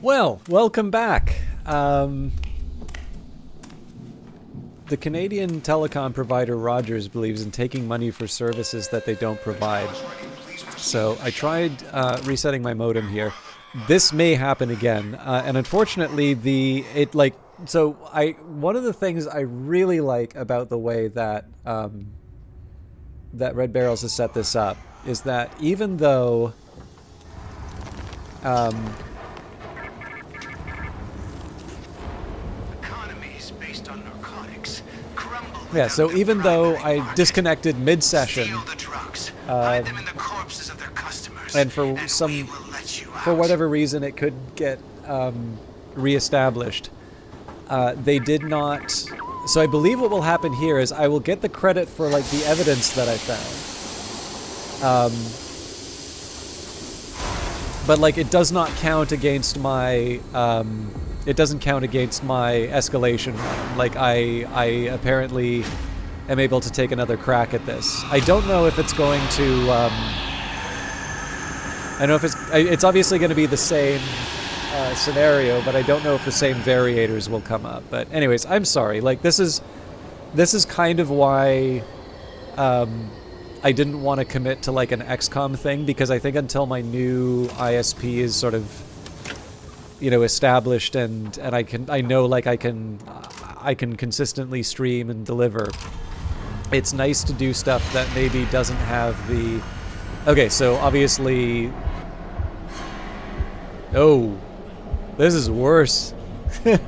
Well, welcome back. The Canadian telecom provider Rogers believes in taking money for services that they don't provide. So I tried resetting my modem here. This may happen again, and unfortunately, one of the things I really like about the way that that Red Barrels has set this up is that even though economies based on narcotics crumble. yeah, so even though I disconnected mid-session, Steal the drugs, hide them in the corpses of their customers, and for we will let you out. whatever reason it could get reestablished, they did not. So I believe what will happen here is I will get the credit for like the evidence that I found, but like it does not count against my. It doesn't count against my escalation run. Like I apparently am able to take another crack at this. I don't know if it's going to. I know if it's obviously going to be the same scenario, but I don't know if the same variators will come up. But anyways, I'm sorry. Like this is kind of why I didn't want to commit to like an XCOM thing, because I think until my new ISP is sort of established and I know like I can consistently stream and deliver, it's nice to do stuff that maybe doesn't have the. Okay, so obviously. Oh, this is worse. I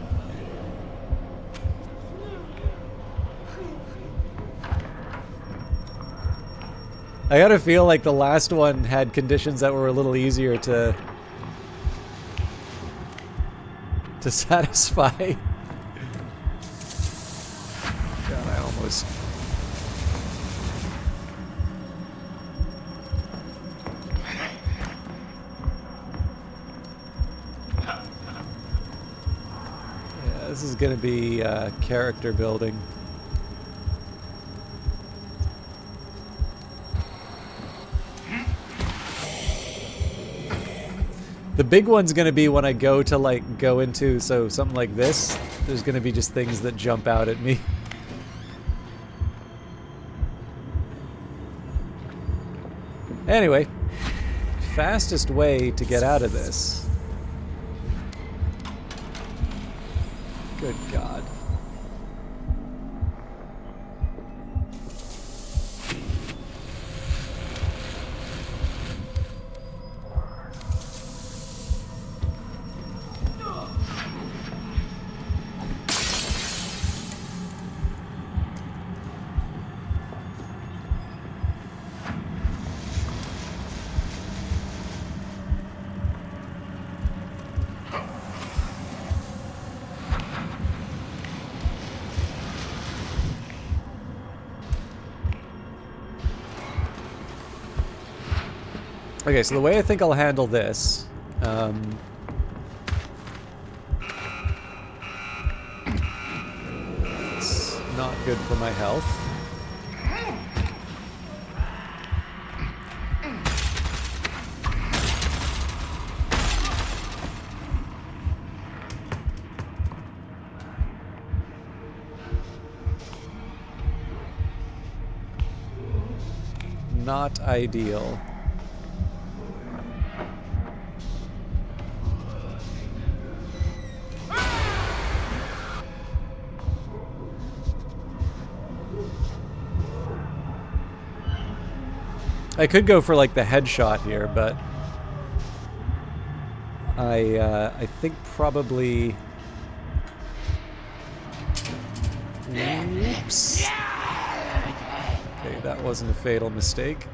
gotta feel like the last one had conditions that were a little easier to satisfy. God, I almost. This is going to be character building. The big one's going to be when I go into something like this. There's going to be just things that jump out at me. Anyway, fastest way to get out of this. Good God. Okay, so the way I think I'll handle this, it's not good for my health. Not ideal. I could go for like the headshot here, but I think probably. Oops. Okay, that wasn't a fatal mistake.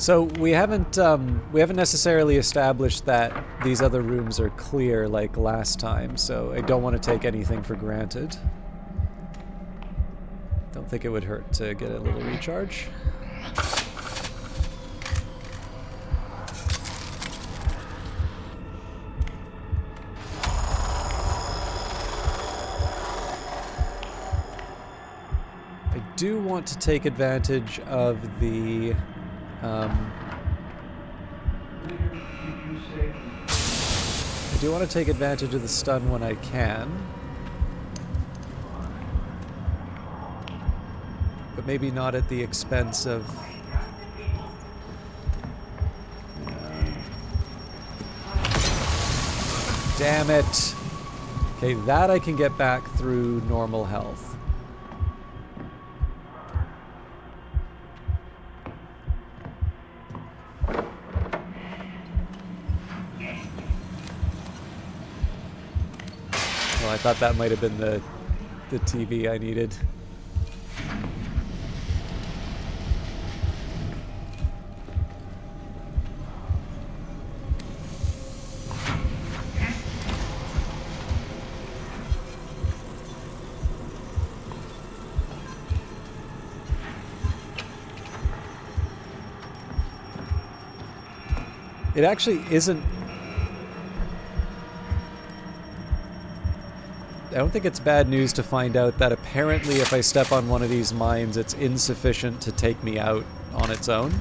So we haven't necessarily established that these other rooms are clear like last time, so I don't want to take anything for granted. Don't think it would hurt to get a little recharge. I do want to take advantage of the I do want to take advantage of the stun when I can. But maybe not at the expense of... Damn it! Okay, that I can get back through normal health. Well, I thought that might have been the TV I needed. It actually isn't... I don't think it's bad news to find out that apparently if I step on one of these mines, it's insufficient to take me out on its own.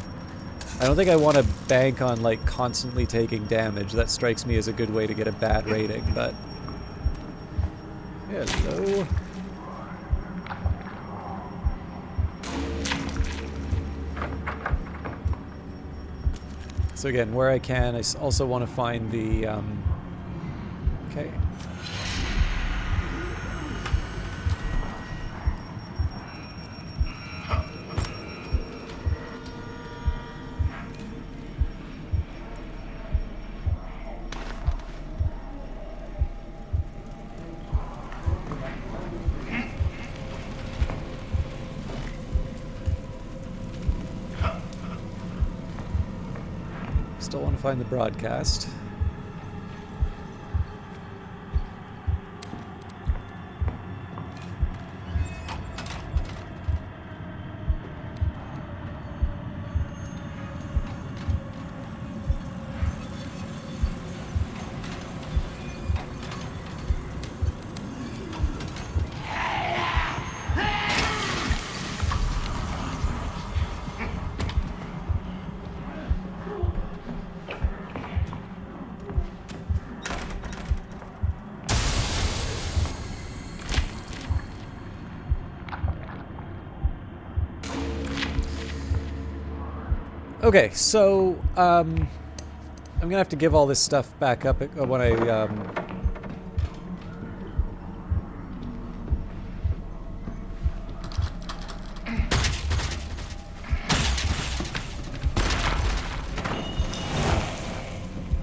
I don't think I want to bank on, like, constantly taking damage. That strikes me as a good way to get a bad rating, but... Hello. So again, where I can, I also want to find the... Okay. Still want to find the broadcast. Okay, so I'm gonna have to give all this stuff back up when I well,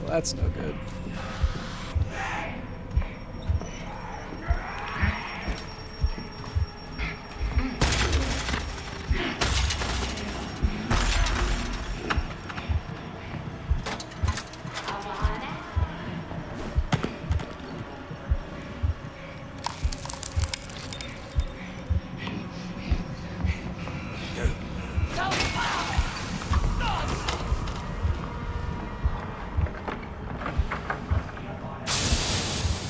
that's no good.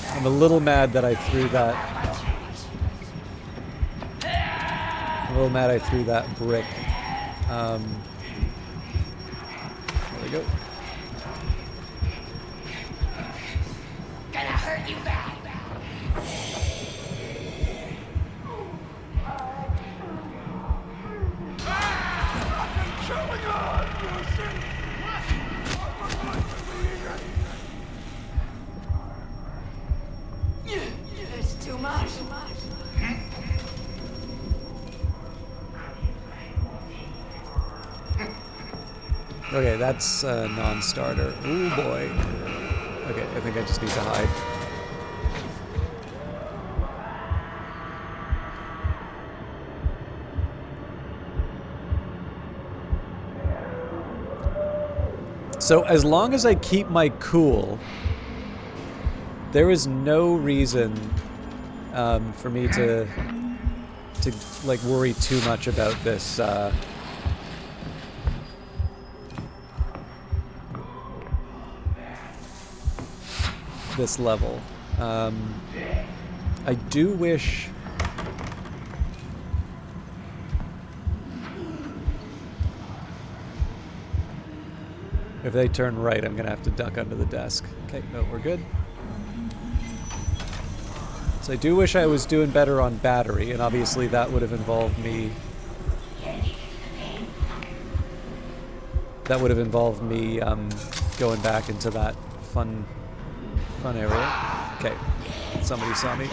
I'm a little mad that I threw that. I'm a little mad I threw that brick. There we go. Gonna hurt you bad. It's too much. Okay, that's a non-starter. Ooh boy. Okay, I think I just need to hide. So as long as I keep my cool, there is no reason for me to like worry too much about this. This level. I do wish. If they turn right, I'm gonna have to duck under the desk. Okay, no, we're good. So I do wish I was doing better on battery, and obviously that would have involved me. That would have involved me going back into that fun area. Okay, somebody saw me.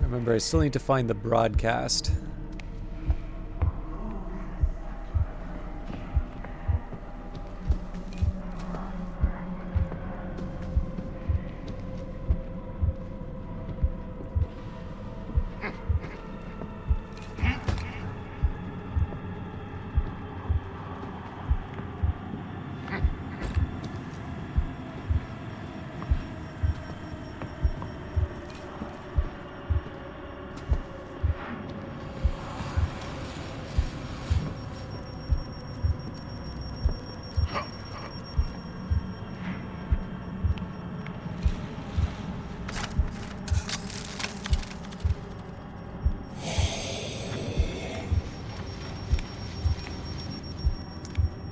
Remember, I still need to find the broadcast.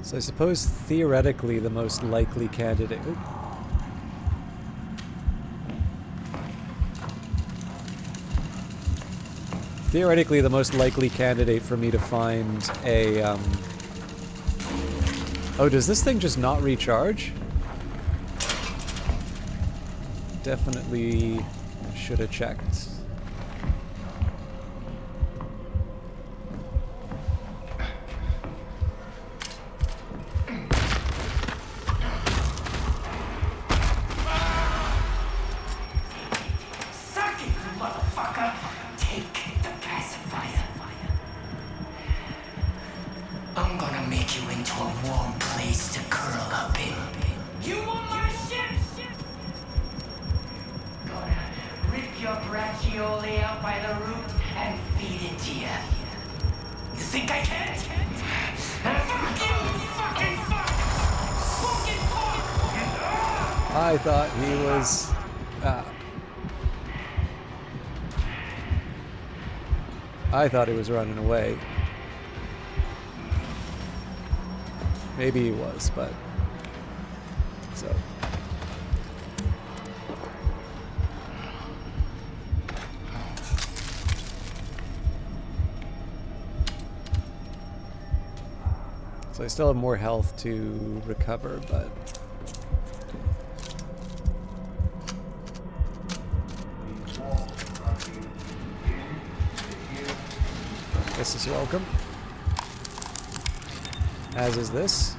So I suppose theoretically the most likely candidate... Ooh. Theoretically the most likely candidate for me to find a... Oh, does this thing just not recharge? Definitely should have checked. I thought he was... I thought he was running away. Maybe he was, but... So... So I still have more health to recover, but... This is welcome. As is this.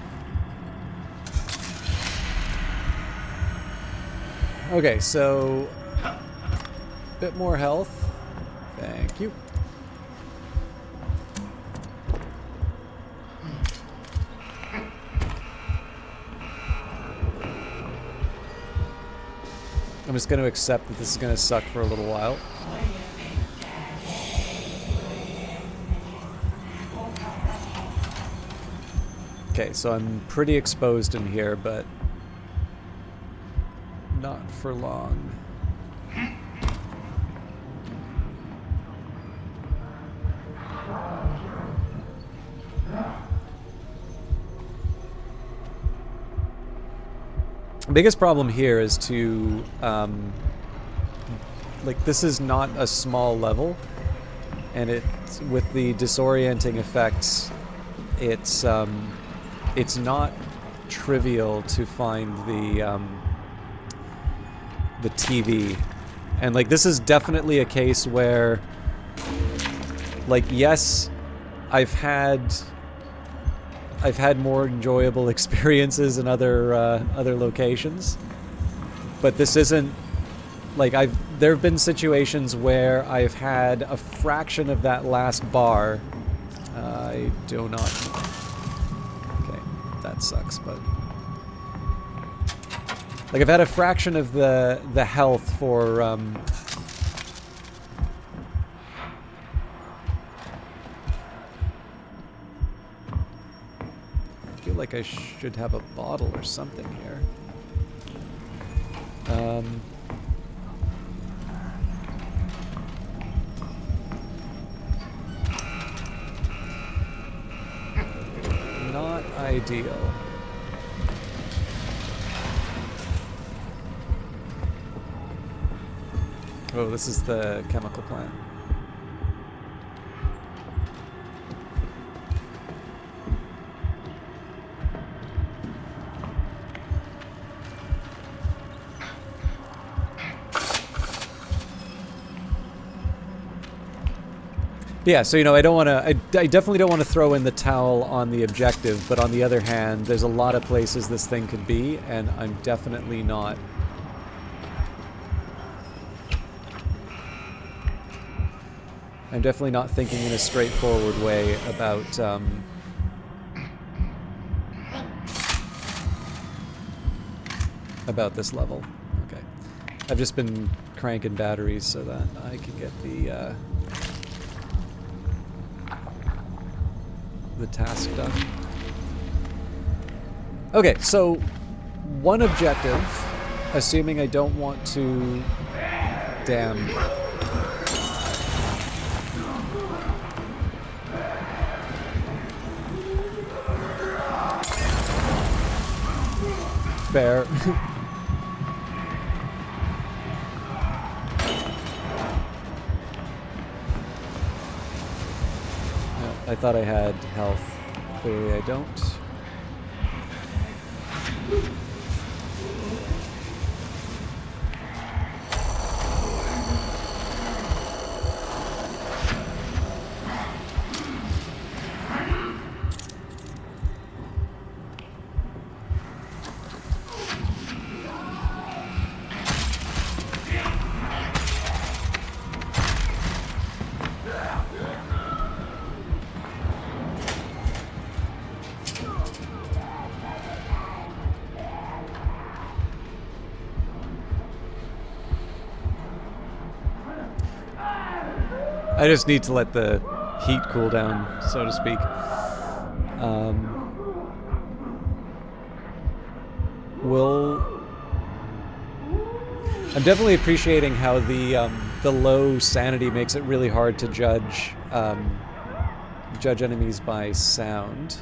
Okay, so... Bit more health. Thank you. I'm just going to accept that this is going to suck for a little while. Okay, so I'm pretty exposed in here, but not for long. biggest problem here is to like, this is not a small level, and it's with the disorienting effects, it's not trivial to find the TV. And like, this is definitely a case where, like, yes, I've had more enjoyable experiences in other locations, but this isn't like, there have been situations where I've had a fraction of that last bar. I do not. Okay, that sucks, but like, I've had a fraction of the health for I feel like I should have a bottle or something here. Not ideal. Oh, this is the chemical plant. Yeah, so, you know, I don't want to. I definitely don't want to throw in the towel on the objective, but on the other hand, there's a lot of places this thing could be, and I'm definitely not. I'm definitely not thinking in a straightforward way about this level. Okay, I've just been cranking batteries so that I can get the task done. Okay, so one objective, assuming I don't want to... Damn. Fair. I thought I had health. Clearly I don't. I just need to let the heat cool down, so to speak. I'm definitely appreciating how the low sanity makes it really hard to judge enemies by sound.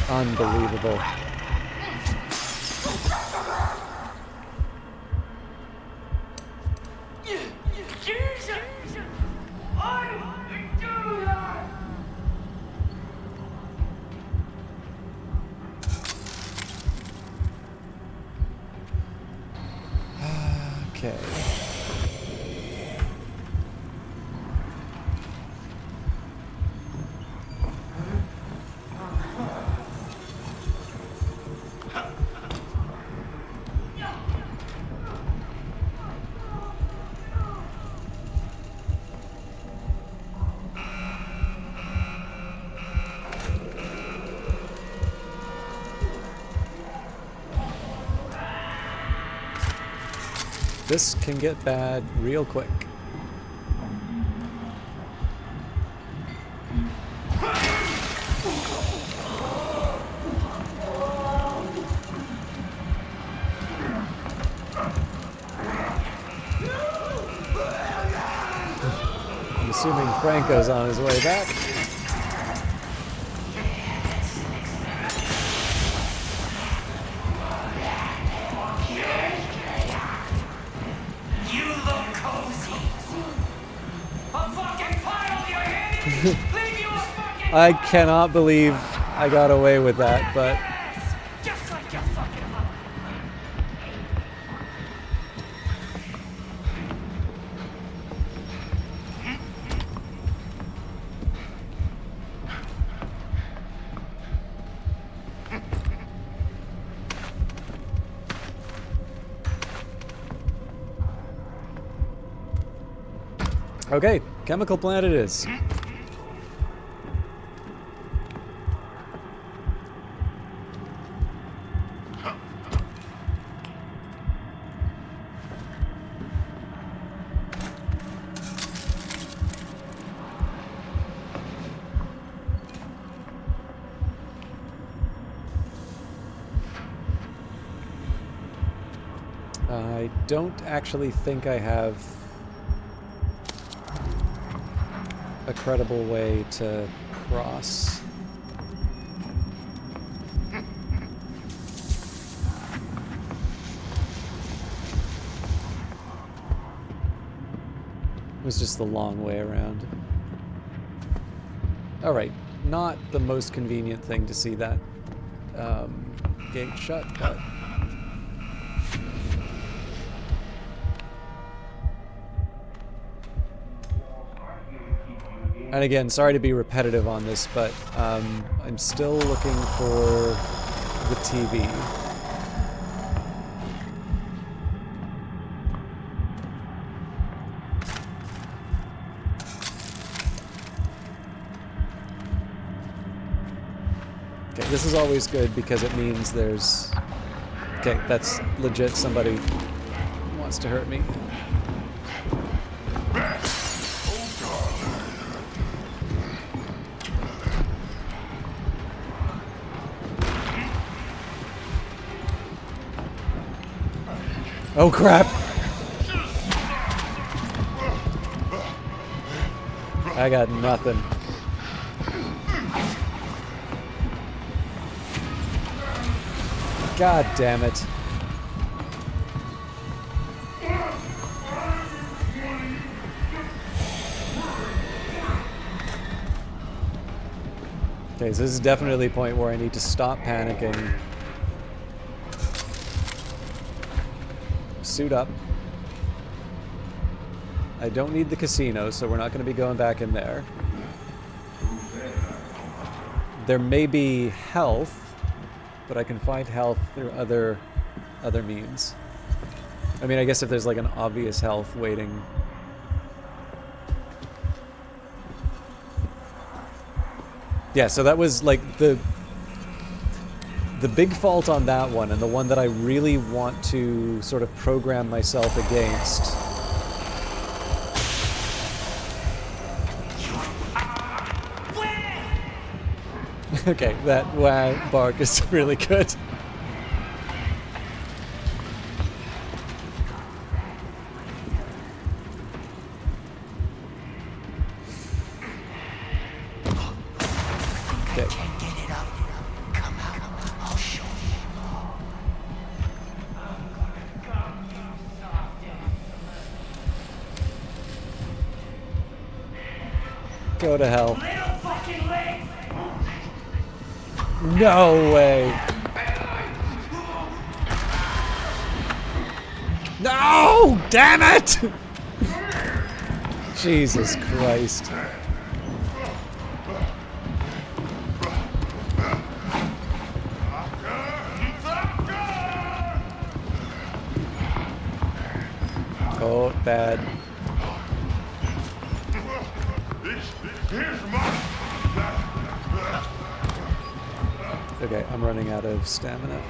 Unbelievable. Okay. This can get bad real quick. I'm assuming Franco's on his way back. Leave you a fucking I cannot believe I got away with that, but mess! Just like your fucking mother. okay, chemical plant it is. I don't actually think I have a credible way to cross. It was just the long way around. Alright, not the most convenient thing to see that gate shut, but... And again, sorry to be repetitive on this, but I'm still looking for the TV. Okay, this is always good because it means there's... Okay, that's legit. Somebody wants to hurt me. Oh crap! I got nothing. God damn it. Okay, so this is definitely a point where I need to stop panicking. Suit up. I don't need the casino, so we're not going to be going back in there. There may be health, but I can find health through other means. I mean, I guess if there's like an obvious health waiting. Yeah, so that was like the big fault on that one, and the one that I really want to sort of program myself against. Okay, that wow bark is really good. Okay. Go to hell. No way. No! Damn it! Jesus Christ. Oh, bad. Okay, I'm running out of stamina.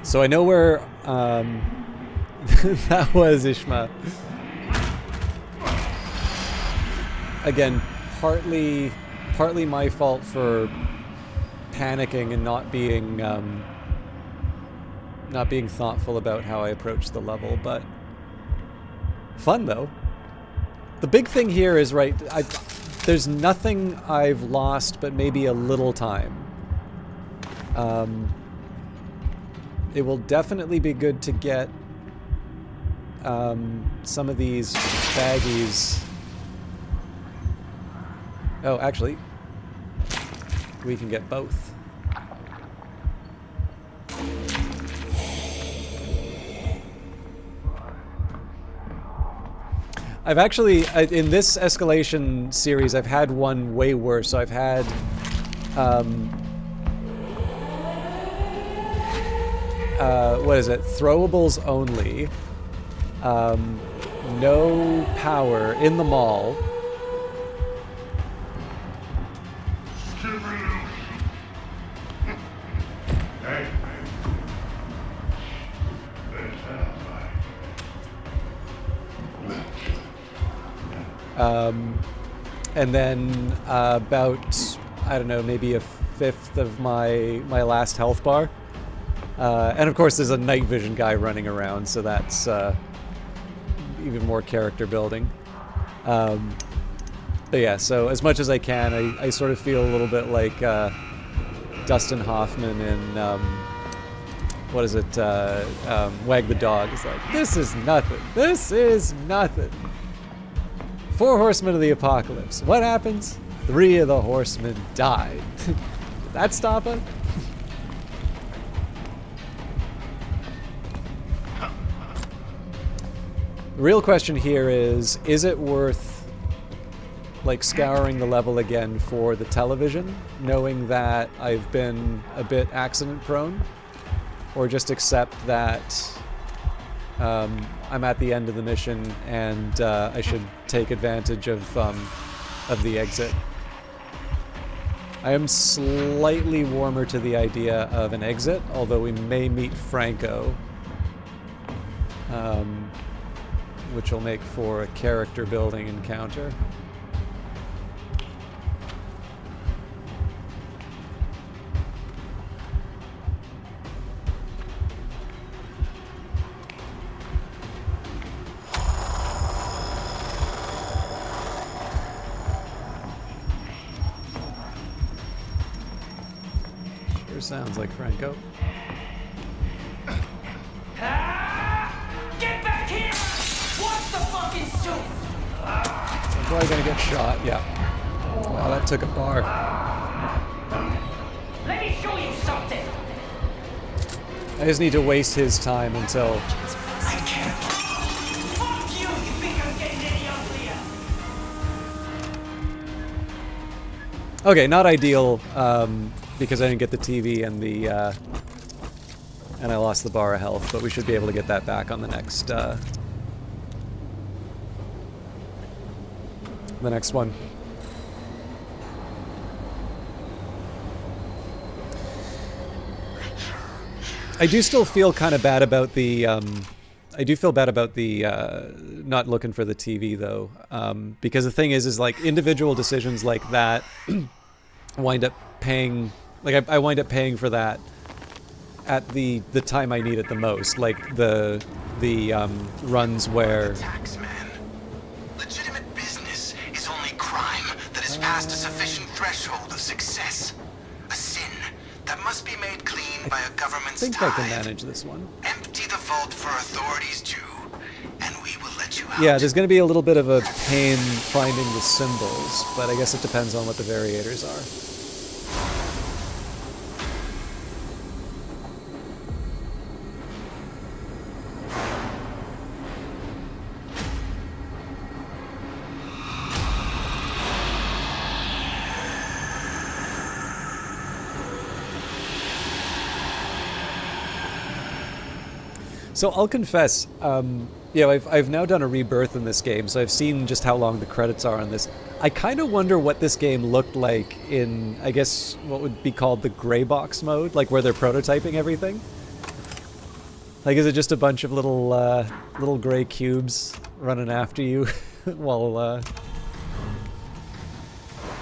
So I know where That was Ishma. Again, partly my fault for panicking and not being thoughtful about how I approached the level, but fun though. The big thing here is, right, there's nothing I've lost but maybe a little time. It will definitely be good to get some of these baggies. Oh, actually, we can get both. I've actually, in this escalation series, I've had one way worse. So I've had, what is it? Throwables only. No power in the mall. And then about, I don't know, maybe a fifth of my last health bar. And of course there's a night vision guy running around, so that's even more character building. But yeah, so as much as I can, I sort of feel a little bit like Dustin Hoffman in, what is it, Wag the Dog. It's like, this is nothing. This is nothing. 4 horsemen of the apocalypse. What happens? 3 of the horsemen died. Did that stop it? The real question here is it worth like scouring the level again for the television, knowing that I've been a bit accident prone, or just accept that I'm at the end of the mission and I should take advantage of the exit. I am slightly warmer to the idea of an exit, although we may meet Franco, which will make for a character building encounter. Sounds like Franco. Get back here! What's the fucking soup? I'm probably gonna get shot, yeah. Wow, that took a bar. Let me show you something! I just need to waste his time until... I can't. Fuck you! You think I'm getting any uglier? Okay, not ideal, because I didn't get the TV and and I lost the bar of health, but we should be able to get that back on the next one. I do still feel kind of bad about the I do feel bad about the not looking for the TV though, because the thing is like individual decisions like that wind up paying. Like I wind up paying for that at the time I need it the most. Like the runs where. Taxman. Legitimate business is only crime that has passed a sufficient threshold of success. A sin that must be made clean by a government's I think tithe. I can manage this one. Empty the vault for authorities due, and we will let you out. Yeah, there's going to be a little bit of a pain finding the symbols, but I guess it depends on what the variators are. So I'll confess, yeah, I've now done a rebirth in this game, so I've seen just how long the credits are on this. I kind of wonder what this game looked like in, I guess, what would be called the gray box mode, like where they're prototyping everything. Like, is it just a bunch of little gray cubes running after you while,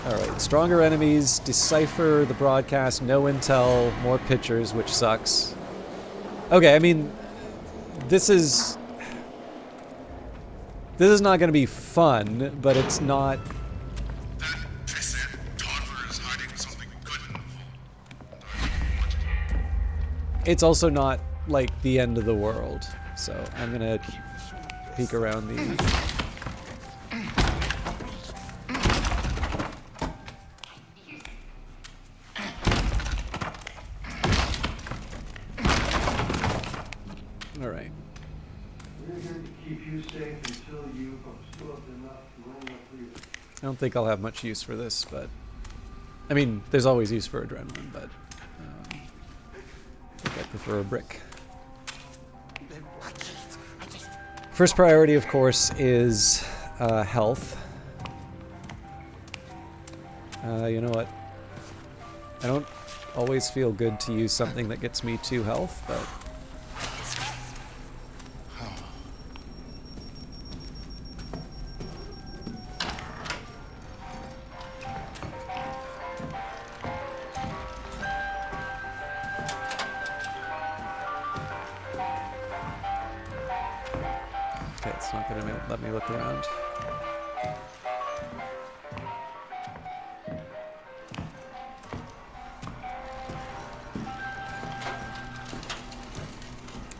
Alright, stronger enemies, decipher the broadcast, no intel, more pictures, which sucks. Okay, I mean, this is not going to be fun, but it's not... That pissant toddler is hiding something good in the vault. It's also not, like, the end of the world. So, I'm going to peek around these. Alright. We're going to keep you safe until you absorb enough adrenaline. I don't think I'll have much use for this, but... I mean, there's always use for adrenaline, but... I think I prefer a brick. First priority, of course, is health. You know what? I don't always feel good to use something that gets me 2 health, but... Okay, it's not going to let me look around.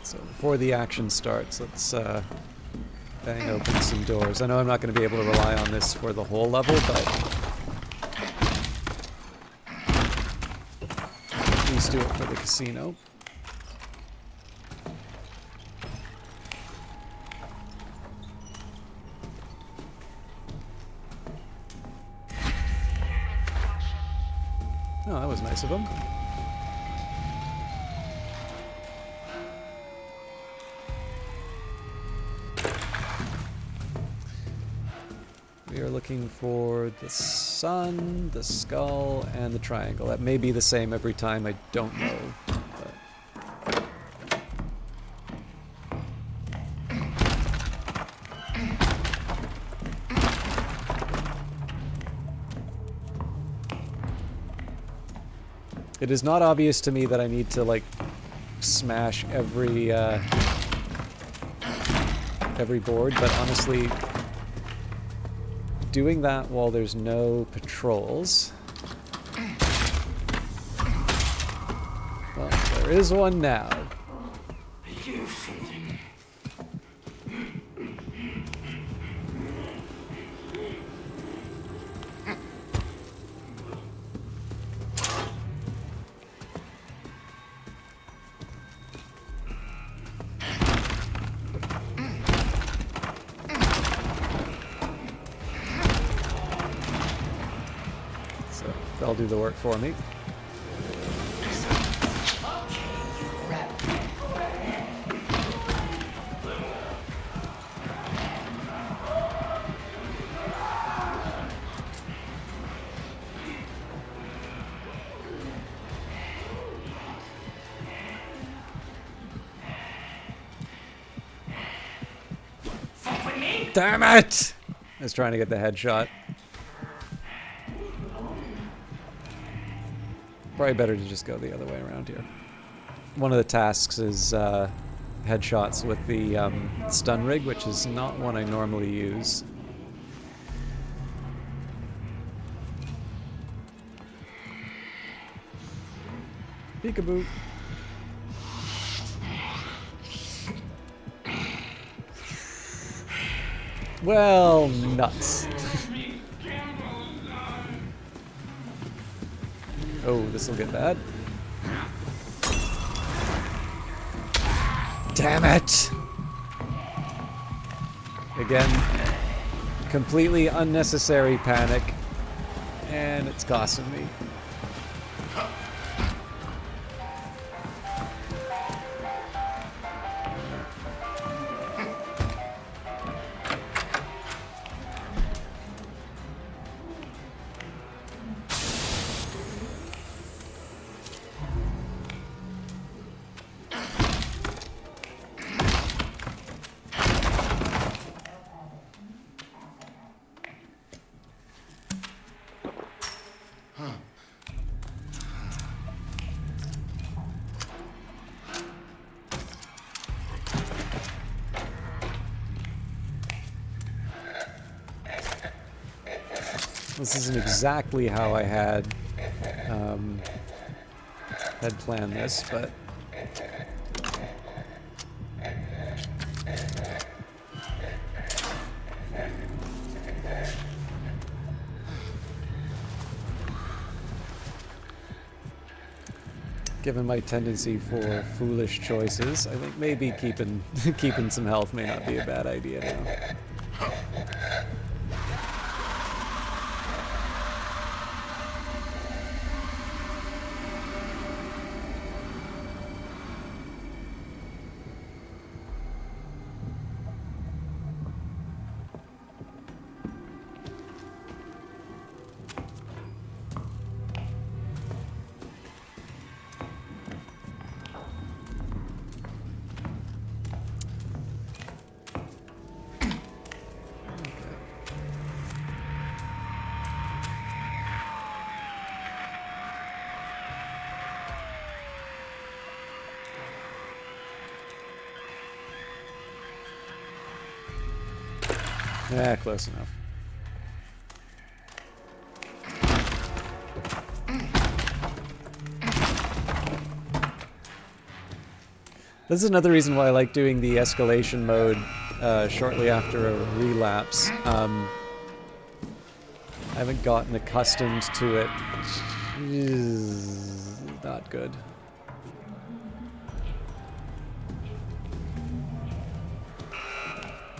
So before the action starts, let's bang open some doors. I know I'm not going to be able to rely on this for the whole level, but at least do it for the casino. Oh, that was nice of him. We are looking for the sun, the skull, and the triangle. That may be the same every time, I don't know. But it is not obvious to me that I need to, like, smash every board, but honestly, doing that while there's no patrols... Well, there is one now. They'll do the work for me. Damn it! I was trying to get the headshot. Probably better to just go the other way around here. One of the tasks is headshots with the stun rig, which is not one I normally use. Peekaboo. Well, nuts. Oh, this will get bad. Damn it! Again, completely unnecessary panic, and it's costing me. This isn't exactly how I had planned this, but given my tendency for foolish choices, I think maybe keeping keeping some health may not be a bad idea now. Yeah, close enough. This is another reason why I like doing the escalation mode shortly after a relapse. I haven't gotten accustomed to it. Not good.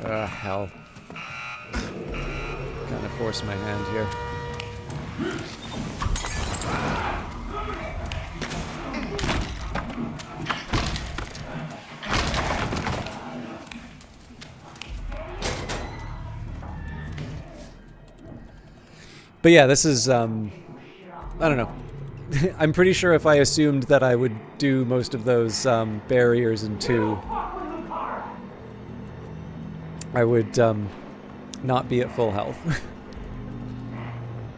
Ah, hell. Kind of force my hand here. But yeah, this is, I don't know. I'm pretty sure if I assumed that I would do most of those barriers in 2, I would not be at full health.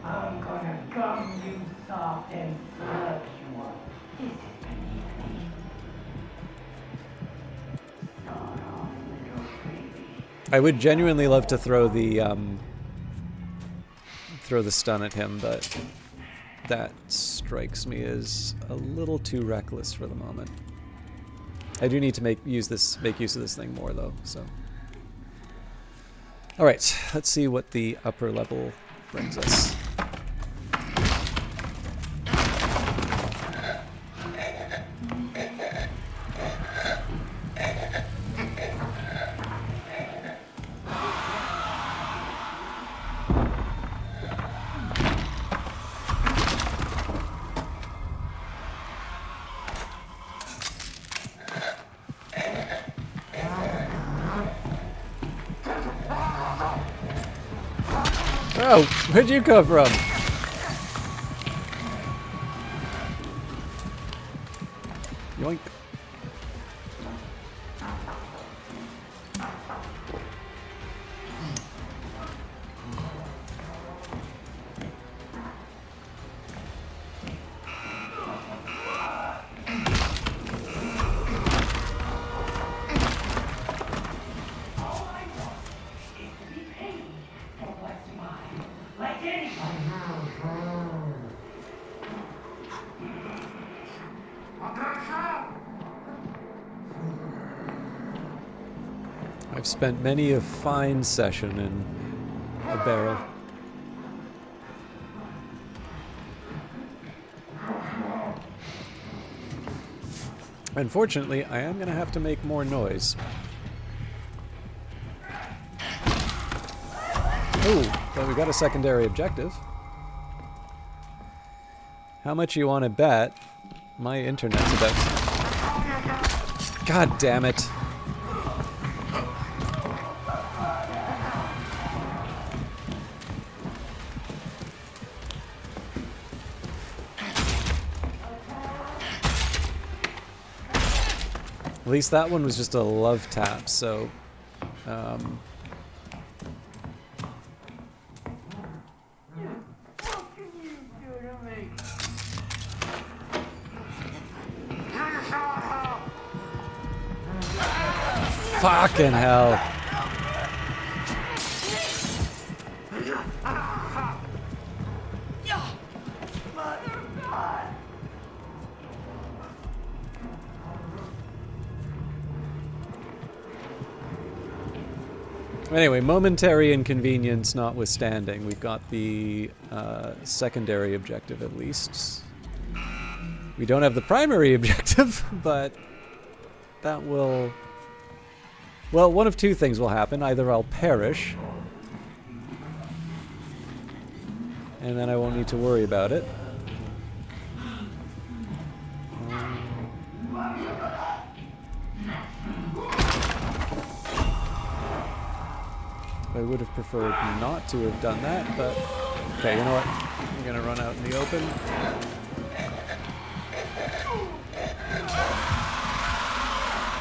I'm gonna gum you soft and slug you up. This is beneath me. Start off, little baby. I would genuinely love to throw the stun at him, but that strikes me as a little too reckless for the moment. I do need to make use of this thing more though, so. All right, let's see what the upper level brings us. Oh, where'd you come from? Yoink. I've spent many a fine session in a barrel. Unfortunately, I am going to have to make more noise. Oh, but we got a secondary objective. How much you want to bet my internet's about... God damn it. At least that one was just a love tap, so... Fucking hell. Anyway, momentary inconvenience notwithstanding, we've got the secondary objective at least. We don't have the primary objective, but that will... Well, one of two things will happen. Either I'll perish, and then I won't need to worry about it. I would have preferred not to have done that, but... Okay, you know what? I'm gonna run out in the open.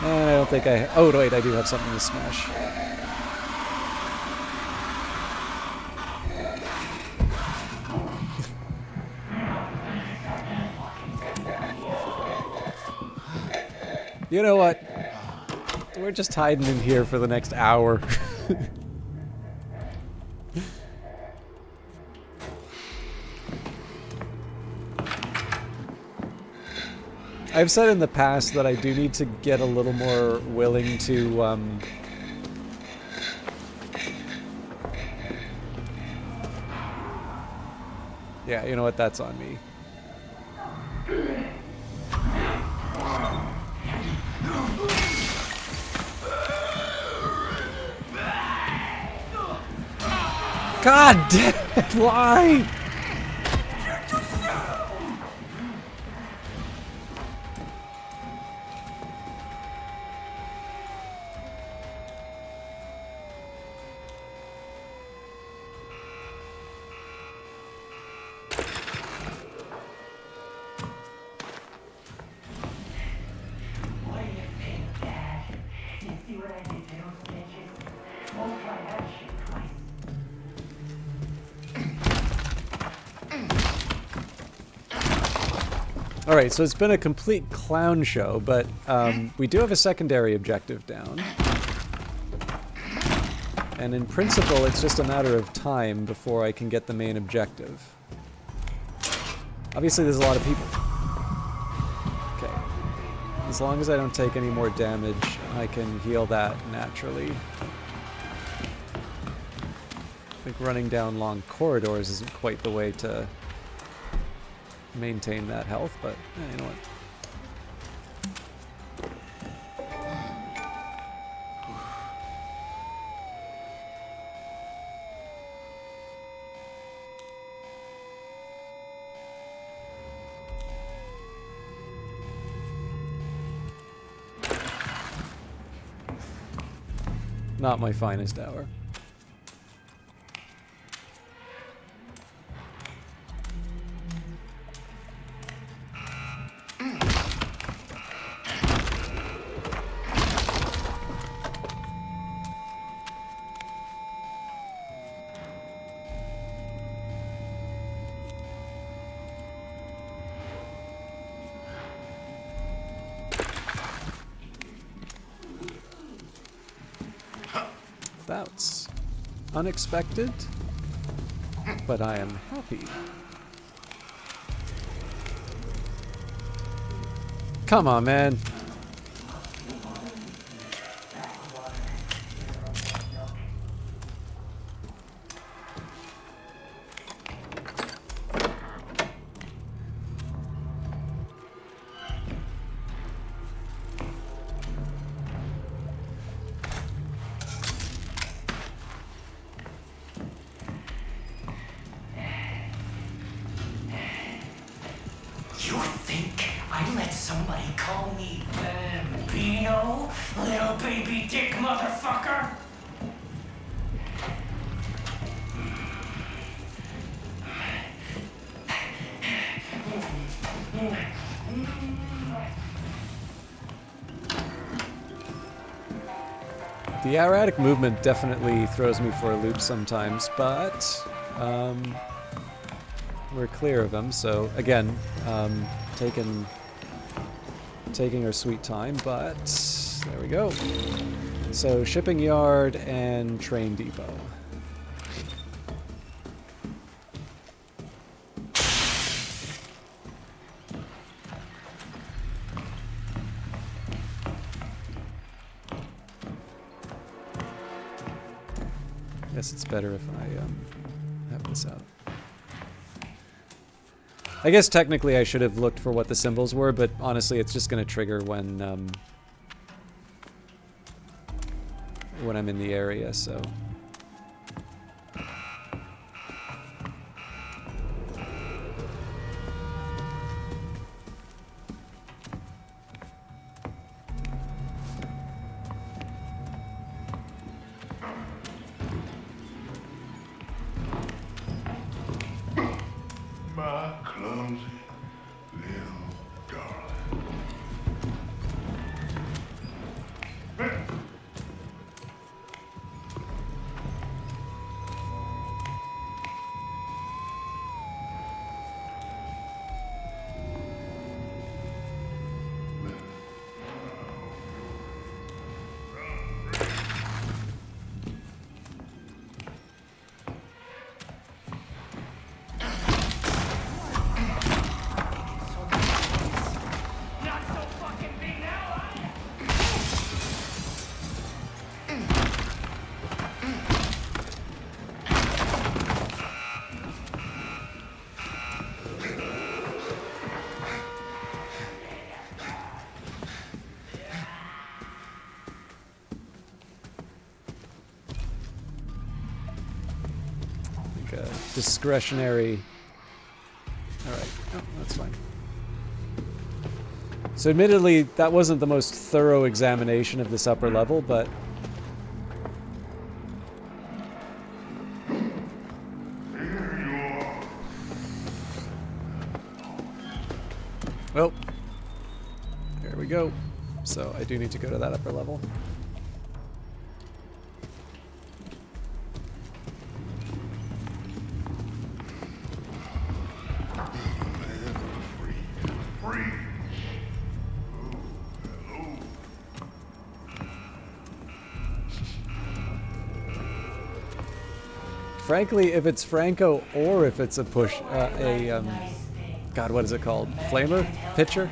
And I don't think I... Oh, wait, I do have something to smash. You know what? We're just hiding in here for the next hour. I've said in the past that I do need to get a little more willing to, yeah, you know what? That's on me. God damn it! Why? What do you think, Dad? You see what I did to those bitches? Won't try that shit twice. Alright, so it's been a complete clown show, but we do have a secondary objective down. And in principle, it's just a matter of time before I can get the main objective. Obviously, there's a lot of people. Okay. As long as I don't take any more damage, I can heal that naturally. I think running down long corridors isn't quite the way to maintain that health, but you know what? Not my finest hour. That's unexpected, but I am happy. Come on, man. You think I let somebody call me Bambino? Little baby dick motherfucker? The erratic movement definitely throws me for a loop sometimes, but we're clear of them, so again, taking our sweet time, but there we go. So shipping yard and train depot. Guess it's better if I have this out. I guess technically I should have looked for what the symbols were, but honestly it's just going to trigger when I'm in the area, so... My clumsy little darling. Discretionary. Alright, oh, that's fine. So admittedly, that wasn't the most thorough examination of this upper level, but... Well, there we go. So I do need to go to that upper level. Frankly, if it's Franco or if it's a push, God, what is it called? Flamer? Pitcher?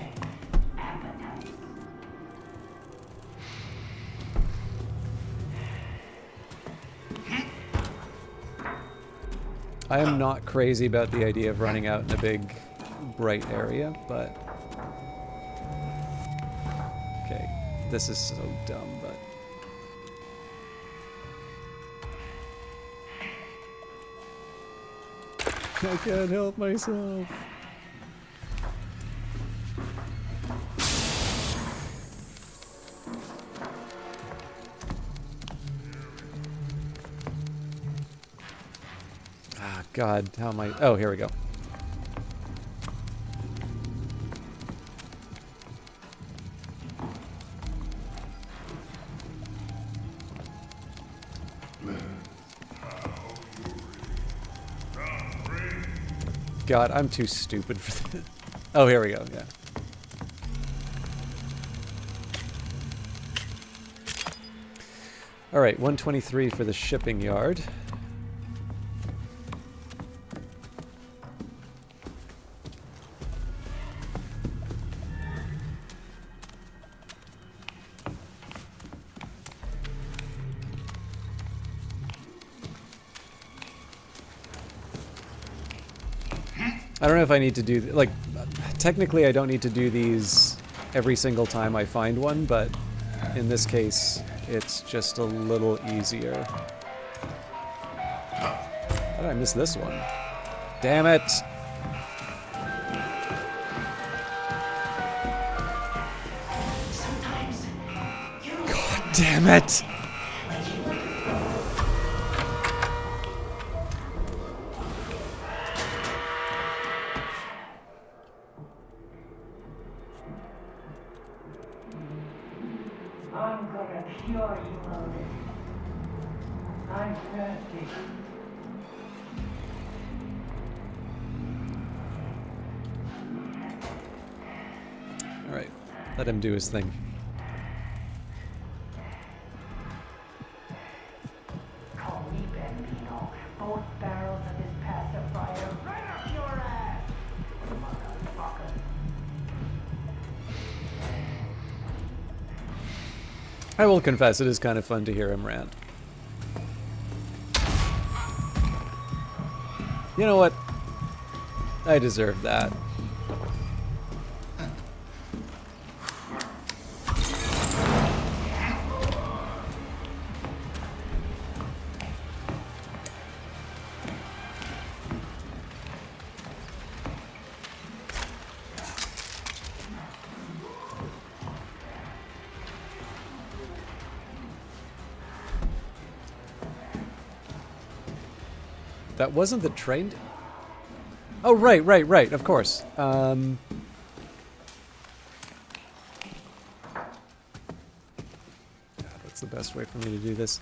I am not crazy about the idea of running out in a big, bright area, but... Okay, this is so dumb, but... I can't help myself. Ah, God, how am I... Oh, here we go. God, I'm too stupid for this. Oh, here we go, yeah. Alright, 123 for the shipping yard. I don't know if I need to do, like, technically I don't need to do these every single time I find one, but in this case, it's just a little easier. How did I miss this one? Damn it! God damn it! I'm gonna cure you of it. I'm thirsty. Alright, let him do his thing. Call me Bambino. Both barrels of this pacifier right up your ass, motherfucker. I will confess, it is kind of fun to hear him rant. You know what? I deserve that. That wasn't the train. Oh, right, of course. God, what's the best way for me to do this?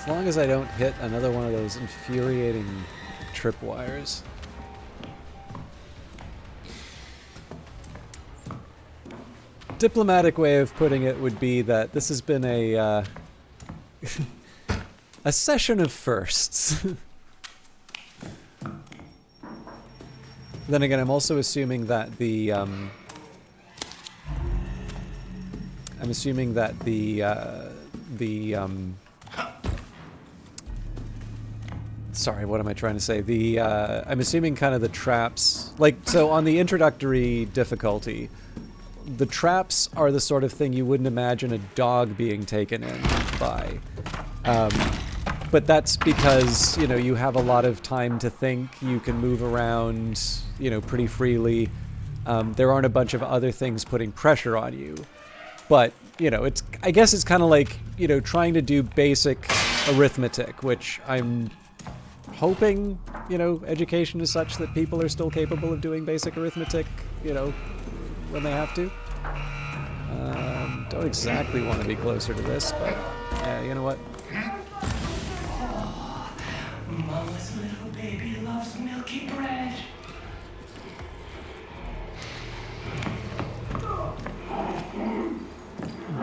As long as I don't hit another one of those infuriating tripwires. Diplomatic way of putting it would be that this has been a a session of firsts. Then again, I'm also assuming that the sorry, what am I trying to say? I'm assuming kind of the traps, like, so on the introductory difficulty, the traps are the sort of thing you wouldn't imagine a dog being taken in by. But that's because, you know, you have a lot of time to think, you can move around, you know, pretty freely. There aren't a bunch of other things putting pressure on you. But, you know, I guess it's kind of like, you know, trying to do basic arithmetic, which I'm hoping, you know, education is such that people are still capable of doing basic arithmetic, you know, when they have to. Don't exactly want to be closer to this, but yeah, you know what? Mama's little baby loves milky bread.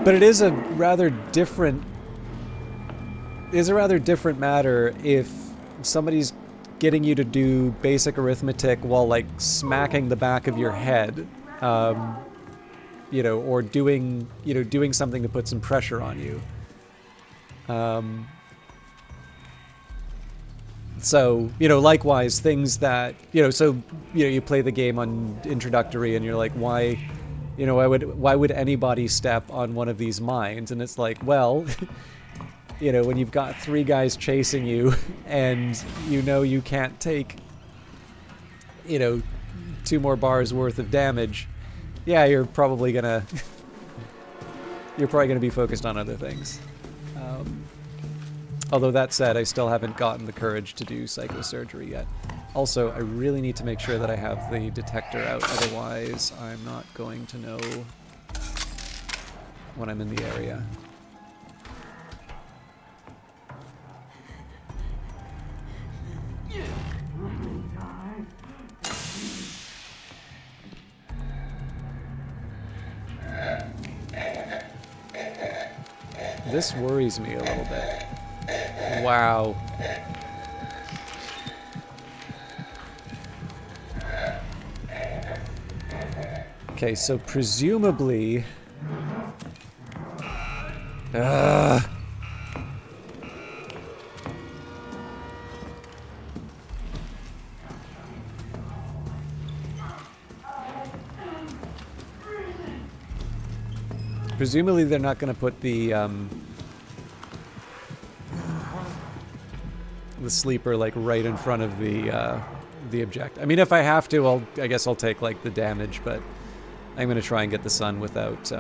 But it is a rather different matter if somebody's getting you to do basic arithmetic while, like, smacking the back of your head, you know, or doing something to put some pressure on you. So, you know, likewise, things that, you know, so, you know, you play the game on introductory and you're like, why, you know, why would anybody step on one of these mines? And it's like, well, you know, when you've got 3 guys chasing you and you know you can't take, you know, 2 more bars worth of damage, yeah, you're probably gonna be focused on other things. Although that said, I still haven't gotten the courage to do psychosurgery yet. Also, I really need to make sure that I have the detector out, otherwise I'm not going to know when I'm in the area. This worries me a little bit. Wow. Okay, so presumably... Presumably they're not going to put the sleeper, like, right in front of the the object. I mean, if I have to, I guess I'll take like the damage, but I'm gonna try and get the sun without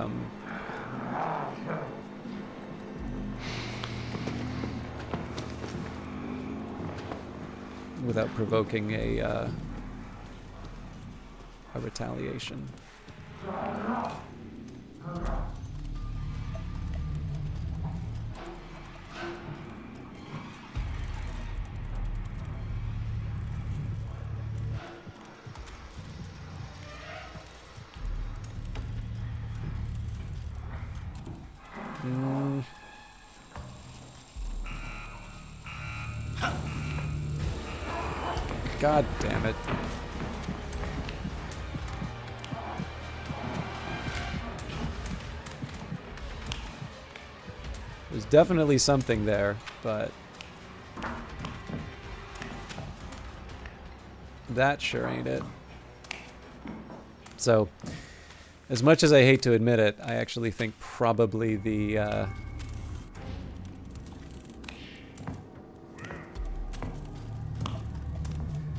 without provoking a retaliation. God damn it. There's definitely something there, but that sure ain't it. So, as much as I hate to admit it, I actually think probably the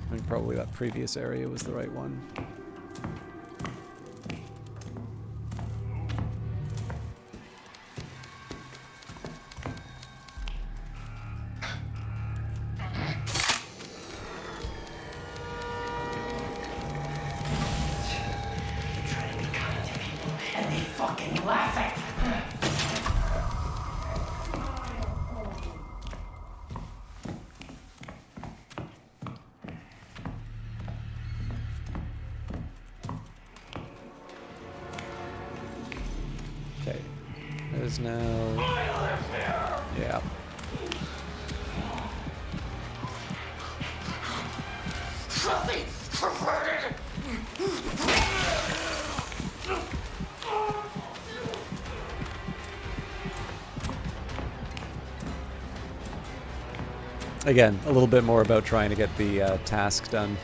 I think probably that previous area was the right one. And they fucking laugh at Okay. There's now... Yeah. Again, a little bit more about trying to get the task done.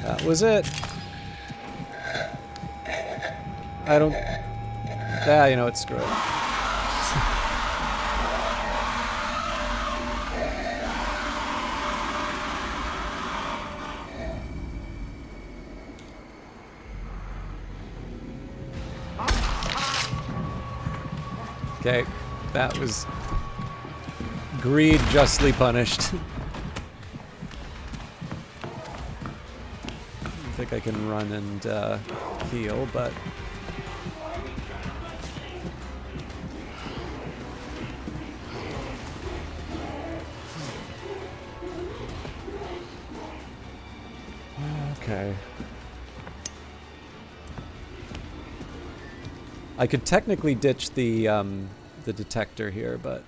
That was it. I don't... Ah, you know what, screw it. Okay, that was greed justly punished. I think I can run and heal, but... Okay. I could technically ditch the detector here, but...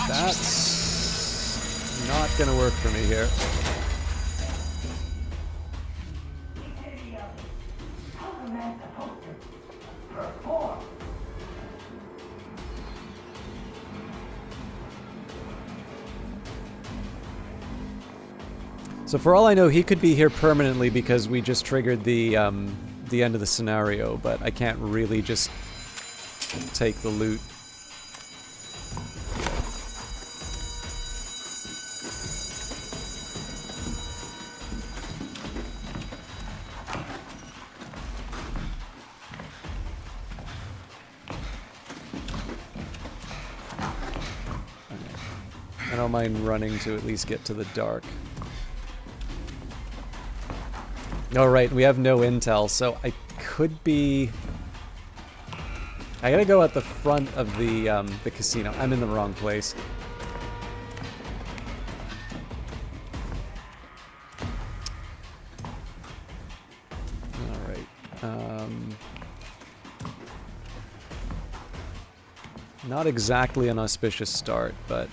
That's not gonna work for me here. So for all I know, he could be here permanently because we just triggered the end of the scenario, but I can't really just take the loot. I don't mind running to at least get to the dark. Oh, right, we have no intel, so I could be... I gotta go at the front of the casino. I'm in the wrong place. Not exactly an auspicious start, but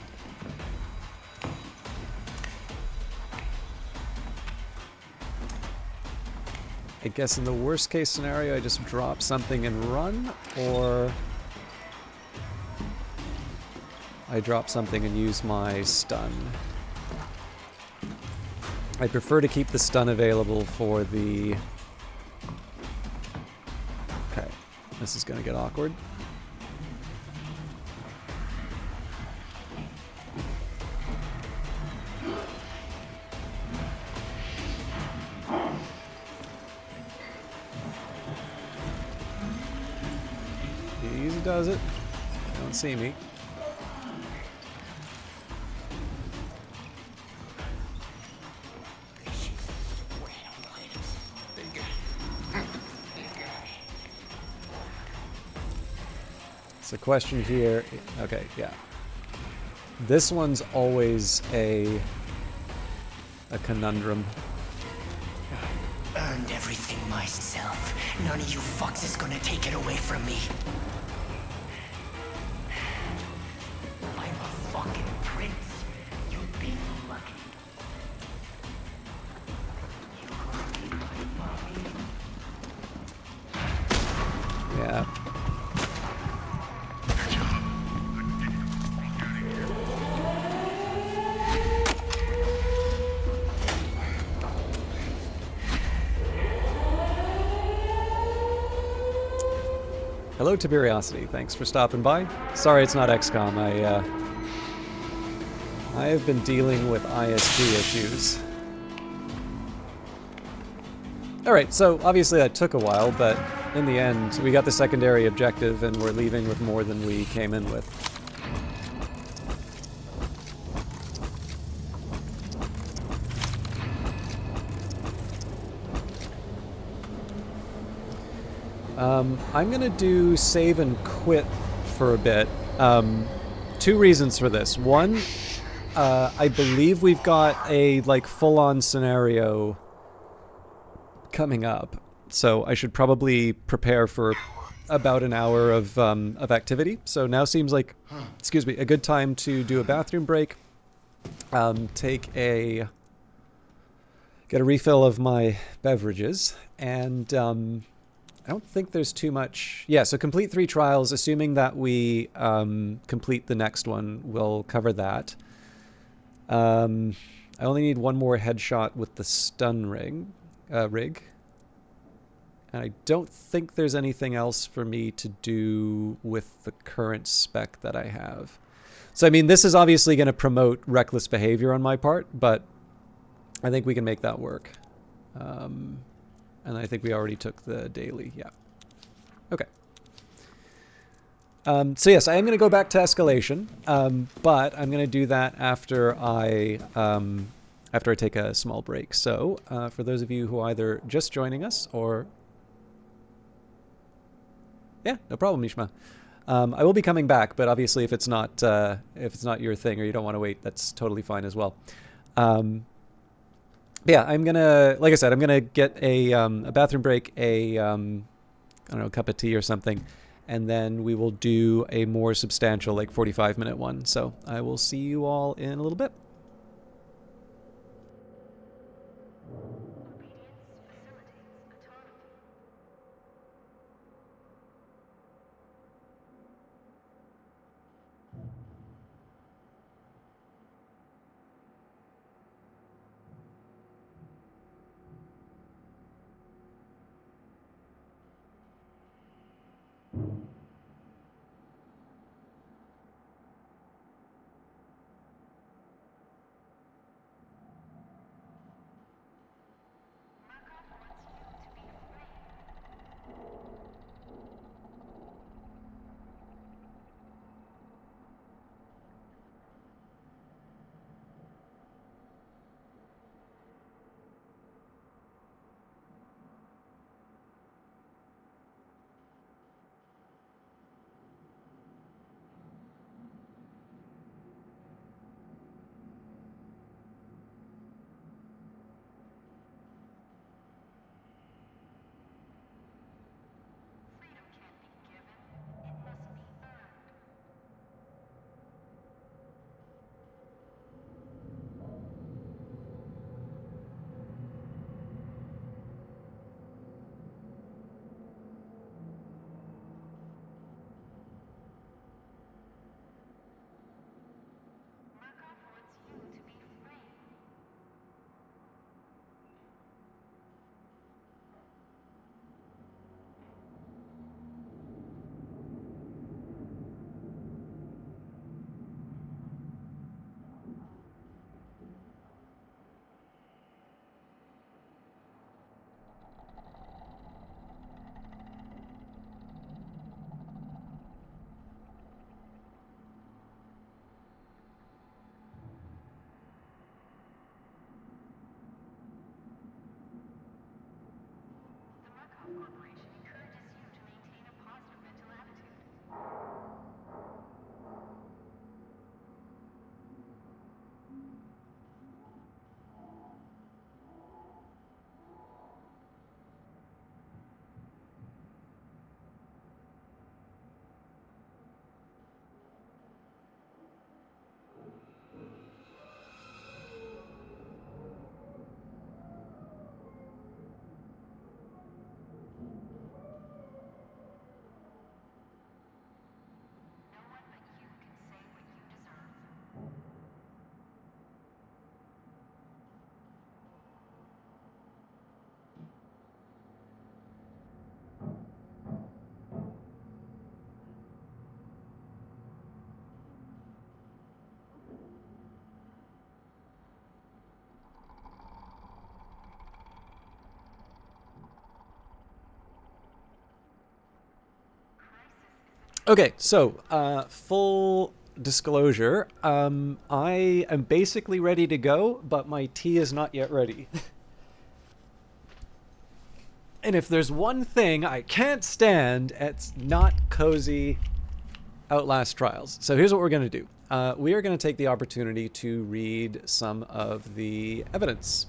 I guess in the worst case scenario I just drop something and run, or I drop something and use my stun. I prefer to keep the stun available for the... Okay, this is gonna get awkward. Easy does it. Don't see me. The question here, okay, yeah. This one's always a conundrum. Earned everything myself. None of you fucks is gonna take it away from me. I'm a fucking prince. You'd be lucky. You gonna be my mommy? Yeah. Hello, Tiberiosity. Thanks for stopping by. Sorry it's not XCOM. I have been dealing with ISP issues. Alright, so obviously that took a while, but in the end, we got the secondary objective and we're leaving with more than we came in with. I'm gonna do save and quit for a bit. Two reasons for this. One, I believe we've got a like full-on scenario coming up, so I should probably prepare for about an hour of activity. So now seems like, excuse me, a good time to do a bathroom break. Get a refill of my beverages, and I don't think there's too much. Yeah, so complete 3 trials, assuming that we complete the next one, we'll cover that. I only need one more headshot with the stun rig. And I don't think there's anything else for me to do with the current spec that I have. So, I mean, this is obviously going to promote reckless behavior on my part, but I think we can make that work. And I think we already took the daily, yeah. Okay. So yes, I am going to go back to escalation, but I'm going to do that after I take a small break. So for those of you who are either just joining us or... Yeah, no problem, Mishma. I will be coming back, but obviously if it's not your thing or you don't want to wait, that's totally fine as well. Yeah, I'm gonna, like I said, I'm gonna get a bathroom break, I don't know, a cup of tea or something, and then we will do a more substantial, like 45-minute one. So I will see you all in a little bit. Okay, so full disclosure, I am basically ready to go, but my tea is not yet ready. And if there's one thing I can't stand, it's not cozy Outlast Trials. So here's what we're going to do. We are going to take the opportunity to read some of the evidence.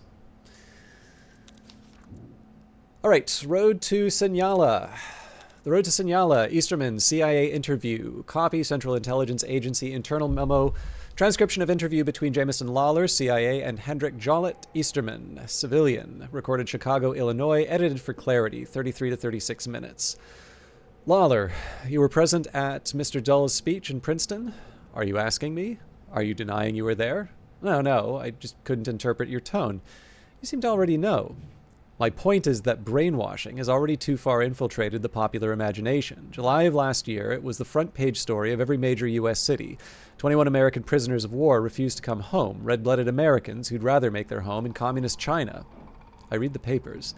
All right, Road to Senyala. The Road to Senyala, Easterman, CIA interview, copy, Central Intelligence Agency internal memo, transcription of interview between Jameson Lawler, CIA, and Hendrik Jollett, Easterman, civilian, recorded Chicago, Illinois, edited for clarity, 33 to 36 minutes. Lawler, you were present at Mr. Dull's speech in Princeton? Are you asking me? Are you denying you were there? No, I just couldn't interpret your tone. You seem to already know. My point is that brainwashing has already too far infiltrated the popular imagination. July of last year, it was the front page story of every major U.S. city. 21 American prisoners of war refused to come home, red-blooded Americans who'd rather make their home in communist China. I read the papers.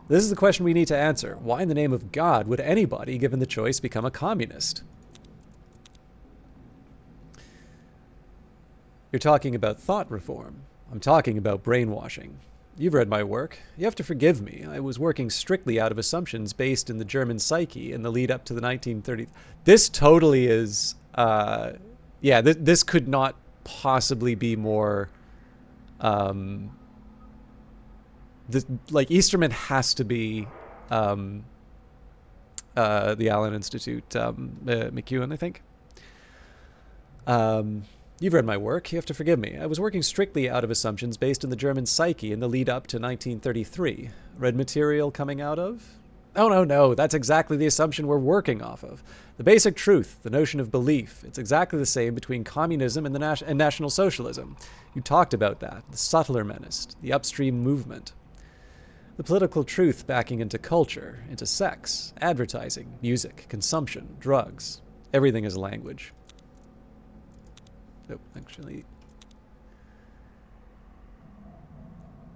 This is the question we need to answer. Why in the name of God would anybody, given the choice, become a communist? You're talking about thought reform. I'm talking about brainwashing. You've read my work. You have to forgive me. I was working strictly out of assumptions based in the German psyche in the lead up to the 1930s. This totally is, this could not possibly be more, Easterman has to be the Allen Institute, McEwen, I think. You've read my work. You have to forgive me. I was working strictly out of assumptions based in the German psyche in the lead up to 1933. Read material coming out of? Oh, no. That's exactly the assumption we're working off of. The basic truth, the notion of belief. It's exactly the same between communism and and National Socialism. You talked about that. The subtler menace, the upstream movement. The political truth backing into culture, into sex, advertising, music, consumption, drugs. Everything is language. Actually,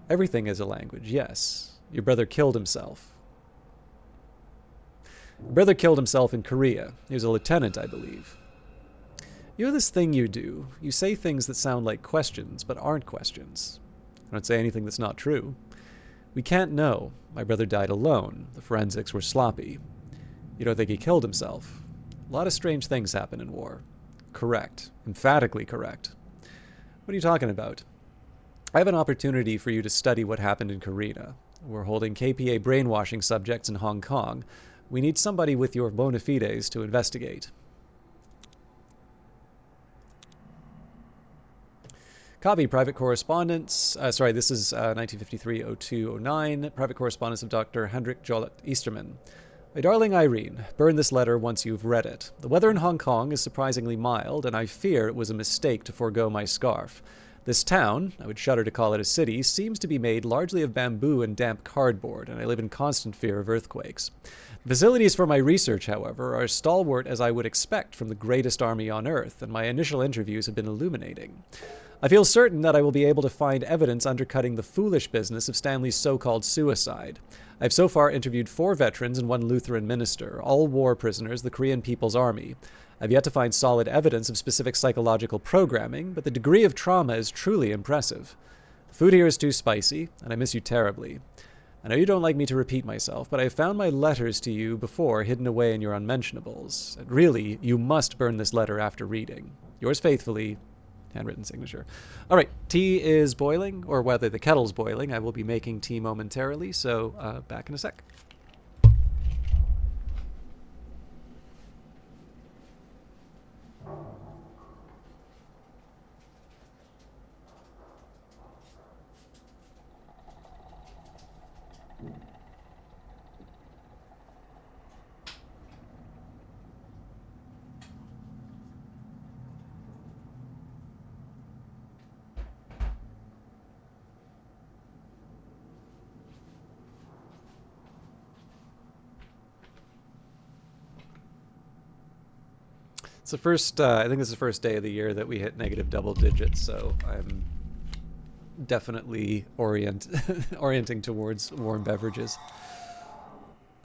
everything is a language, yes. Your brother killed himself. Your brother killed himself in Korea. He was a lieutenant, I believe. You have this thing you do. You say things that sound like questions, but aren't questions. I don't say anything that's not true. We can't know. My brother died alone. The forensics were sloppy. You don't think he killed himself? A lot of strange things happen in war. Correct. Emphatically correct. What are you talking about? I have an opportunity for you to study what happened in Korea. We're holding KPA brainwashing subjects in Hong Kong. We need somebody with your bona fides to investigate. Copy, private correspondence. This is 1953-02-09. Private correspondence of Dr. Hendrik Jollett Easterman. My darling Irene, burn this letter once you've read it. The weather in Hong Kong is surprisingly mild, and I fear it was a mistake to forego my scarf. This town, I would shudder to call it a city, seems to be made largely of bamboo and damp cardboard, and I live in constant fear of earthquakes. The facilities for my research, however, are as stalwart as I would expect from the greatest army on earth, and my initial interviews have been illuminating. I feel certain that I will be able to find evidence undercutting the foolish business of Stanley's so-called suicide. I've so far interviewed 4 veterans and 1 Lutheran minister, all war prisoners, the Korean People's Army. I've yet to find solid evidence of specific psychological programming, but the degree of trauma is truly impressive. The food here is too spicy, and I miss you terribly. I know you don't like me to repeat myself, but I have found my letters to you before hidden away in your unmentionables. And really, you must burn this letter after reading. Yours faithfully, handwritten signature. All right, tea is boiling, or whether the kettle's boiling. I will be making tea momentarily, so back in a sec. It's the first, I think this is the first day of the year that we hit negative double digits, so I'm definitely orienting towards warm beverages.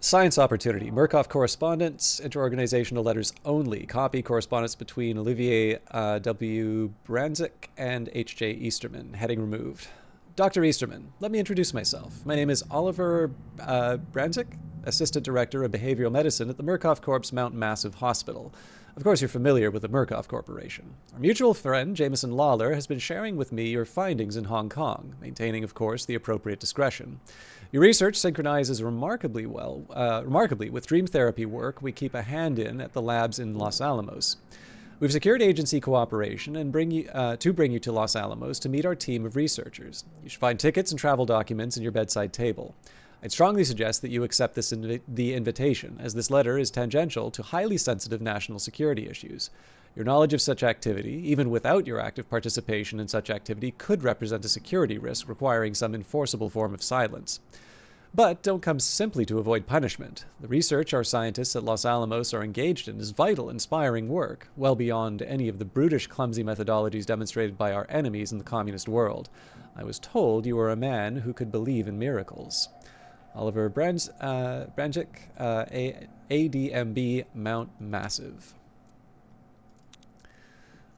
Science opportunity. Murkoff correspondence, interorganizational letters only. Copy correspondence between Olivier W. Branzik and H.J. Easterman. Heading removed. Dr. Easterman, let me introduce myself. My name is Oliver Branzik, Assistant Director of Behavioral Medicine at the Murkoff Corp's Mount Massive Hospital. Of course, you're familiar with the Murkoff Corporation. Our mutual friend, Jameson Lawler, has been sharing with me your findings in Hong Kong, maintaining, of course, the appropriate discretion. Your research synchronizes remarkably with dream therapy work we keep a hand in at the labs in Los Alamos. We've secured agency cooperation and bring you to Los Alamos to meet our team of researchers. You should find tickets and travel documents in your bedside table. I'd strongly suggest that you accept the invitation, as this letter is tangential to highly sensitive national security issues. Your knowledge of such activity, even without your active participation in such activity, could represent a security risk requiring some enforceable form of silence. But don't come simply to avoid punishment. The research our scientists at Los Alamos are engaged in is vital, inspiring work, well beyond any of the brutish, clumsy methodologies demonstrated by our enemies in the communist world. I was told you were a man who could believe in miracles. Oliver Branzik, ADMB, Mount Massive.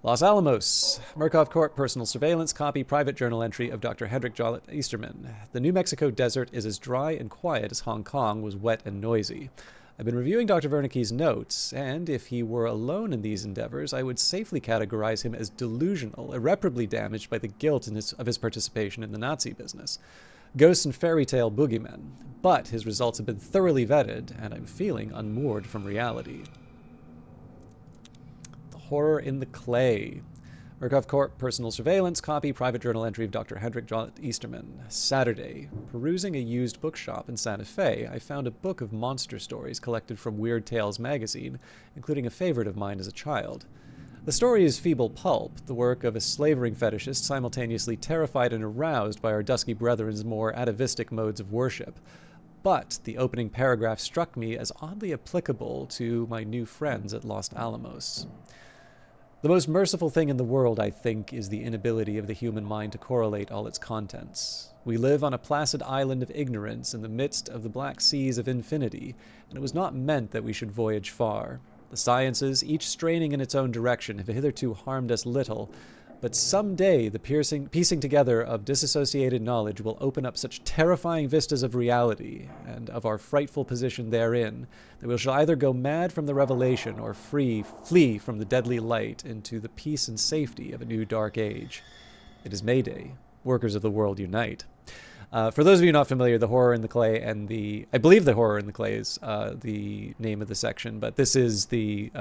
Los Alamos. Murkoff Corp. Personal surveillance. Copy. Private journal entry of Dr. Hendrik Jollet Easterman. The New Mexico desert is as dry and quiet as Hong Kong was wet and noisy. I've been reviewing Dr. Wernicke's notes, and if he were alone in these endeavors, I would safely categorize him as delusional, irreparably damaged by the guilt of his participation in the Nazi business. Ghosts and fairy tale boogeymen. But his results have been thoroughly vetted, and I'm feeling unmoored from reality. The Horror in the Clay. Murkoff Corp. Personal surveillance. Copy. Private journal entry of Dr. Hendrik Jollet Easterman. Saturday. Perusing a used bookshop in Santa Fe, I found a book of monster stories collected from Weird Tales magazine, including a favorite of mine as a child. The story is feeble pulp, the work of a slavering fetishist simultaneously terrified and aroused by our dusky brethren's more atavistic modes of worship. But the opening paragraph struck me as oddly applicable to my new friends at Los Alamos. The most merciful thing in the world, I think, is the inability of the human mind to correlate all its contents. We live on a placid island of ignorance in the midst of the black seas of infinity, and it was not meant that we should voyage far. The sciences, each straining in its own direction, have hitherto harmed us little, but someday the piecing together of disassociated knowledge will open up such terrifying vistas of reality and of our frightful position therein that we shall either go mad from the revelation or flee from the deadly light into the peace and safety of a new dark age. It is May Day. Workers of the world unite. For those of you not familiar, The Horror in the Clay and I believe The Horror in the Clay is the name of the section, but this is the,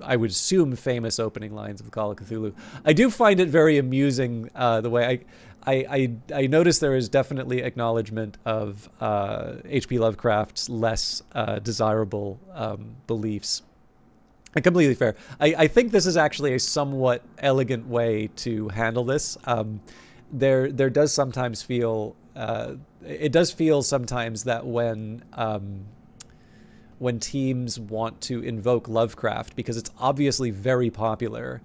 I would assume, famous opening lines of Call of Cthulhu. I do find it very amusing the way I notice there is definitely acknowledgement of H.P. Lovecraft's less desirable beliefs. And completely fair. I think this is actually a somewhat elegant way to handle this. There does sometimes feel it does feel sometimes that when teams want to invoke Lovecraft, because it's obviously very popular,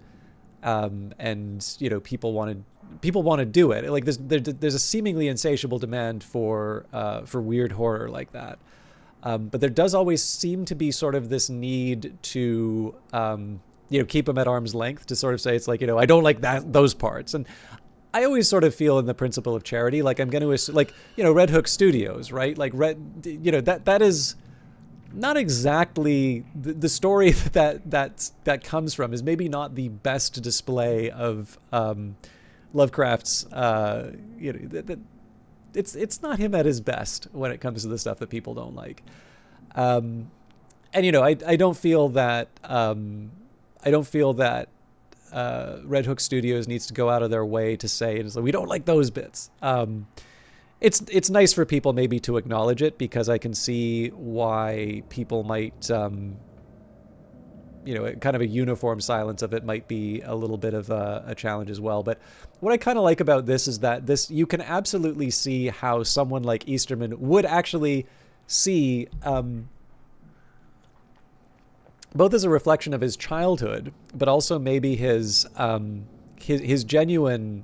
and people want to do it. Like there's a seemingly insatiable demand for weird horror like that. But there does always seem to be sort of this need to keep them at arm's length, to sort of say it's like, I don't like those parts. And I always sort of feel in the principle of charity, like I'm going to assume, like, Red Hook Studios, right? Like that is not exactly the story that comes from is maybe not the best display of Lovecraft's, it's not him at his best when it comes to the stuff that people don't like. And I don't feel that Red Hook Studios needs to go out of their way to say it's like, we don't like those bits. It's nice for people maybe to acknowledge it, because I can see why people might, kind of a uniform silence of it might be a little bit of a challenge as well. But what I kind of like about this is that you can absolutely see how someone like Easterman would actually see, both as a reflection of his childhood, but also maybe his genuine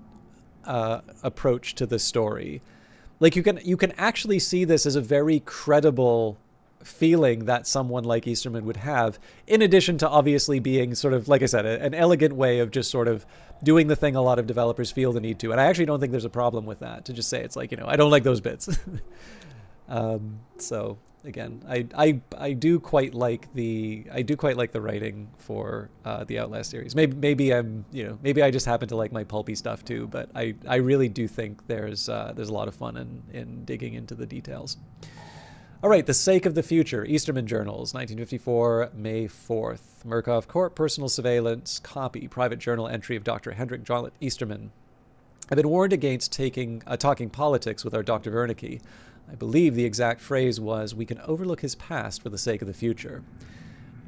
approach to the story. Like you can actually see this as a very credible feeling that someone like Easterman would have, in addition to obviously being sort of, like I said, an elegant way of just sort of doing the thing a lot of developers feel the need to. And I actually don't think there's a problem with that, to just say it's like, I don't like those bits. So again, I do quite like the writing for the Outlast series. Maybe maybe I just happen to like my pulpy stuff too, but I really do think there's a lot of fun in digging into the details. All right, The Sake of the Future, Easterman Journals, 1954, May 4th. Murkoff Court, personal surveillance, copy, private journal entry of Dr. Hendrik Jollet Easterman. I've been warned against talking politics with our Dr. Wernicke. I believe the exact phrase was, we can overlook his past for the sake of the future.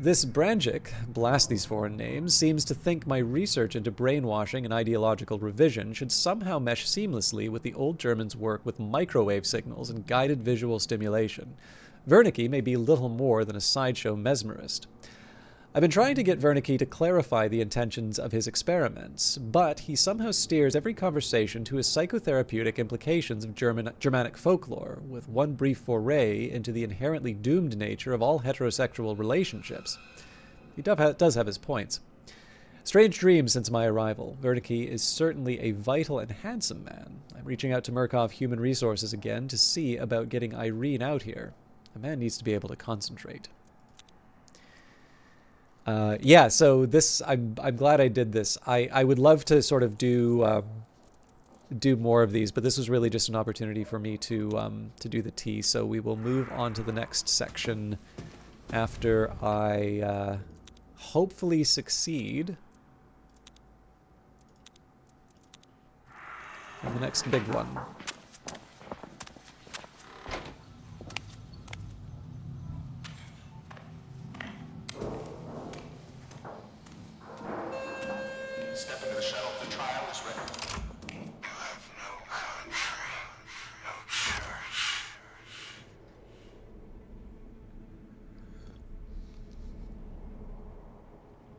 This Branjik, blast these foreign names, seems to think my research into brainwashing and ideological revision should somehow mesh seamlessly with the old Germans' work with microwave signals and guided visual stimulation. Wernicke may be little more than a sideshow mesmerist. I've been trying to get Wernicke to clarify the intentions of his experiments, but he somehow steers every conversation to his psychotherapeutic implications of Germanic folklore, with one brief foray into the inherently doomed nature of all heterosexual relationships. He does have his points. Strange dreams since my arrival. Wernicke is certainly a vital and handsome man. I'm reaching out to Murkoff Human Resources again to see about getting Irene out here. A man needs to be able to concentrate. Yeah, so this, I'm glad I did this. I would love to sort of do more of these, but this was really just an opportunity for me to do the tea. So we will move on to the next section after I hopefully succeed in the next big one. Step into the shuttle. The trial is ready. You have no country, no church.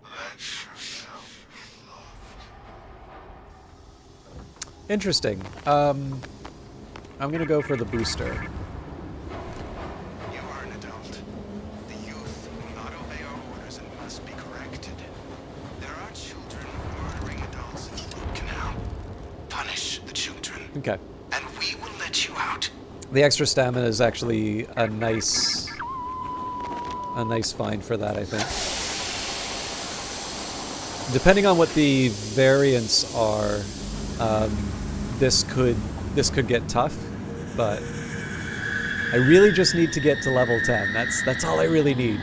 Let yourself be loved. Interesting. I'm gonna go for the booster. You are an adult. The youth will not obey our orders and must be corrected. There are children murdering adults in the root canal. Punish the children, Okay. and we will let you out. The extra stamina is actually a nice find for that, I think. Depending on what the variants are, this could get tough, but I really just need to get to level 10. That's all I really need.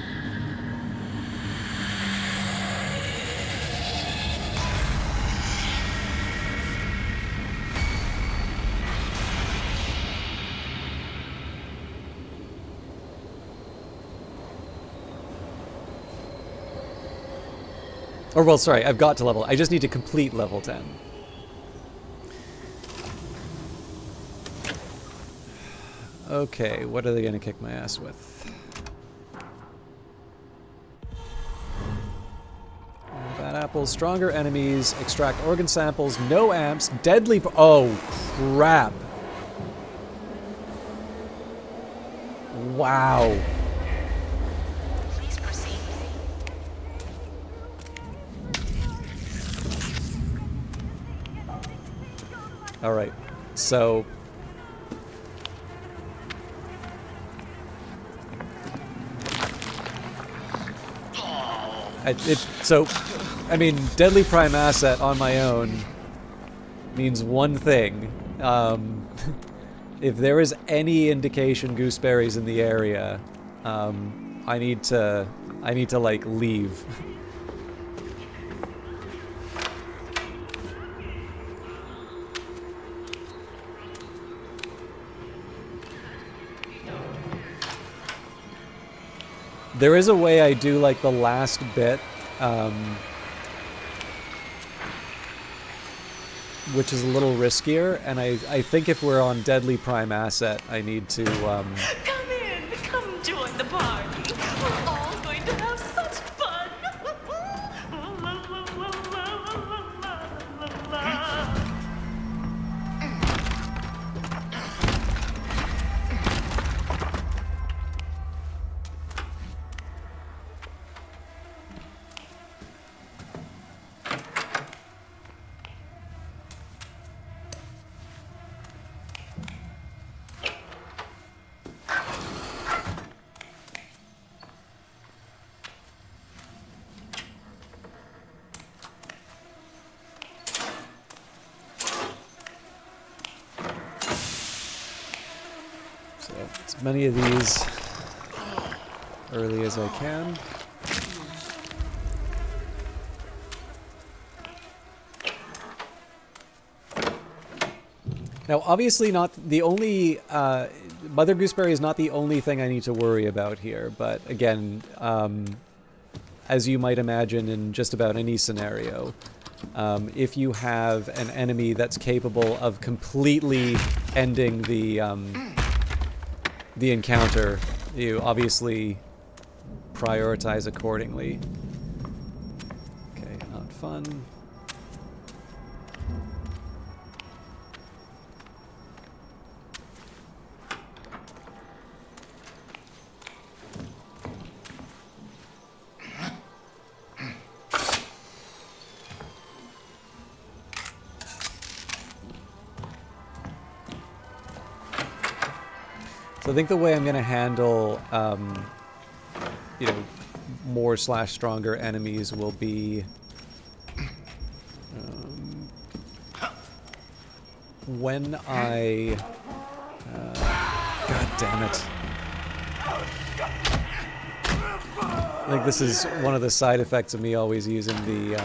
Or, well, sorry, I've got to level. I just need to complete level 10. Okay, what are they going to kick my ass with? Bad apples, stronger enemies, extract organ samples, no amps, deadly... Oh, crap. Wow. Please proceed. All right, so... I mean, Deadly Prime Asset on my own means one thing. If there is any indication gooseberries in the area, I need to like leave. There is a way I do like the last bit, which is a little riskier, and I think if we're on Deadly Prime Asset, I need to... Come in, come join the party. We're all going to have such fun. as many of these early as I can. Now, obviously not the only... Mother Gooseberry is not the only thing I need to worry about here, but again, as you might imagine in just about any scenario, if you have an enemy that's capable of completely ending the encounter, you obviously prioritize accordingly. Okay, not fun. So I think the way I'm going to handle, you know, more/stronger enemies will be when I... God damn it. I think this is one of the side effects of me always using the...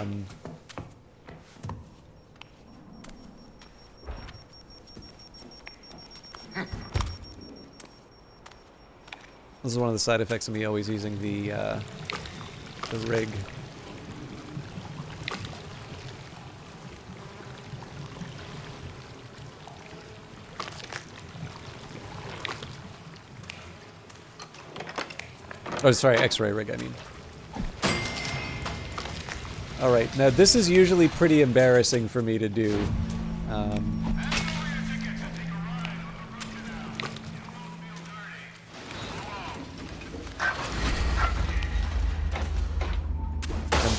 This is one of the side effects of me always using the rig. Oh, sorry, X-ray rig, I mean. Alright, now this is usually pretty embarrassing for me to do.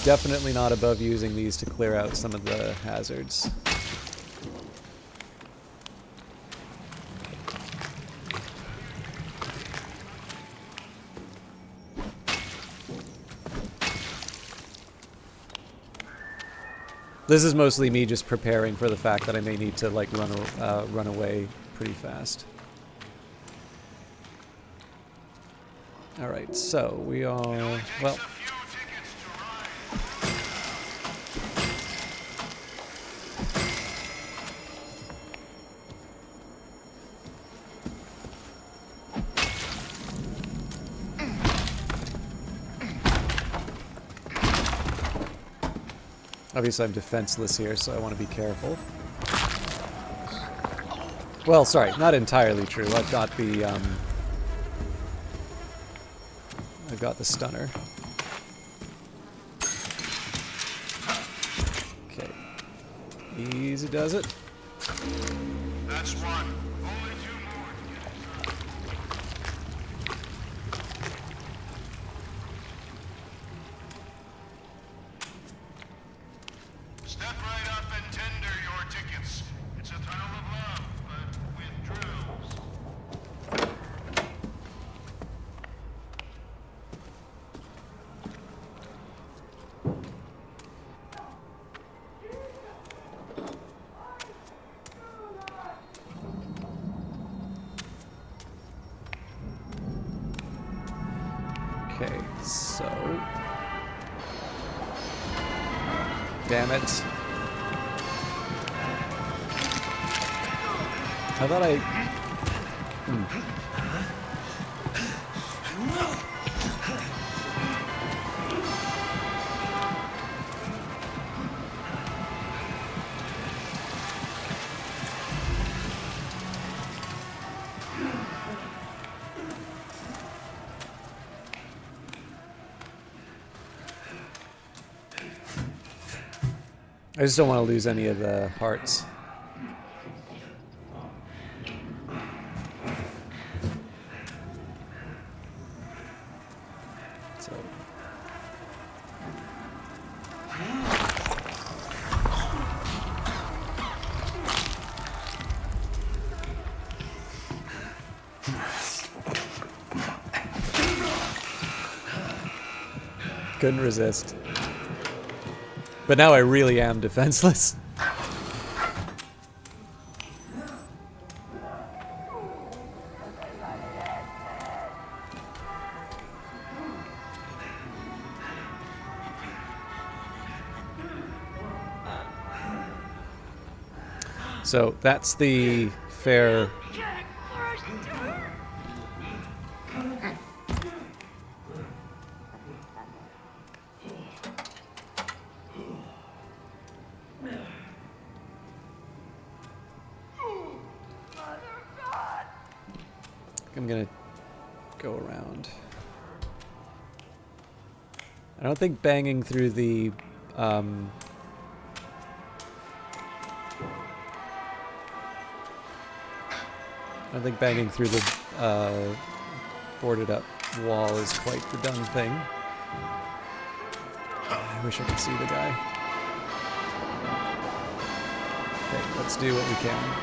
Definitely not above using these to clear out some of the hazards. This is mostly me just preparing for the fact that I may need to like run away pretty fast. All right, so we are well. Obviously, I'm defenseless here, so I want to be careful. Well, sorry, not entirely true. I've got the stunner. Okay, easy does it. That's one. Only two more. Step right up and tender your tickets. It's a thrill of love, but with drills. Okay, so... Damn it. How about I... I just don't want to lose any of the hearts. So. Couldn't resist. But now I really am defenseless. So that's the fair. I'm gonna go around. I don't think banging through the I don't think banging through the boarded up wall is quite the done thing. I wish I could see the guy. Okay, let's do what we can.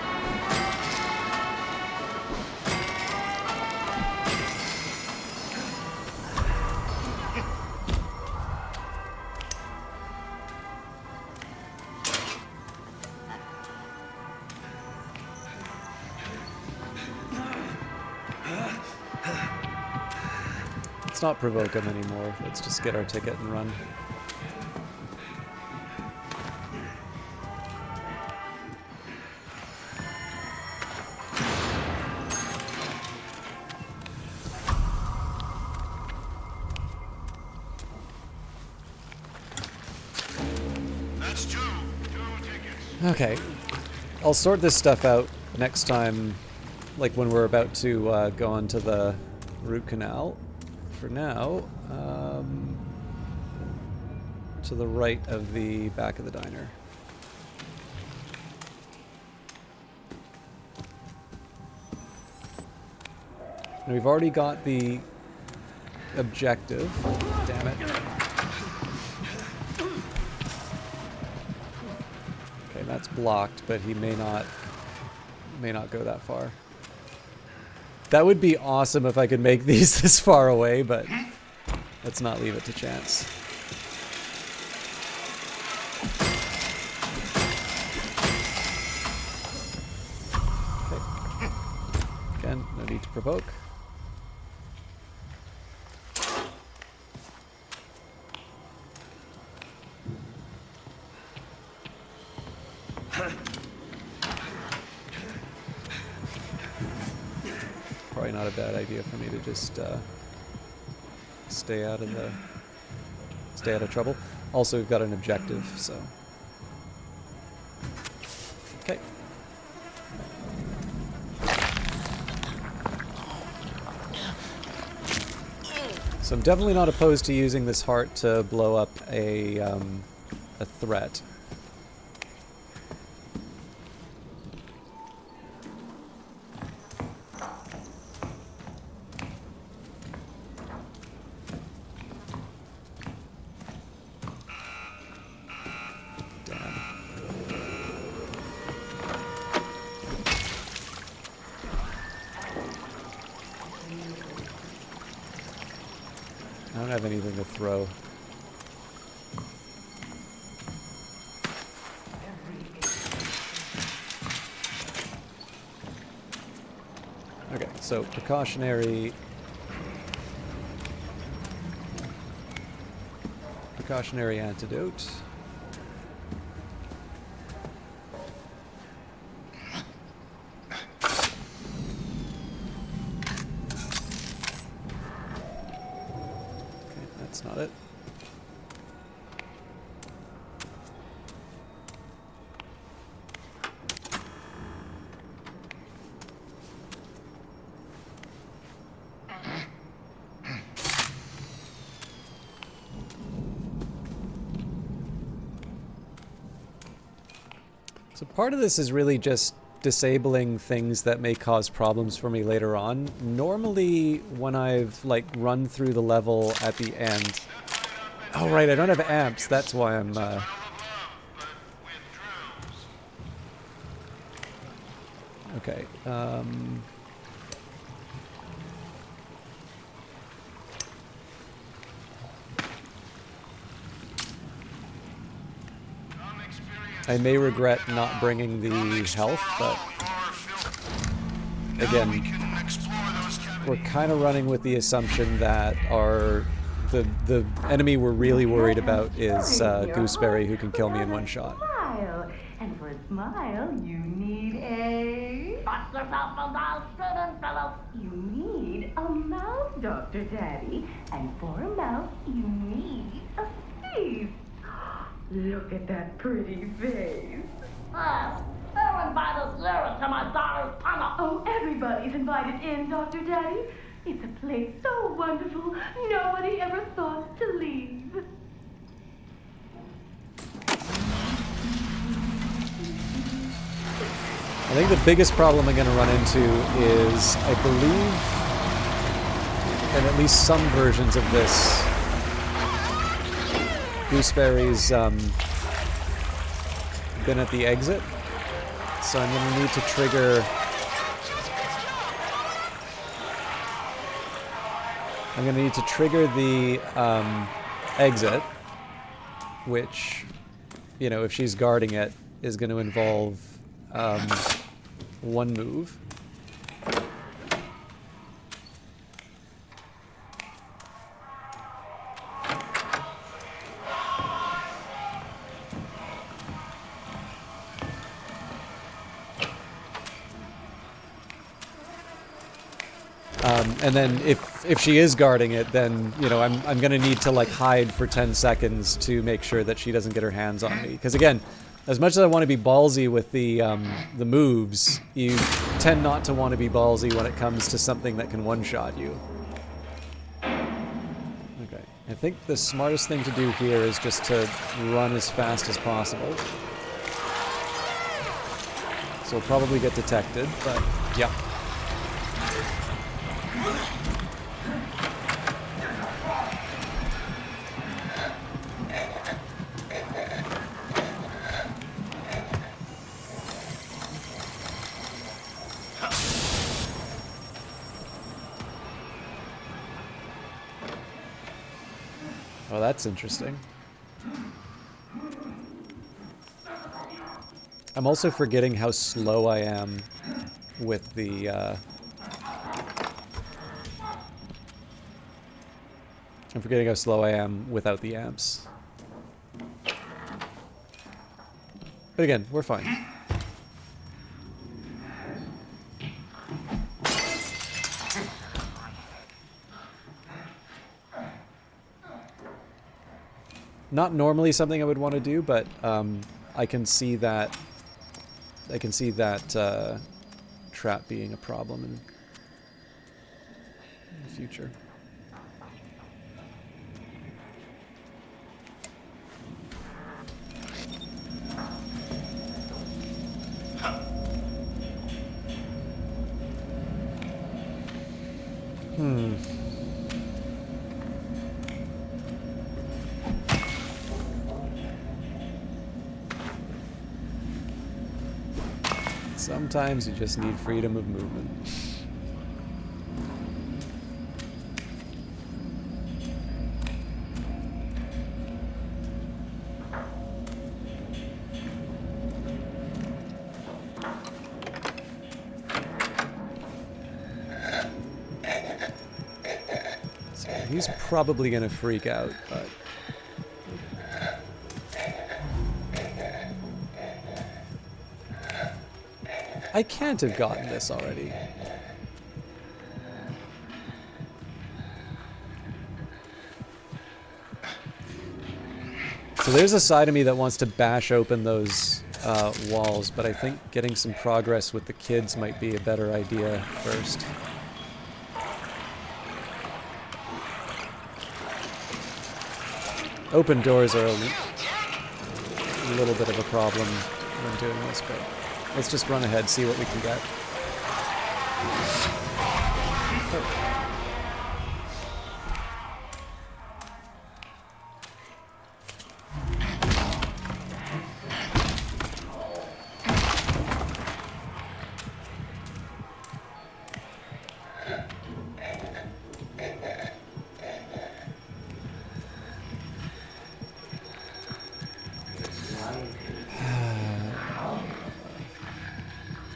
Let's not provoke him anymore. Let's just get our ticket and run. That's two tickets. Okay. I'll sort this stuff out next time, like when we're about to go onto the root canal. For now, to the right of the back of the diner. And we've already got the objective. Damn it. Okay, that's blocked, but he may not go that far. That would be awesome if I could make these this far away, but let's not leave it to chance. Okay. Again, no need to provoke. Probably not a bad idea for me to just stay out of trouble. Also, we've got an objective, so okay. So I'm definitely not opposed to using this heart to blow up a threat. I don't have anything to throw. Okay, so precautionary antidote. That's not it. So part of this is really just disabling things that may cause problems for me later on. Normally, when I've like run through the level at the end... Oh right, I don't have amps, that's why I'm... Okay, I may regret not bringing the health, but again, we're kind of running with the assumption that the enemy we're really worried about is Gooseberry, who can kill me in one shot. Smile. And for a smile, you need Watch yourself from the student fellow. You need a mouth, Dr. Daddy. And for a mouth, you need a face. Look at that pretty face. Who invited you to my daughter's tunnel? Oh, everybody's invited in, Dr. Daddy. It's a place so wonderful, nobody ever thought to leave. I think the biggest problem I'm going to run into is, I believe, in at least some versions of this, Gooseberry's been at the exit, so I'm going to need to trigger... I'm going to need to trigger the exit, which, you know, if she's guarding it, is going to involve one move. And then if she is guarding it, then, you know, I'm going to need to, like, hide for 10 seconds to make sure that she doesn't get her hands on me. Because, again, as much as I want to be ballsy with the moves, you tend not to want to be ballsy when it comes to something that can one-shot you. Okay. I think the smartest thing to do here is just to run as fast as possible. So we'll probably get detected, but yeah. Oh, that's interesting. I'm also forgetting how slow I am with the, I'm forgetting how slow I am without the amps. But again, we're fine. Not normally something I would want to do, but I can see that trap being a problem in the future. Sometimes you just need freedom of movement. So he's probably gonna freak out, but... I can't have gotten this already. So there's a side of me that wants to bash open those walls, but I think getting some progress with the kids might be a better idea first. Open doors are a little bit of a problem when doing this, but let's just run ahead, see what we can get.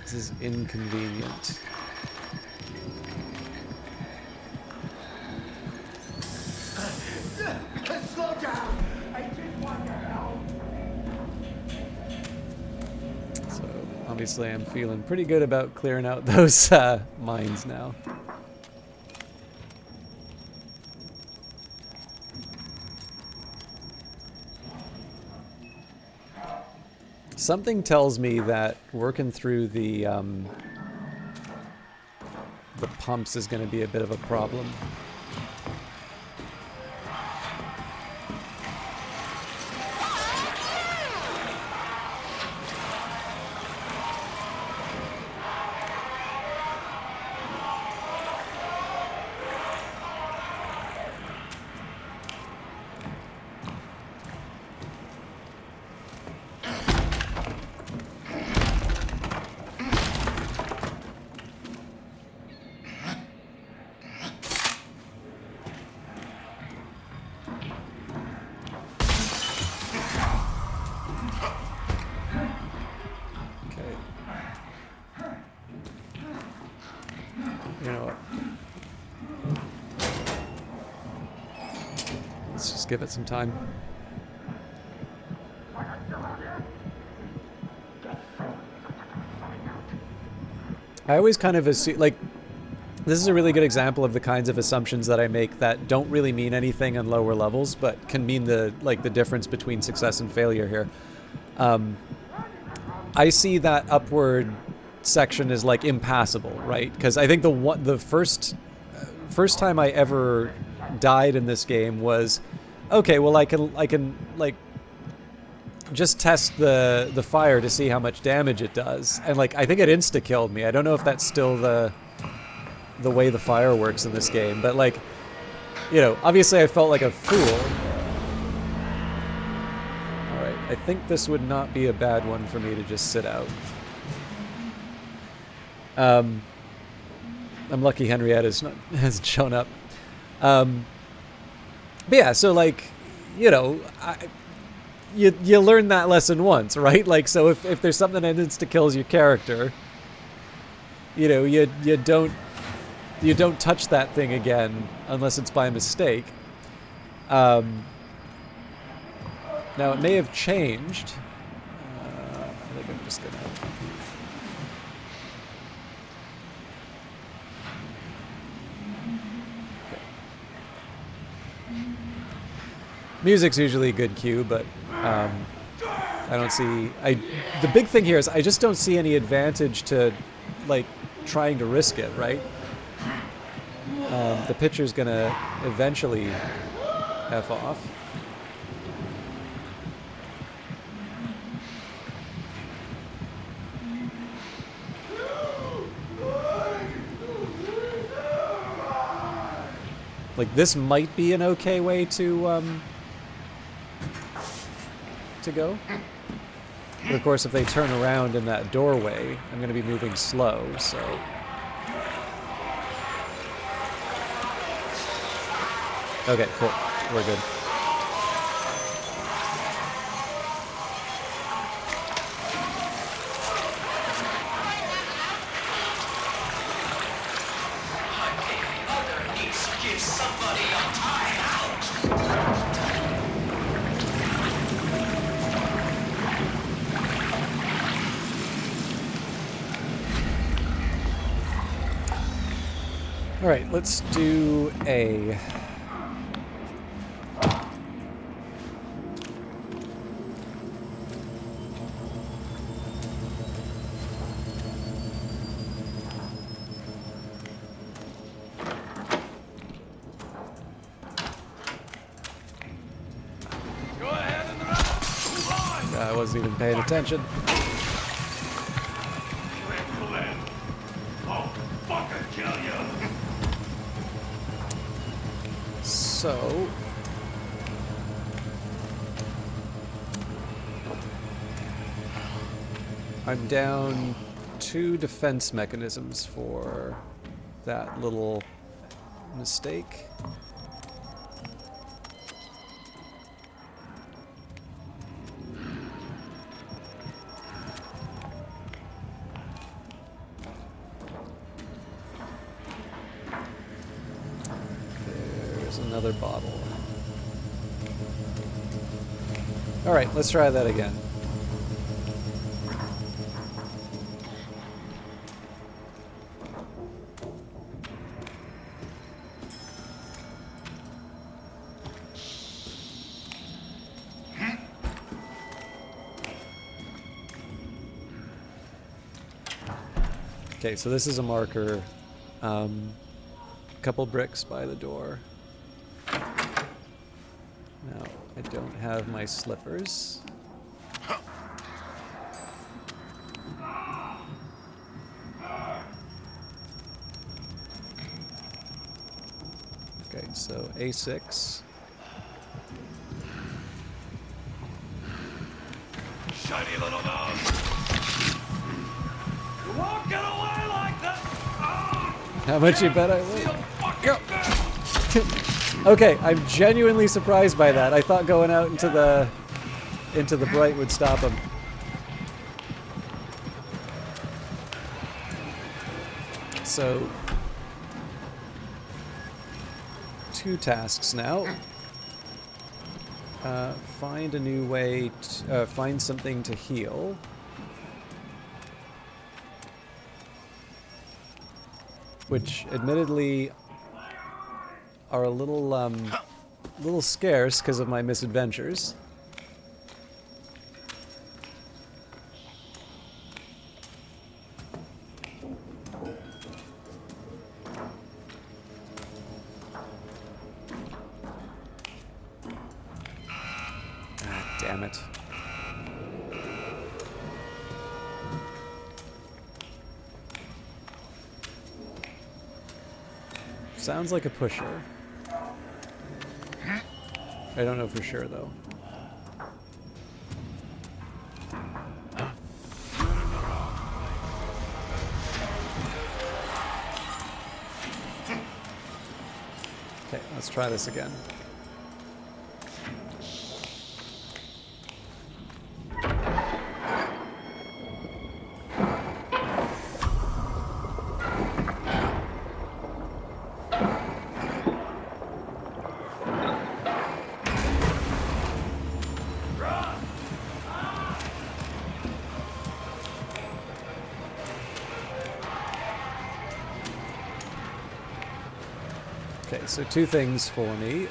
This is inconvenient. Slow down! I just want your help! So I'll be Obviously, I'm feeling pretty good about clearing out those mines now. Something tells me that working through the pumps is going to be a bit of a problem. You know what? Let's just give it some time. I always kind of assume, like, this is a really good example of the kinds of assumptions that I make that don't really mean anything on lower levels, but can mean the difference between success and failure here. I see that upward section is like impassable, right? Because I think the first time I ever died in this game was, okay, well I can like just test the fire to see how much damage it does, and like I think it insta killed me. I don't know if that's still the way the fire works in this game, but like, you know, obviously I felt like a fool. All right, I think this would not be a bad one for me to just sit out. I'm lucky Henrietta hasn't shown up. But yeah, so like, you know, you learn that lesson once, right? Like, so if there's something that insta kills your character, you know, you don't touch that thing again unless it's by mistake. Now it may have changed. I think I'm just gonna. Music's usually a good cue, but I don't see... the big thing here is I just don't see any advantage to, like, trying to risk it, right? The pitcher's gonna eventually F off. Like, this might be an okay way to go. But of course, if they turn around in that doorway, I'm going to be moving slow, so... Okay, cool. We're good. All right, let's do a... I wasn't even paying attention. So... I'm down 2 defense mechanisms for that little mistake. Another bottle. All right, let's try that again. Okay, so this is a marker. Couple bricks by the door. Now, I don't have my slippers. Okay, so A6. Shiny little nose! You won't get away like that! How much you bet I will? Go! Okay, I'm genuinely surprised by that. I thought going out into the bright would stop him. So, 2 tasks now. Find a new way to, find something to heal. Which, admittedly, are a little scarce because of my misadventures. Ah, damn it. Sounds like a pusher. I don't know for sure, though. Okay, let's try this again. Okay, so 2 things for me.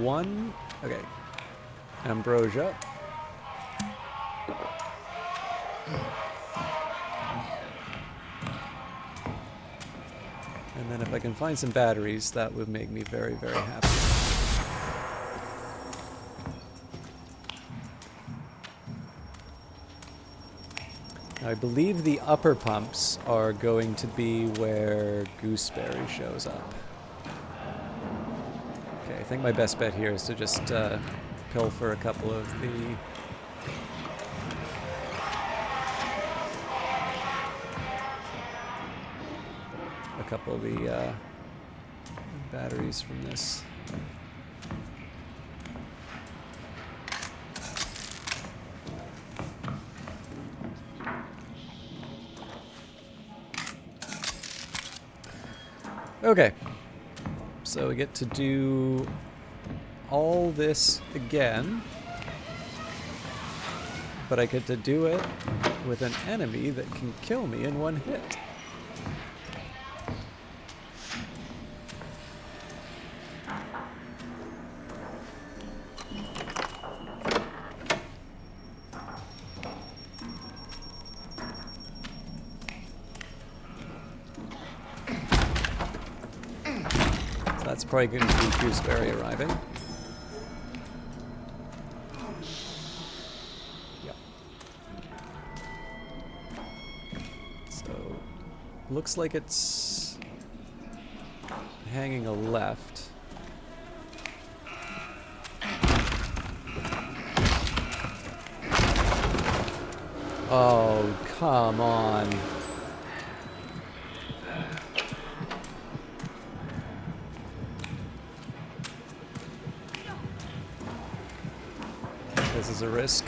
One, okay, ambrosia. And then if I can find some batteries, that would make me very, very happy. Now, I believe the upper pumps are going to be where Gooseberry shows up. Okay, I think my best bet here is to just pilfer a couple of the... batteries from this. Okay, so we get to do all this again, but I get to do it with an enemy that can kill me in 1 hit. That's probably going to be Gooseberry arriving. Yep. So, looks like it's hanging a left. Oh, come on. This is a risk.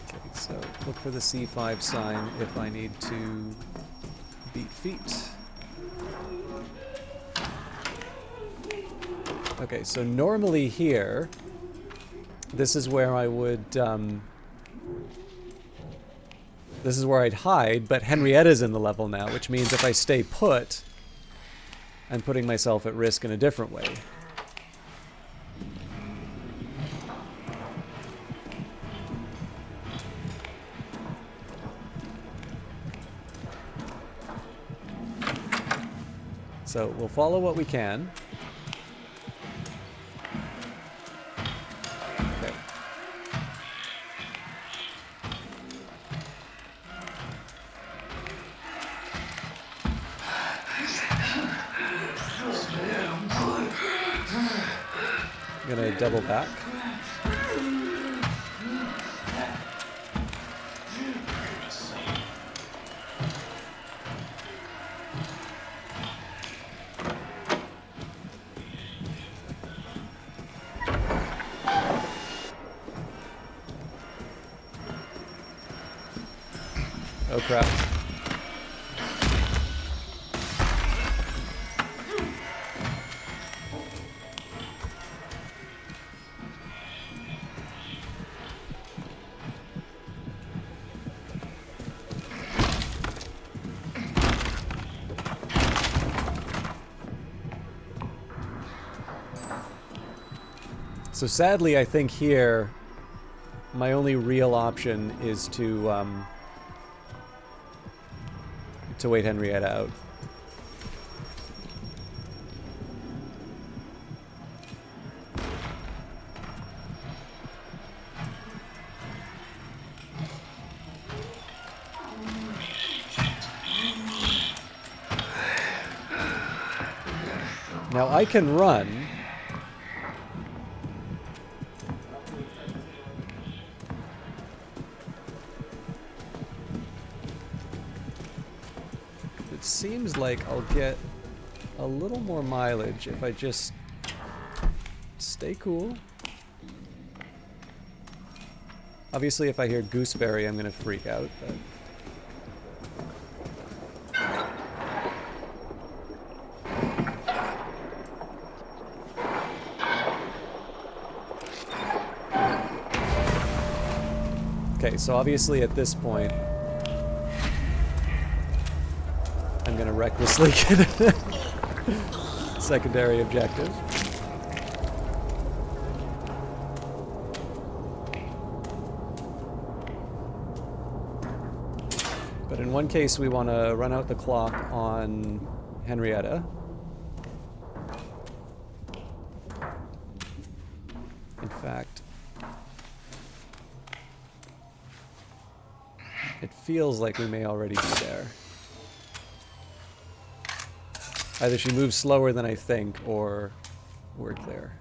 Okay, so look for the C5 sign if I need to beat feet. Okay, so normally here, this is where I would, this is where I'd hide, but Henrietta's in the level now, which means if I stay put, I'm putting myself at risk in a different way. So we'll follow what we can. Okay. I'm gonna double back. Oh crap. So sadly, I think here, my only real option is to wait Henrietta out. Now I can run. It seems like I'll get a little more mileage if I just stay cool. Obviously, if I hear gooseberry, I'm gonna freak out, but... Okay, so obviously at this point, I'm gonna recklessly get a secondary objective. But in one case, we want to run out the clock on Henrietta. In fact, it feels like we may already be there. Either she moves slower than I think, or we're clear.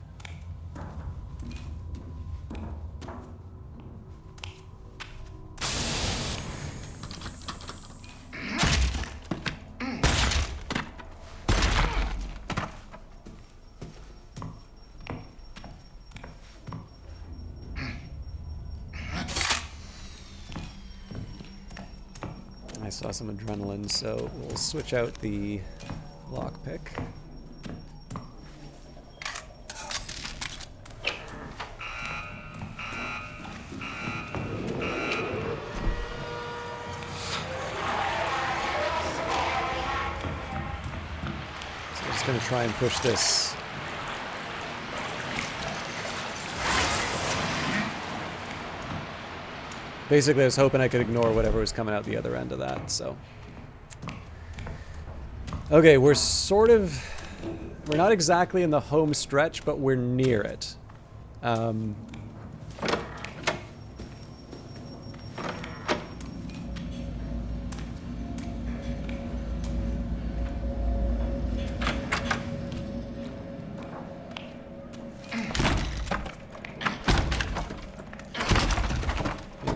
I saw some adrenaline, so we'll switch out the lockpick. So I'm just going to try and push this. Basically, I was hoping I could ignore whatever was coming out the other end of that, so. Okay, we're not exactly in the home stretch, but we're near it.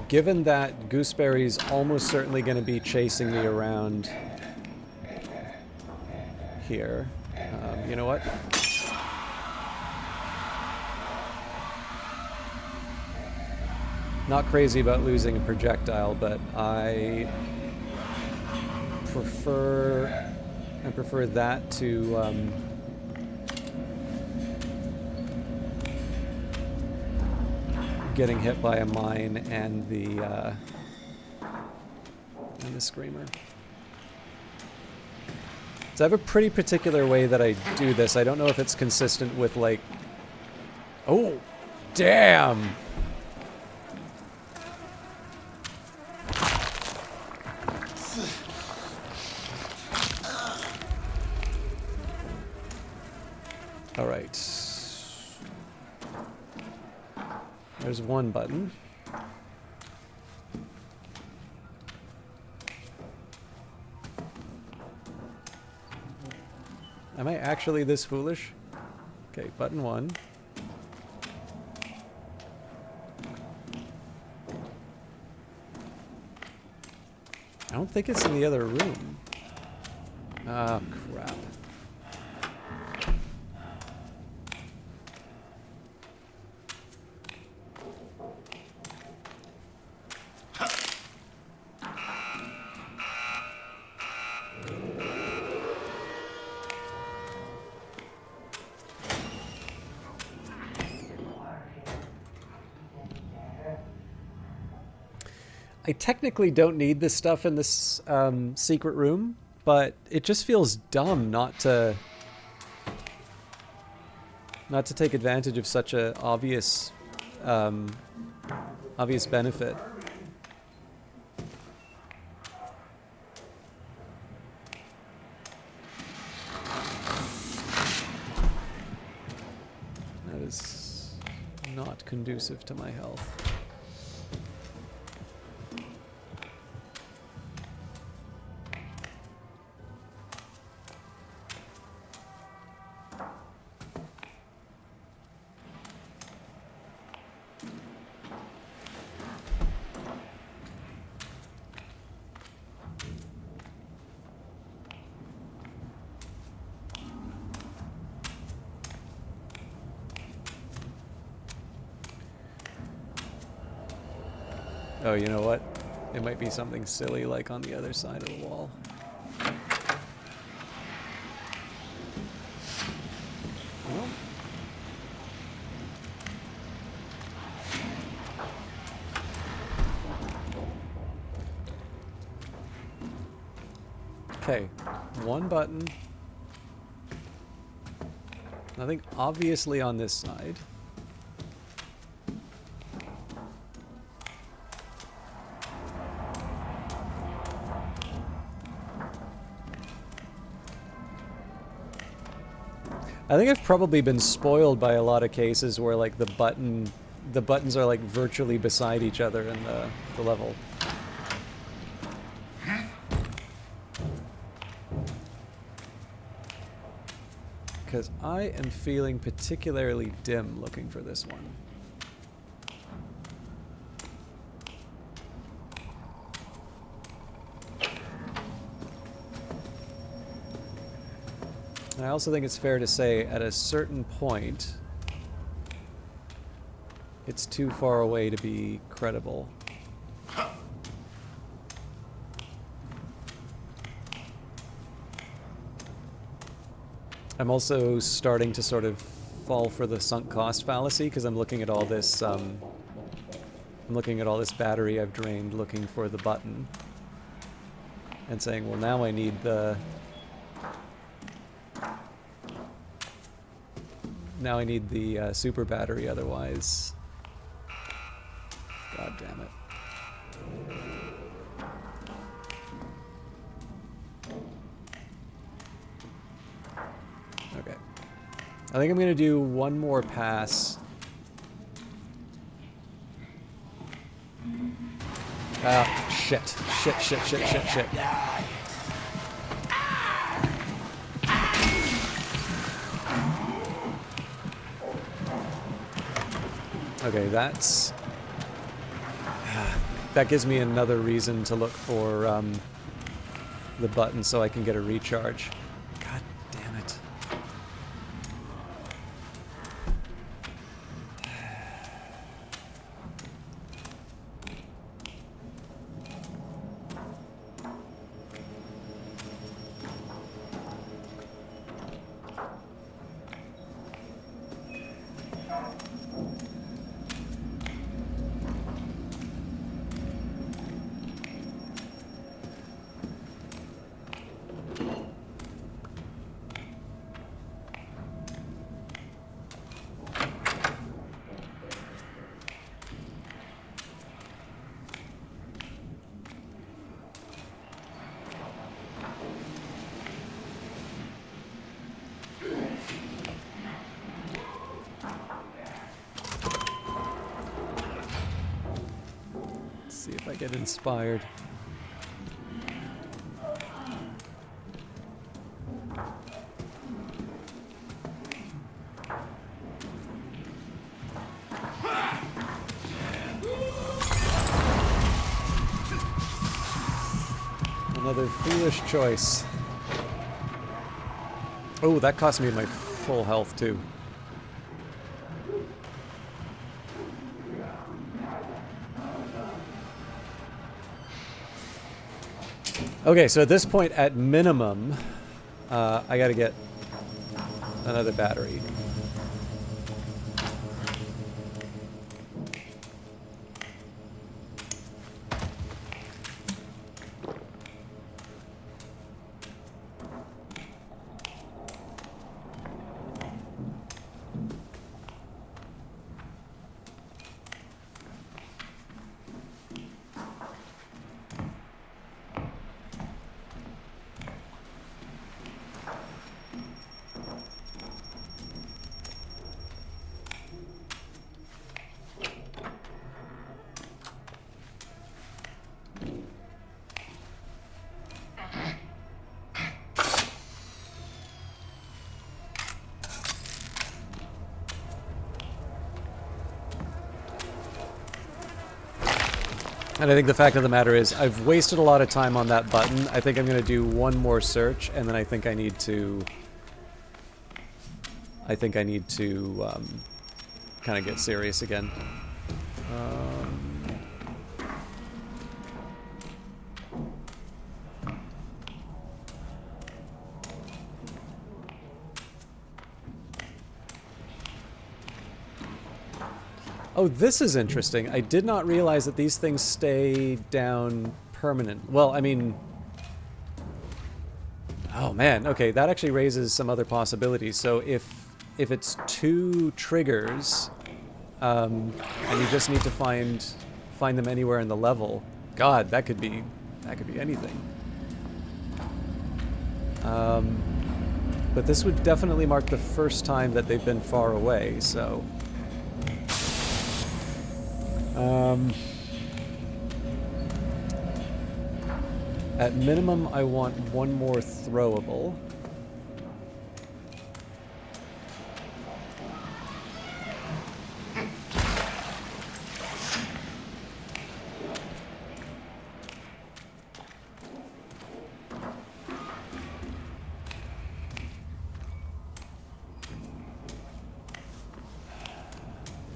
Given that Gooseberry's almost certainly going to be chasing me around here, you know what? Not crazy about losing a projectile, but I prefer that to getting hit by a mine and the screamer. So I have a pretty particular way that I do this. I don't know if it's consistent with, like... Oh! Damn! Alright. There's one button. Am I actually this foolish? Okay, button 1. I don't think it's in the other room. Oh, crap. I technically don't need this stuff in this secret room, but it just feels dumb not to take advantage of such a obvious obvious benefit. That is not conducive to my health. Oh, you know what? It might be something silly like on the other side of the wall. Well. Okay, one button. Nothing obviously on this side. I think I've probably been spoiled by a lot of cases where like the buttons are like virtually beside each other in the level. Because I am feeling particularly dim looking for this one. And I also think it's fair to say at a certain point, it's too far away to be credible. I'm also starting to sort of fall for the sunk cost fallacy because I'm looking at all this battery I've drained looking for the button and saying, well, now I need the super battery, otherwise, god damn it. Okay. I think I'm gonna do one more pass. Shit. Shit. Okay, that gives me another reason to look for the button so I can get a recharge. God damn it. get inspired. Another foolish choice. Oh, that cost me my full health too. Okay, so at this point, at minimum, I gotta get another battery. And I think the fact of the matter is, I've wasted a lot of time on that button. I think I'm going to do one more search, and then I think I need to... kind of get serious again. Oh, this is interesting. I did not realize that these things stay down permanent. Well, I mean... Oh man, okay, that actually raises some other possibilities. So if it's 2 triggers, and you just need to find them anywhere in the level, God, that could be anything. But this would definitely mark the first time that they've been far away, so... At minimum, I want one more throwable.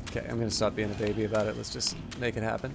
Okay, I'm gonna stop being a baby about it. Let's just make it happen.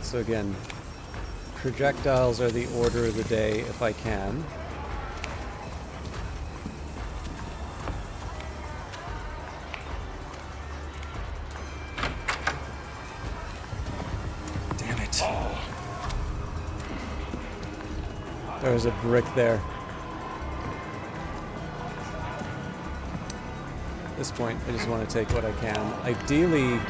So again, projectiles are the order of the day if I can. Damn it. There was a brick there. At this point, I just want to take what I can. Ideally,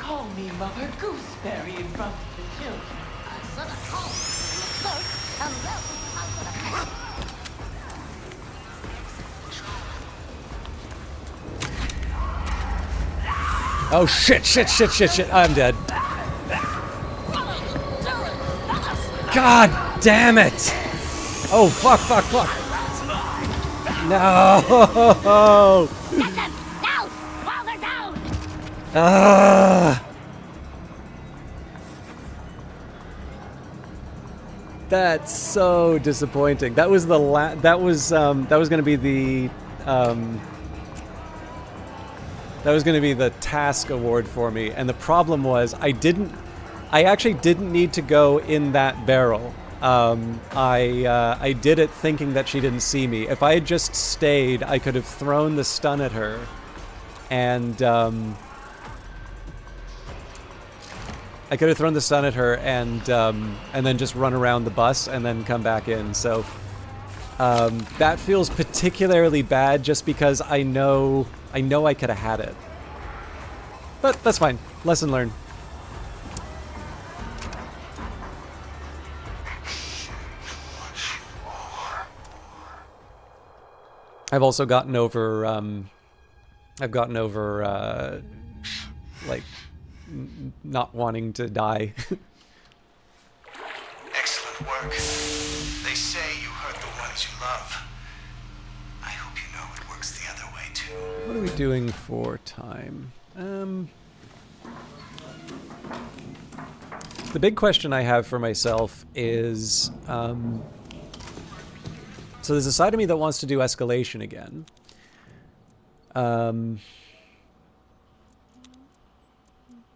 Call me Mother Gooseberry in front of the children. I said I called you, Oh shit, shit, shit, shit, shit. I'm dead. God damn it! Oh, fuck, fuck, fuck. No! Get them! Now! While they're down! Ah! That's so disappointing. That was the that was going to be the that was going to be the task award for me, and the problem was I actually didn't need to go in that barrel. I did it thinking that she didn't see me. If I had just stayed, I could have thrown the stun at her, and and then just run around the bus and then come back in. So that feels particularly bad, just because I know I could have had it. But that's fine. Lesson learned. I've also gotten over like not wanting to die. Excellent work. They say you hurt the ones you love. I hope you know it works the other way too. What are we doing for time? The big question I have for myself is, so there's a side of me that wants to do escalation again.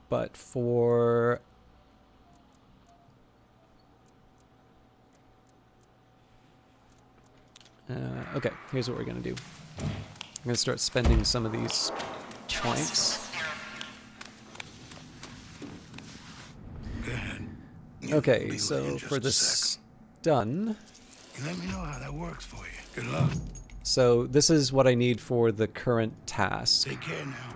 But for... okay, here's what we're going to do. I'm going to start spending some of these points. Go ahead. Okay, Be with you so in just for a the sec. stun... You let me know how that works for you. Good luck. So this is what I need for the current task. Take care now.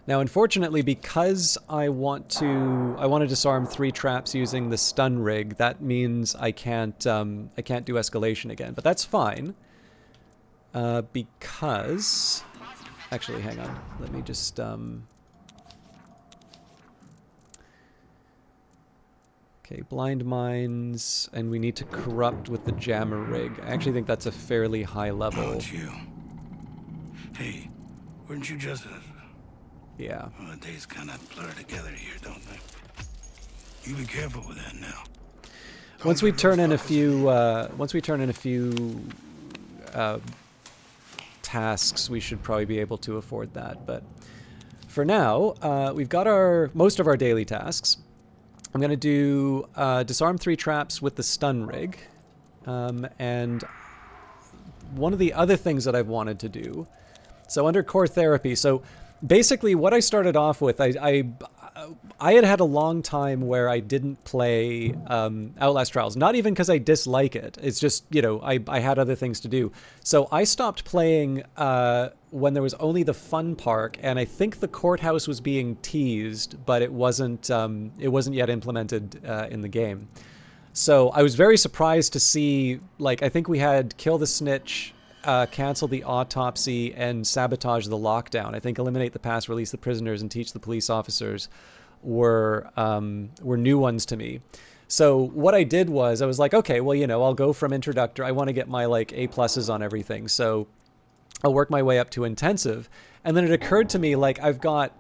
Now, unfortunately, because I want to disarm 3 traps using the stun rig, that means I can't do escalation again. But that's fine, because actually, hang on. Let me just okay, blind mines, and we need to corrupt with the jammer rig. I actually think that's a fairly high level. Oh, it's you. Hey, weren't you just Yeah. Well, the days kind of blur together here, don't they? You be careful with that now. Once we turn in a few, tasks, we should probably be able to afford that. But for now, we've got most of our daily tasks. I'm going to do disarm 3 traps with the stun rig, and one of the other things that I've wanted to do. So under core therapy, so basically what I started off with, I had a long time where I didn't play Outlast Trials. Not even because I dislike it. It's just, you know, I had other things to do. So I stopped playing when there was only the fun park, and I think the courthouse was being teased, but it wasn't yet implemented in the game. So I was very surprised to see, like, I think we had Kill the Snitch, cancel the autopsy, and sabotage the lockdown. I think eliminate the past, release the prisoners, and teach the police officers were new ones to me. So what I did was I was like, okay, well, you know, I'll go from introductory. I want to get my like A+ on everything, so I'll work my way up to intensive. And then it occurred to me, like, I've got,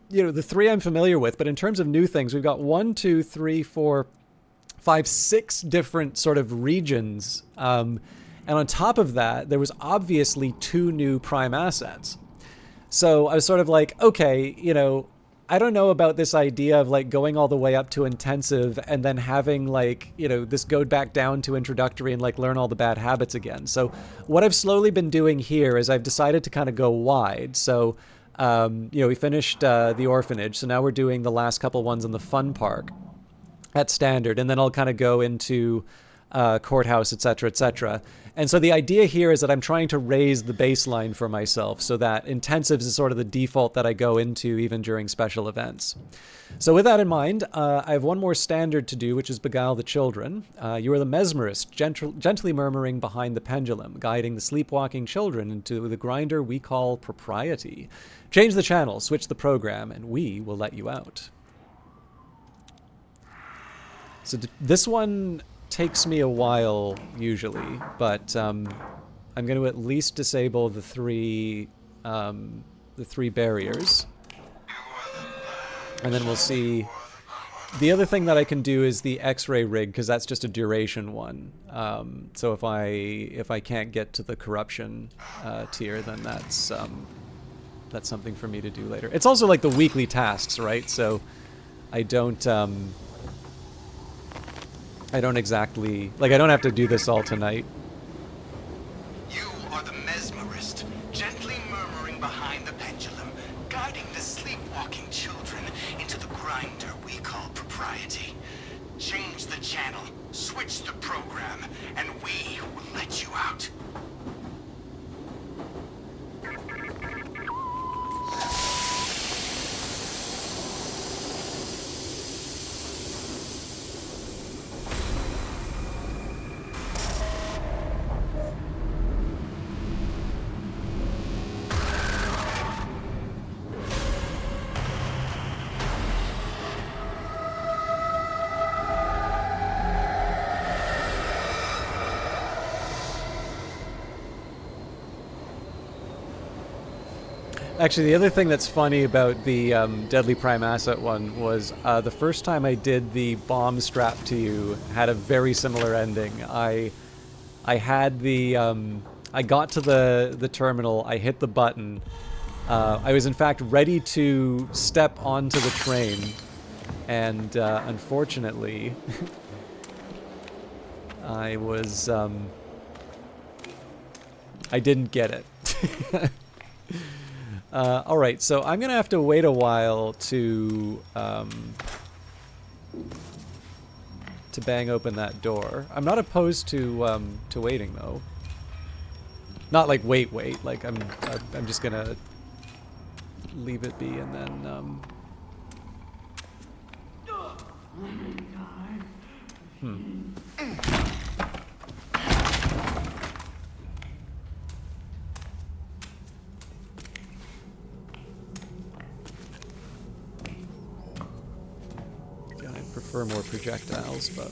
you know, the 3 I'm familiar with, but in terms of new things, we've got 1, 2, 3, 4, 5, 6 different sort of regions. And on top of that, there was obviously 2 new prime assets. So I was sort of like, okay, you know, I don't know about this idea of like going all the way up to intensive and then having like, you know, this go back down to introductory and like learn all the bad habits again. So what I've slowly been doing here is I've decided to kind of go wide. So, you know, we finished the orphanage. So now we're doing the last couple ones in the fun park at standard. And then I'll kind of go into courthouse, etc., etc. And so the idea here is that I'm trying to raise the baseline for myself so that intensives is sort of the default that I go into even during special events. So with that in mind, I have one more standard to do, which is beguile the children. You are the mesmerist, gently murmuring behind the pendulum, guiding the sleepwalking children into the grinder we call propriety. Change the channel, switch the program, and we will let you out. So this one takes me a while usually, but I'm going to at least disable the three barriers, and then we'll see. The other thing that I can do is the X-ray rig, because that's just a duration one. So if I can't get to the corruption tier, then that's something for me to do later. It's also like the weekly tasks, right? So I don't exactly, like, I don't have to do this all tonight. You are the mesmerist, gently murmuring behind the pendulum, guiding the sleepwalking children into the grinder we call propriety. Change the channel, switch the program, and we will let you out. Actually, the other thing that's funny about the Deadly Prime Asset one was the first time I did the bomb strapped to you had a very similar ending. I had the I got to the terminal, I hit the button. I was in fact ready to step onto the train, and unfortunately, I was I didn't get it. Alright, so I'm gonna have to wait a while to bang open that door. I'm not opposed to waiting though. Not like wait, like I'm just gonna leave it be and then I prefer more projectiles, but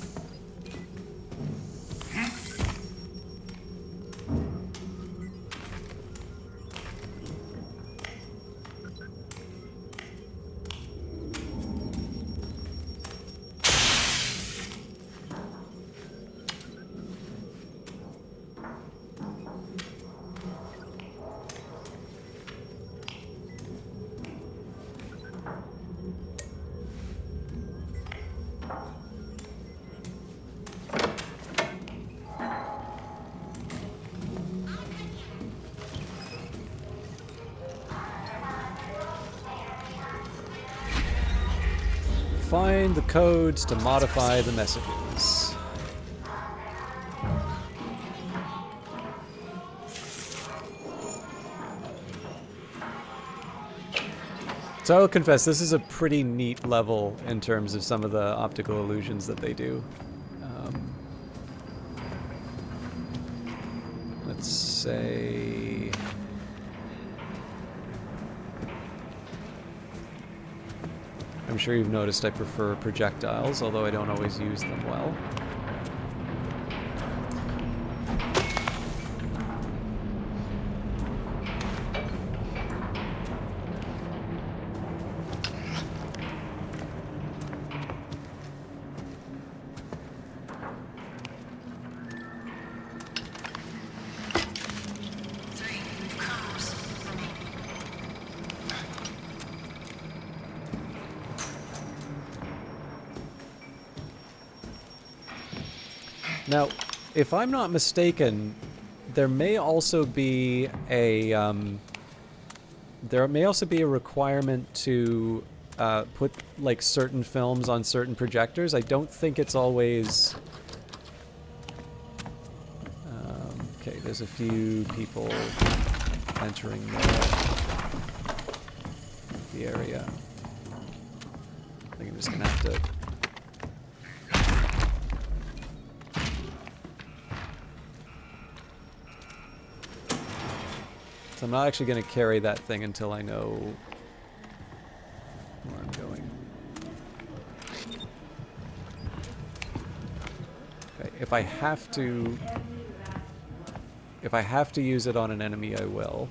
find the codes to modify the messages. So I'll confess, this is a pretty neat level in terms of some of the optical illusions that they do. Let's say... I'm sure you've noticed I prefer projectiles, although I don't always use them well. Now, if I'm not mistaken, there may also be a requirement to put like certain films on certain projectors. I don't think it's always Okay, there's a few people entering the area. I think I'm just gonna have to. So I'm not actually gonna carry that thing until I know where I'm going. Okay, if I have to use it on an enemy, I will.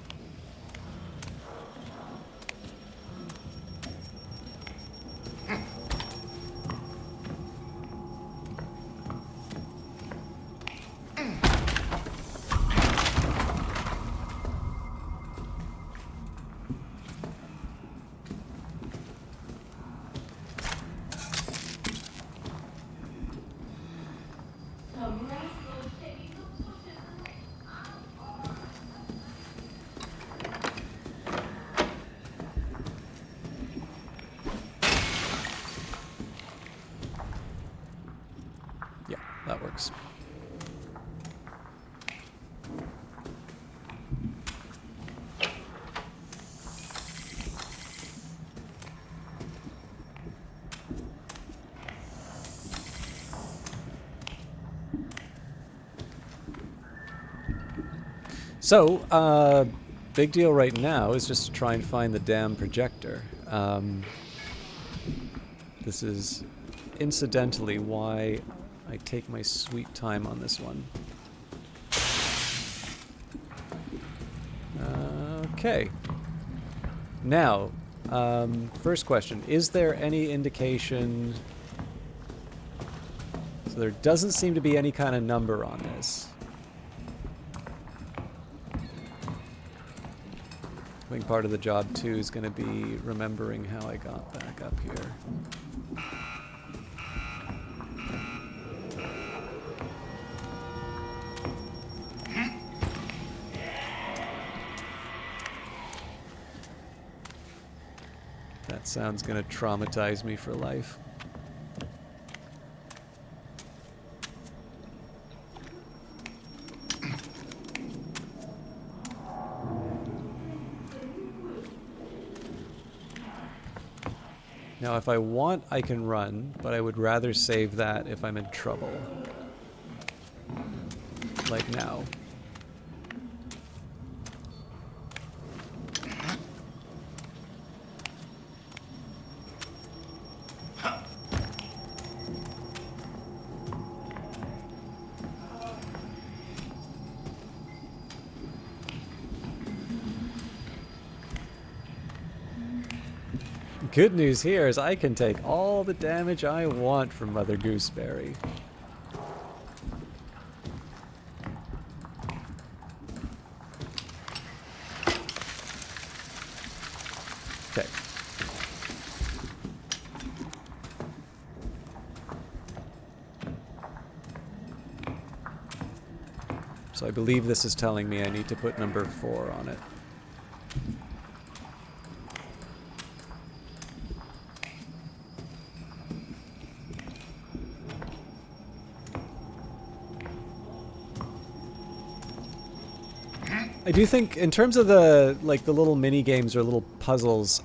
Yeah, that works. So, big deal right now is just to try and find the damn projector. This is incidentally why I take my sweet time on this one. Okay. Now, first question. Is there any indication... So there doesn't seem to be any kind of number on this. I think part of the job, too, is going to be remembering how I got back up here. That sound's going to traumatize me for life. Now, if I want, I can run, but I would rather save that if I'm in trouble. Like now. Good news here is I can take all the damage I want from Mother Gooseberry. Okay. So I believe this is telling me I need to put number 4 on it. I do think, in terms of the little mini games or little puzzles,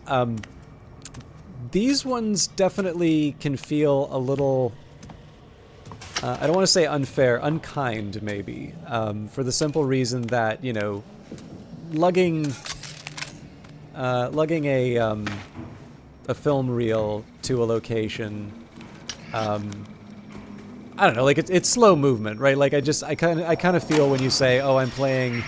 these ones definitely can feel a little, I don't want to say unfair, unkind maybe, for the simple reason that, you know, lugging a film reel to a location, I don't know, like it's slow movement, right? Like I kind of feel when you say, oh, I'm playing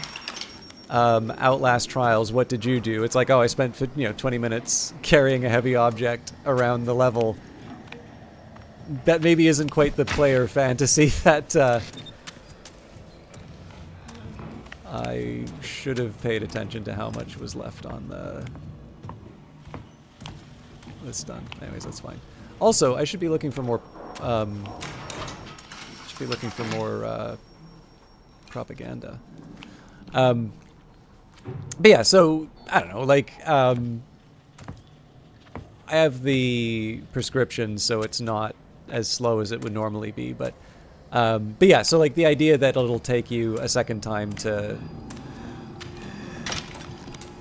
Outlast Trials, what did you do? It's like, oh, I spent 20 minutes carrying a heavy object around the level. That maybe isn't quite the player fantasy that I should have paid attention to how much was left on the... It's done. Anyways, that's fine. Also, I should be looking for more propaganda. But yeah, so, I don't know, like, I have the prescription, so it's not as slow as it would normally be, but But yeah, so like the idea that it'll take you a second time to...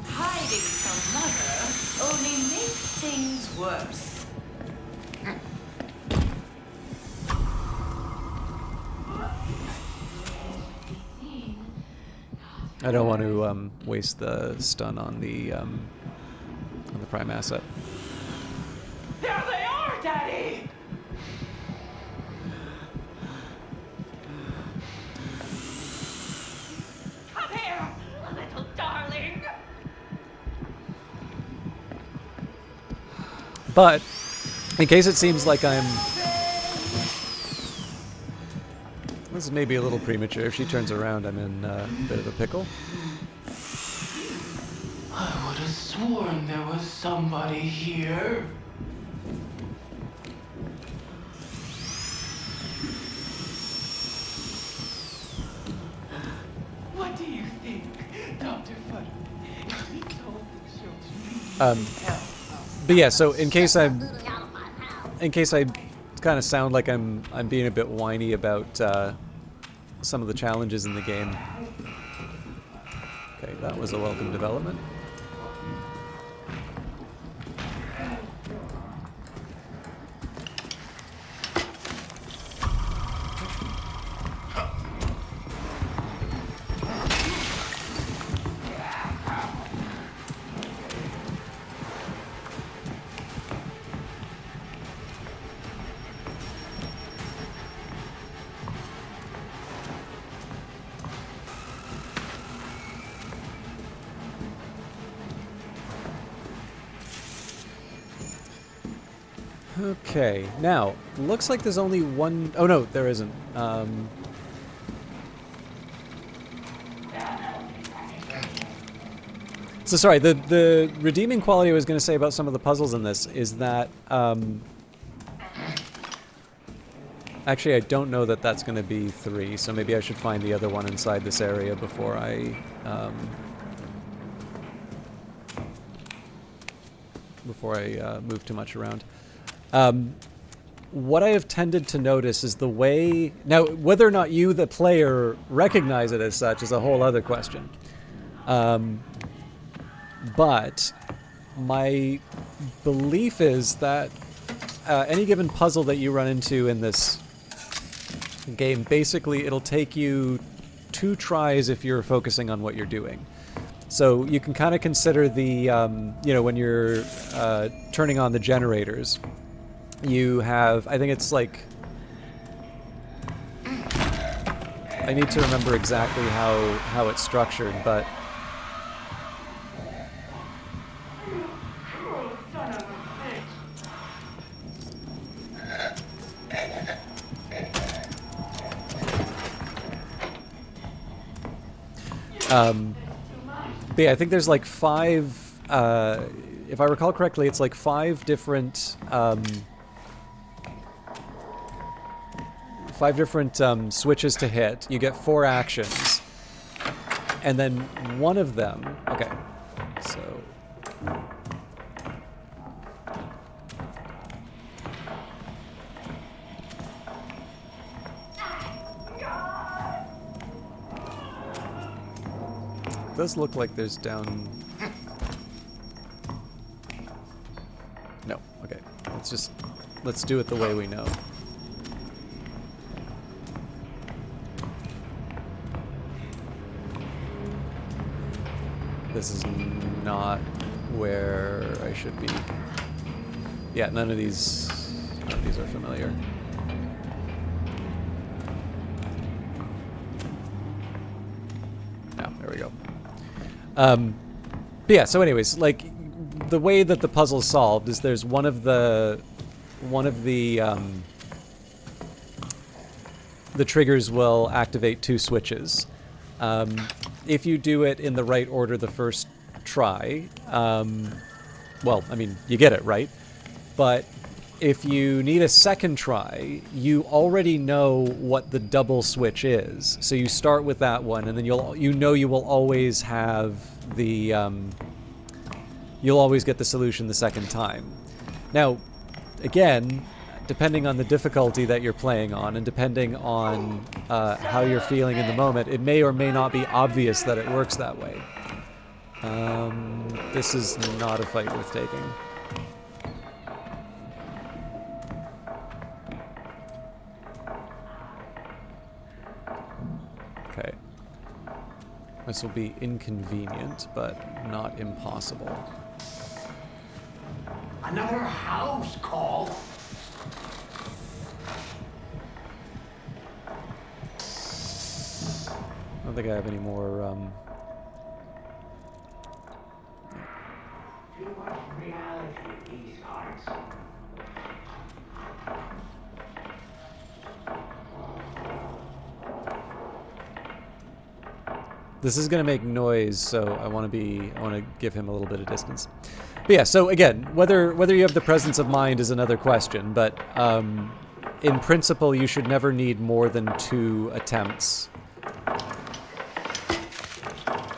Hiding from Mother only makes things worse. I don't want to waste the stun on the prime asset. There they are, Daddy! Come here, little darling! But in case it seems like I'm... This is maybe a little premature. If she turns around, I'm in a bit of a pickle. I would have sworn there was somebody here. What do you think, Dr. Futter? We told the children But yeah, so in case I kind of sound like I'm being a bit whiny about some of the challenges in the game. Okay, that was a welcome development. Okay, now, looks like there's only one... Oh no, there isn't. So sorry, the redeeming quality I was going to say about some of the puzzles in this is that... Actually, I don't know that that's going to be 3, so maybe I should find the other one inside this area before I... move too much around. What I have tended to notice is the way... Now, whether or not you, the player, recognize it as such is a whole other question. But my belief is that any given puzzle that you run into in this game, basically it'll take you 2 tries if you're focusing on what you're doing. So you can kind of consider the, you know, when you're turning on the generators, you have, I think it's like, I need to remember exactly how it's structured, but but yeah, I think there's like 5, if I recall correctly, it's like 5 different, 5 different switches to hit. You get 4 actions. And then one of them, okay, so. It does look like there's down... No, okay. Let's do it the way we know. This is not where I should be. Yeah, none of these are familiar. Oh, there we go. But yeah, so anyways, like, the way that the puzzle's solved is there's one of the triggers will activate 2 switches. If you do it in the right order the first try, well, I mean, you get it right. But if you need a second try, you already know what the double switch is. So you start with that one, and then you will always have the you'll always get the solution the second time. Now, again, depending on the difficulty that you're playing on, and depending on how you're feeling in the moment, it may or may not be obvious that it works that way. This is not a fight worth taking. Okay. This will be inconvenient, but not impossible. Another house call. I don't think I have any more, Too much reality in these cards. This is going to make noise, so I want to give him a little bit of distance. But yeah, so again, whether you have the presence of mind is another question, but in principle, you should never need more than 2 attempts.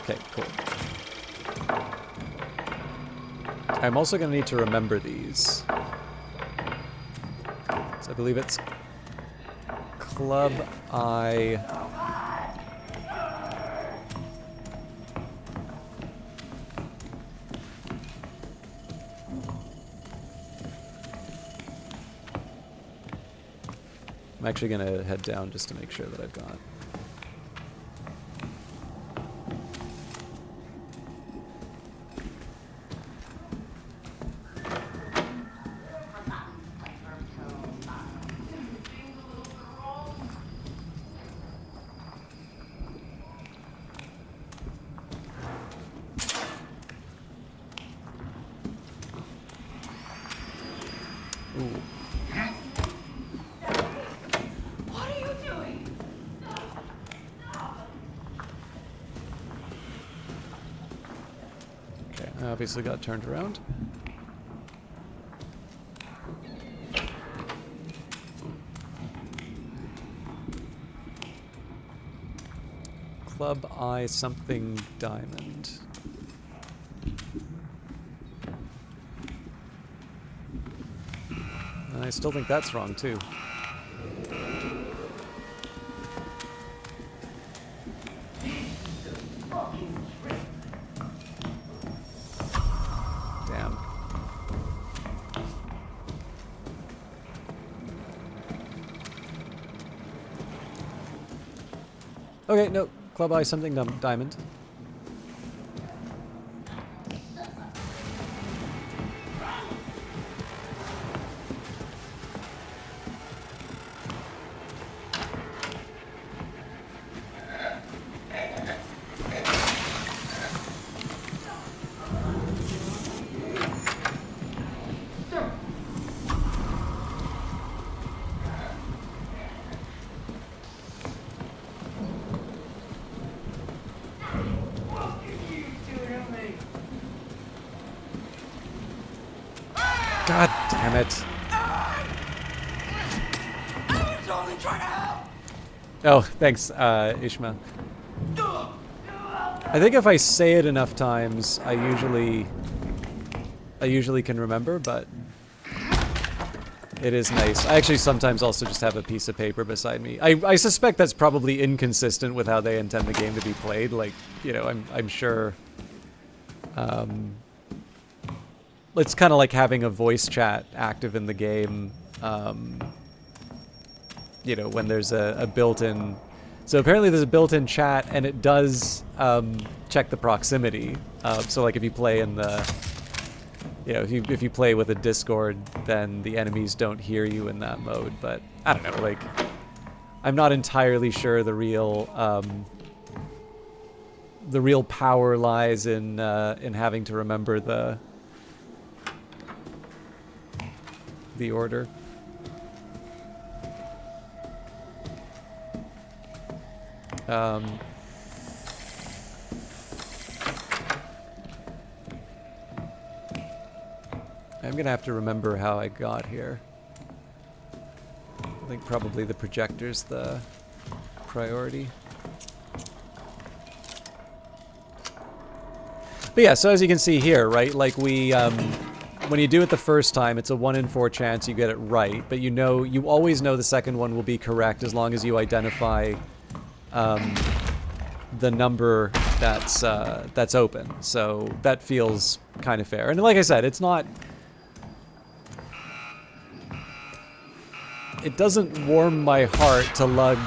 Okay, cool. I'm also going to need to remember these. So I believe it's Club I... I'm actually going to head down just to make sure that I've got... Obviously got turned around. Club I something diamond. And I still think that's wrong too. Okay, no. Club I something diamond. God damn it. Oh, thanks, Ishma. I think if I say it enough times, I usually can remember, but it is nice. I actually sometimes also just have a piece of paper beside me. I suspect that's probably inconsistent with how they intend the game to be played. Like, you know, I'm sure... it's kind of like having a voice chat active in the game, you know, when there's a built-in... So apparently there's a built-in chat, and it does check the proximity. So like if you play in the... You know, if you play with a Discord, then the enemies don't hear you in that mode. But I don't know, like... I'm not entirely sure the real power lies in having to remember the order. I'm gonna have to remember how I got here. I think probably the projector's the priority. But yeah, so as you can see here, right, like we when you do it the first time, it's a 1 in 4 chance you get it right, but you always know the second one will be correct as long as you identify the number that's open. So that feels kind of fair. And like I said, it's not... It doesn't warm my heart to lug...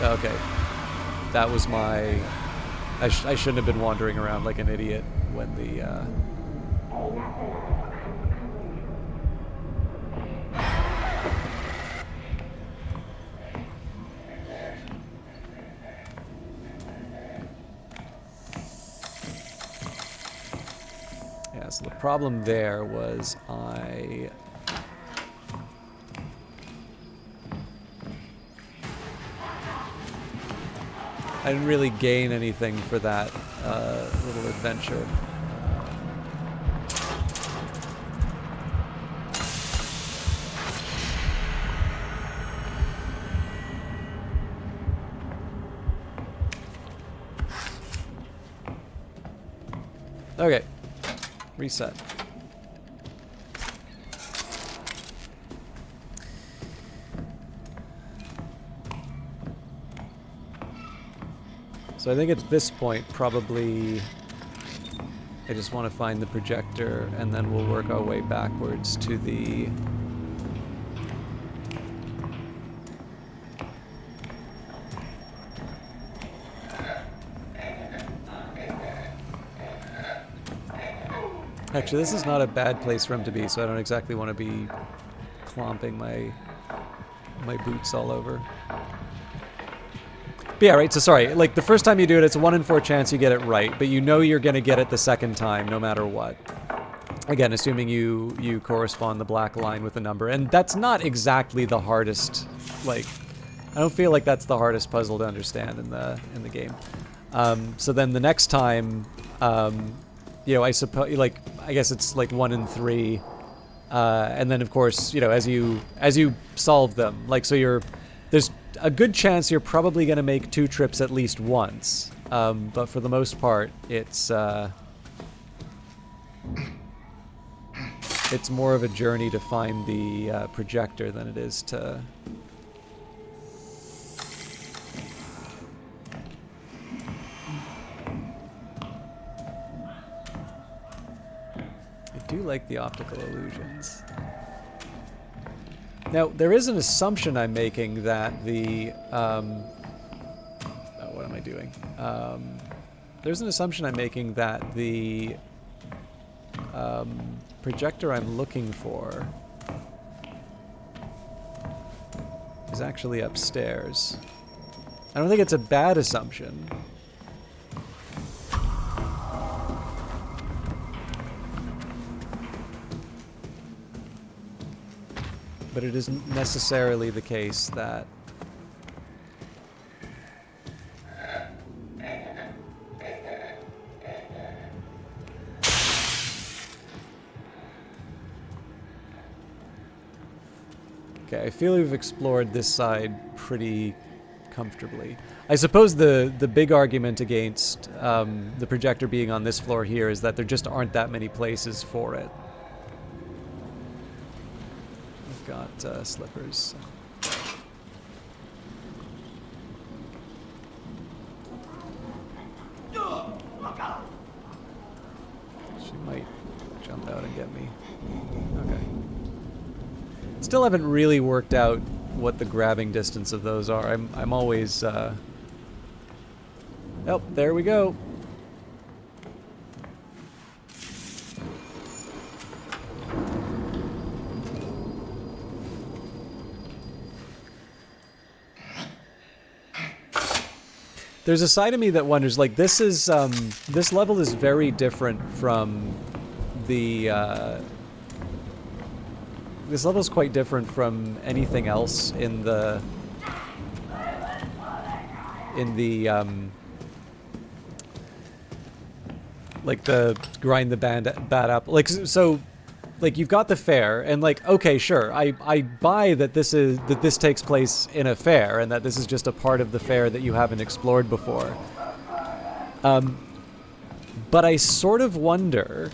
Okay. That was my... I shouldn't have been wandering around like an idiot when the... Yeah, so the problem there was I didn't really gain anything for that little adventure. Okay. Reset. So I think at this point, probably, I just want to find the projector, and then we'll work our way backwards to the... Actually, this is not a bad place for him to be, so I don't exactly want to be clomping my boots all over. But yeah, right, so sorry, like the first time you do it, it's a 1 in 4 chance you get it right, but you know you're going to get it the second time no matter what. Again, assuming you correspond the black line with the number, and that's not exactly the hardest, like, I don't feel like that's the hardest puzzle to understand in the game. So then the next time, you know, I suppose, like, I guess it's like 1 in 3, and then of course, you know, as you solve them, like, so there's a good chance you're probably going to make 2 trips at least once, but for the most part, it's more of a journey to find the projector than it is to... I do like the optical illusions. Now, there is an assumption I'm making that the... oh, what am I doing? There's an assumption I'm making that the projector I'm looking for is actually upstairs. I don't think it's a bad assumption. But it isn't necessarily the case that... Okay, I feel we've explored this side pretty comfortably. I suppose the big argument against the projector being on this floor here is that there just aren't that many places for it. Got slippers. She might jump out and get me. Okay. Still haven't really worked out what the grabbing distance of those are. I'm always oh, there we go. There's a side of me that wonders, like, this is, this level is very different from the, this level is quite different from anything else in the, like, the grind the bat up, like, so, like, you've got the fair, and, like, okay, sure, I buy that this takes place in a fair, and that this is just a part of the fair that you haven't explored before. But I sort of wonder,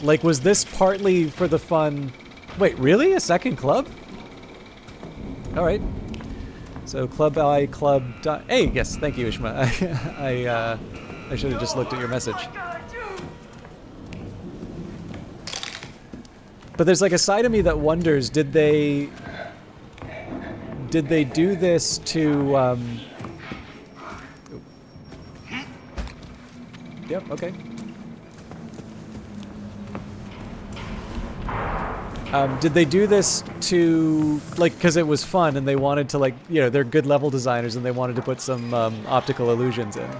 like, was this partly for the fun? Wait, really? A second club? All right. So club I club. Hey, yes, thank you, Ishma. I should have just looked at your message. But there's like a side of me that wonders: did they do this to? Yep. Okay. Did they do this to, like, because it was fun and they wanted to, like, you know, they're good level designers and they wanted to put some optical illusions in.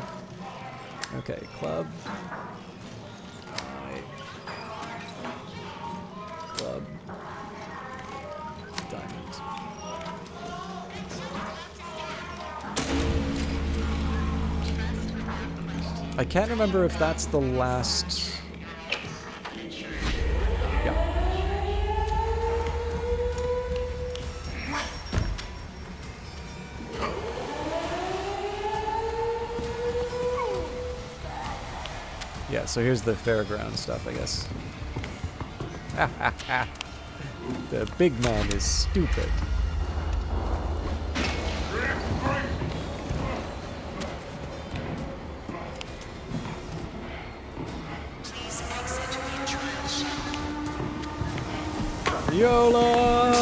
Okay, club. Wait. Club. Diamonds. I can't remember if that's the last... Yeah. Yeah, so here's the fairground stuff, I guess. The big man is stupid. Please exit the trial shuttle. YOLO!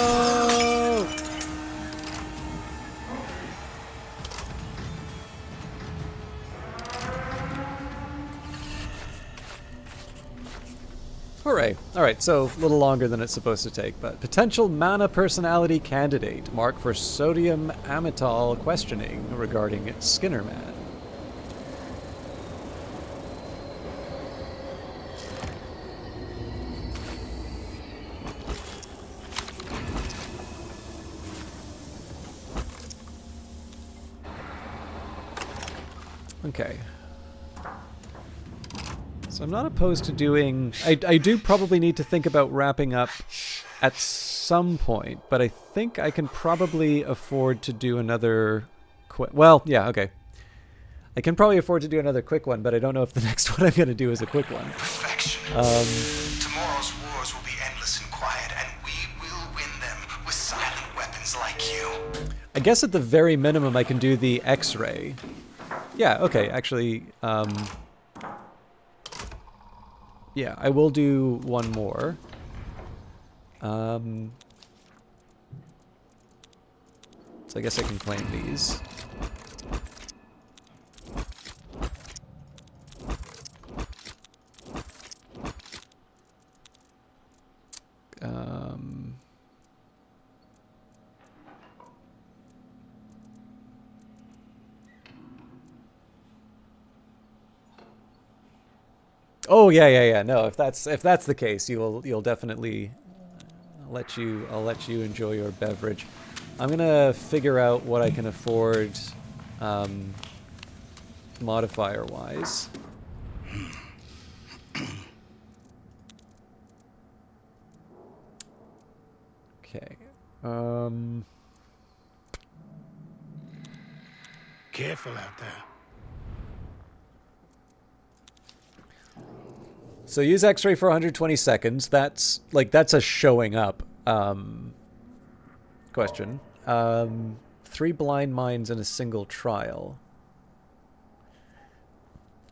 Hooray. Alright, so a little longer than it's supposed to take, but potential mana personality candidate. Mark for sodium amytal questioning regarding Skinnerman. Okay. So I'm not opposed to doing... I do probably need to think about wrapping up at some point, but I think I can probably afford to do another quick... Well, yeah, okay. I can probably afford to do another quick one, but I don't know if the next one I'm going to do is a quick one. Perfection. Tomorrow's wars will be endless and quiet, and we will win them with silent weapons like you. I guess at the very minimum I can do the X-ray. Yeah, okay, actually... yeah, I will do one more. So I guess I can claim these. Oh yeah. No, if that's the case, you'll definitely I'll let you enjoy your beverage. I'm gonna figure out what I can afford, modifier wise. Okay. Careful out there. So use X-ray for 120 seconds. That's a showing up question. 3 blind mines in a single trial.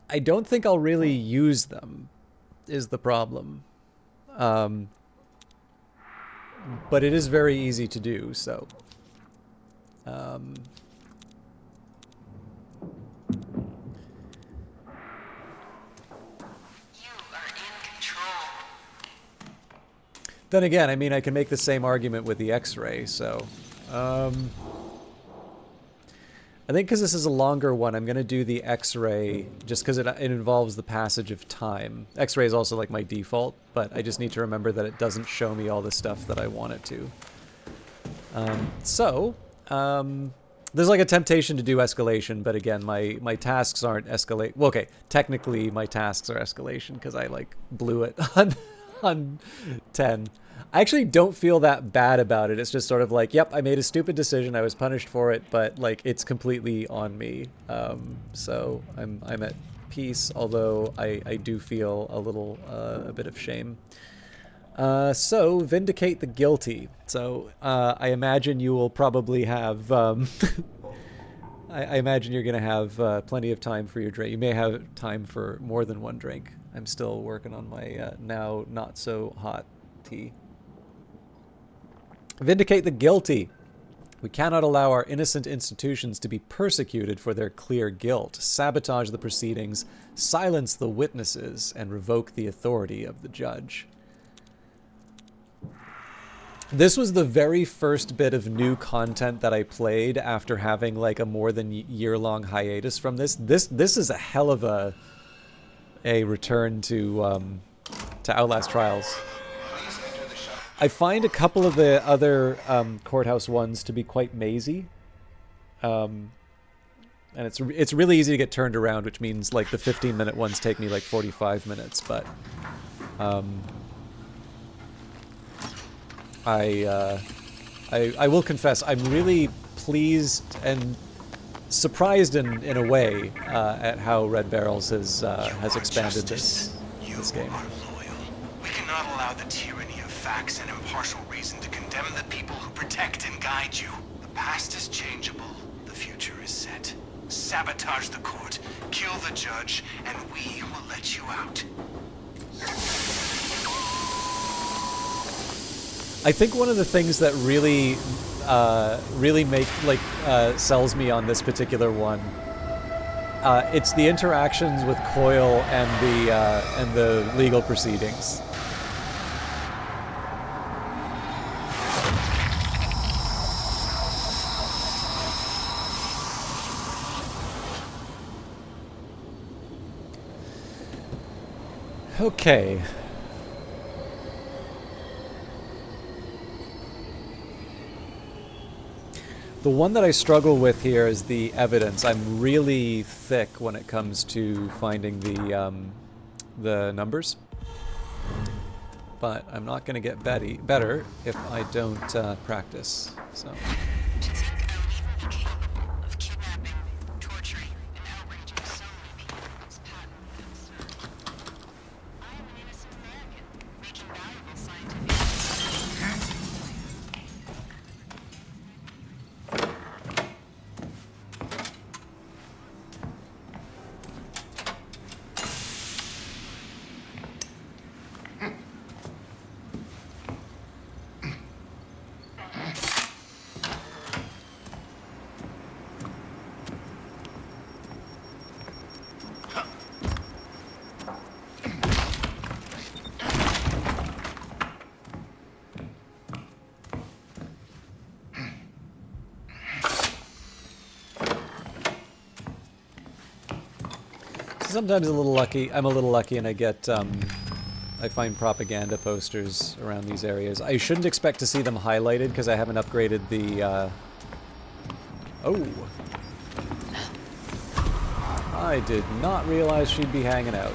I don't think I'll really use them, is the problem. But it is very easy to do, so... Then again, I mean, I can make the same argument with the X-ray, so... I think because this is a longer one, I'm going to do the X-ray just because it involves the passage of time. X-ray is also like my default, but I just need to remember that it doesn't show me all the stuff that I want it to. There's like a temptation to do escalation, but again, my tasks aren't escalate. Well, okay, technically my tasks are escalation because I like blew it on on 10. I actually don't feel that bad about it. It's just sort of like, yep, I made a stupid decision. I was punished for it, but like it's completely on me. So I'm at peace, although I do feel a bit of shame. So vindicate the guilty. So I imagine you will probably have. I imagine you're going to have plenty of time for your drink. You may have time for more than one drink. I'm still working on my now not so hot tea. Vindicate the guilty. We cannot allow our innocent institutions to be persecuted for their clear guilt, sabotage the proceedings, silence the witnesses, and revoke the authority of the judge. This was the very first bit of new content that I played after having like a more than year-long hiatus from this. This is a hell of a return to Outlast Trials. I find a couple of the other courthouse ones to be quite mazy, and it's really easy to get turned around, which means like the 15-minute ones take me like 45 minutes. But I will confess I'm really pleased and surprised in a way at how Red Barrels has expanded this game. We cannot allow the tyranny of facts and impartial reason to condemn the people who protect and guide you. The past is changeable, the future is set. Sabotage the court, kill the judge, and we will let you out. I think one of the things that really sells me on this particular one, it's the interactions with Coyle and the legal proceedings. Okay. The one that I struggle with here is the evidence. I'm really thick when it comes to finding the numbers, but I'm not going to get better if I don't practice. So. Sometimes I'm a little lucky and I get, I find propaganda posters around these areas. I shouldn't expect to see them highlighted because I haven't upgraded the, Oh! I did not realize she'd be hanging out.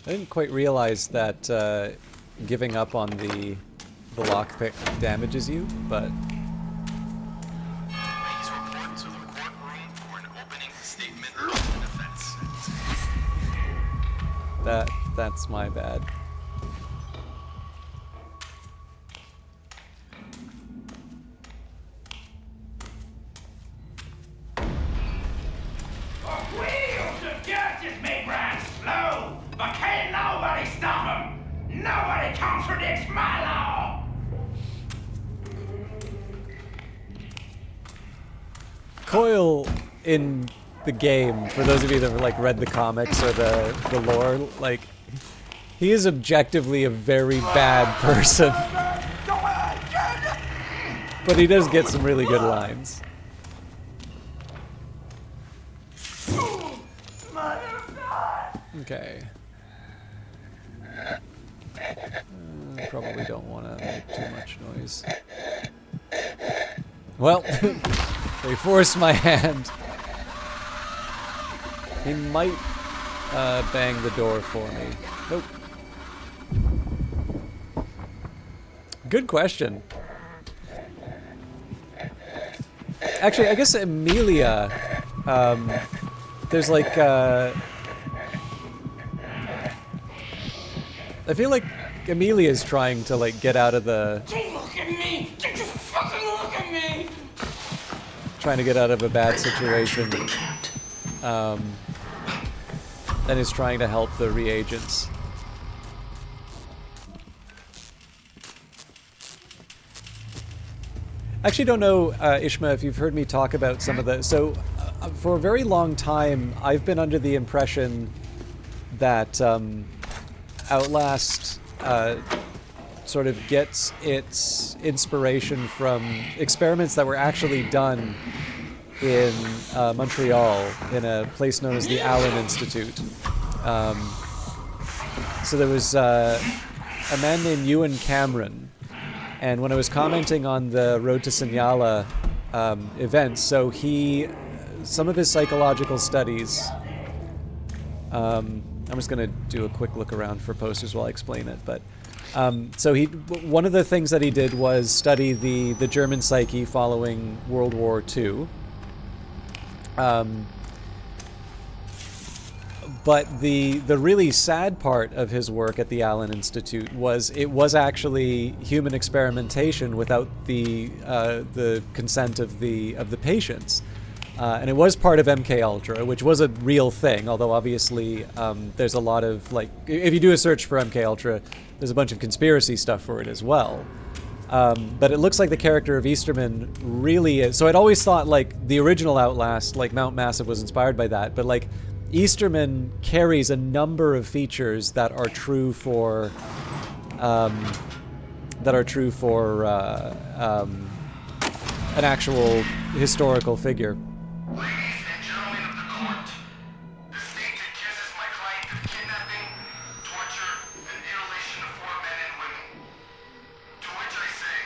I didn't quite realize that giving up on the lockpick damages you, but Please report to the courtroom for an opening statement of defense. that's my bad. Coyle in the game, for those of you that have like read the comics or the lore, like he is objectively a very bad person. But he does get some really good lines. Okay. Probably don't want to make too much noise. Well, they forced my hand. He might bang the door for me. Nope. Good question. Actually, I guess Amelia, there's like, I feel like Amelia's trying to like get out of the... Don't look at me! Don't you fucking look at me! Trying to get out of a bad situation. And is trying to help the reagents. Actually, don't know, Ishma, if you've heard me talk about some of the... So, for a very long time, I've been under the impression that Outlast sort of gets its inspiration from experiments that were actually done in Montreal, in a place known as the Allen Institute. So there was a man named Ewan Cameron, and when I was commenting on the Road to Signala events, so some of his psychological studies, I'm just going to do a quick look around for posters while I explain it, but so one of the things that he did was study the German psyche following World War II. But the really sad part of his work at the Allen Institute was it was actually human experimentation without the consent of the patients, and it was part of MKUltra, which was a real thing. Although obviously there's a lot of like, if you do a search for MKUltra, there's a bunch of conspiracy stuff for it as well. But it looks like the character of Easterman really is. So I'd always thought like the original Outlast, like Mount Massive, was inspired by that, but like Easterman carries a number of features that are true for an actual historical figure. Ladies and gentlemen of the court, the state accuses my client of kidnapping, torture, and mutilation of 4 men and women. To which I say,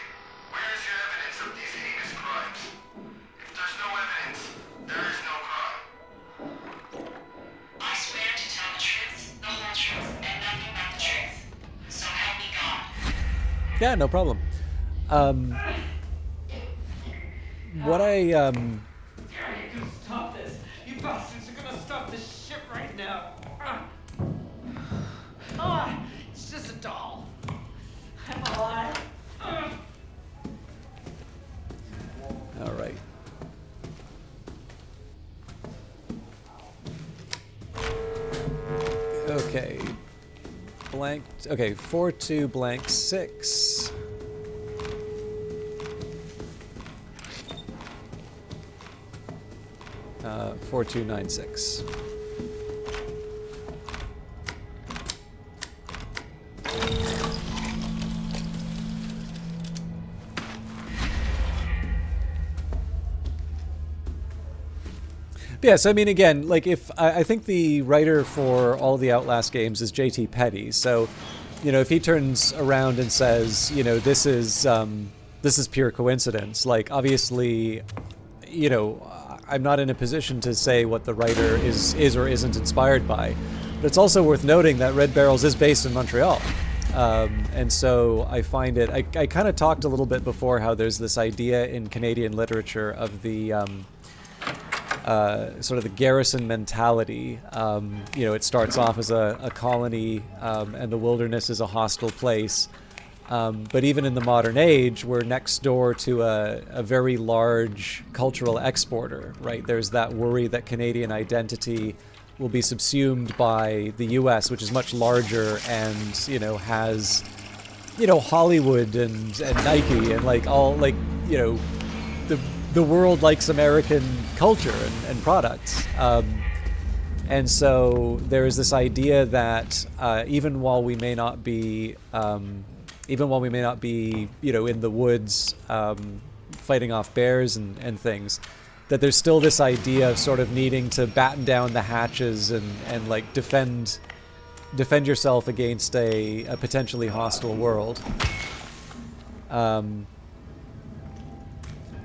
where is your evidence of these heinous crimes? If there's no evidence, there is no crime. I swear to tell the truth, the whole truth, and nothing but the truth. So help me God. Yeah, no problem. What I You're gonna stop this! You bastards are gonna stop this shit right now! It's just a doll. I'm alive. all right. Okay. Blank. Okay, 42 blank 6. Uh, 4296. Yeah, so I mean, again, like if I think the writer for all the Outlast games is J.T. Petty, so you know, if he turns around and says, you know, this is pure coincidence, like obviously, you know, I'm not in a position to say what the writer is or isn't inspired by, but it's also worth noting that Red Barrels is based in Montreal. And so I find it, I kind of talked a little bit before how there's this idea in Canadian literature of the sort of the garrison mentality. You know, it starts off as a colony, and the wilderness is a hostile place. But even in the modern age, we're next door to a very large cultural exporter, right? There's that worry that Canadian identity will be subsumed by the U.S., which is much larger and, you know, has, you know, Hollywood and Nike and like all, like, you know, the the world likes American culture and products. And so there is this idea that even while we may not be, in the woods fighting off bears and things, that there's still this idea of sort of needing to batten down the hatches and like defend yourself against a potentially hostile world.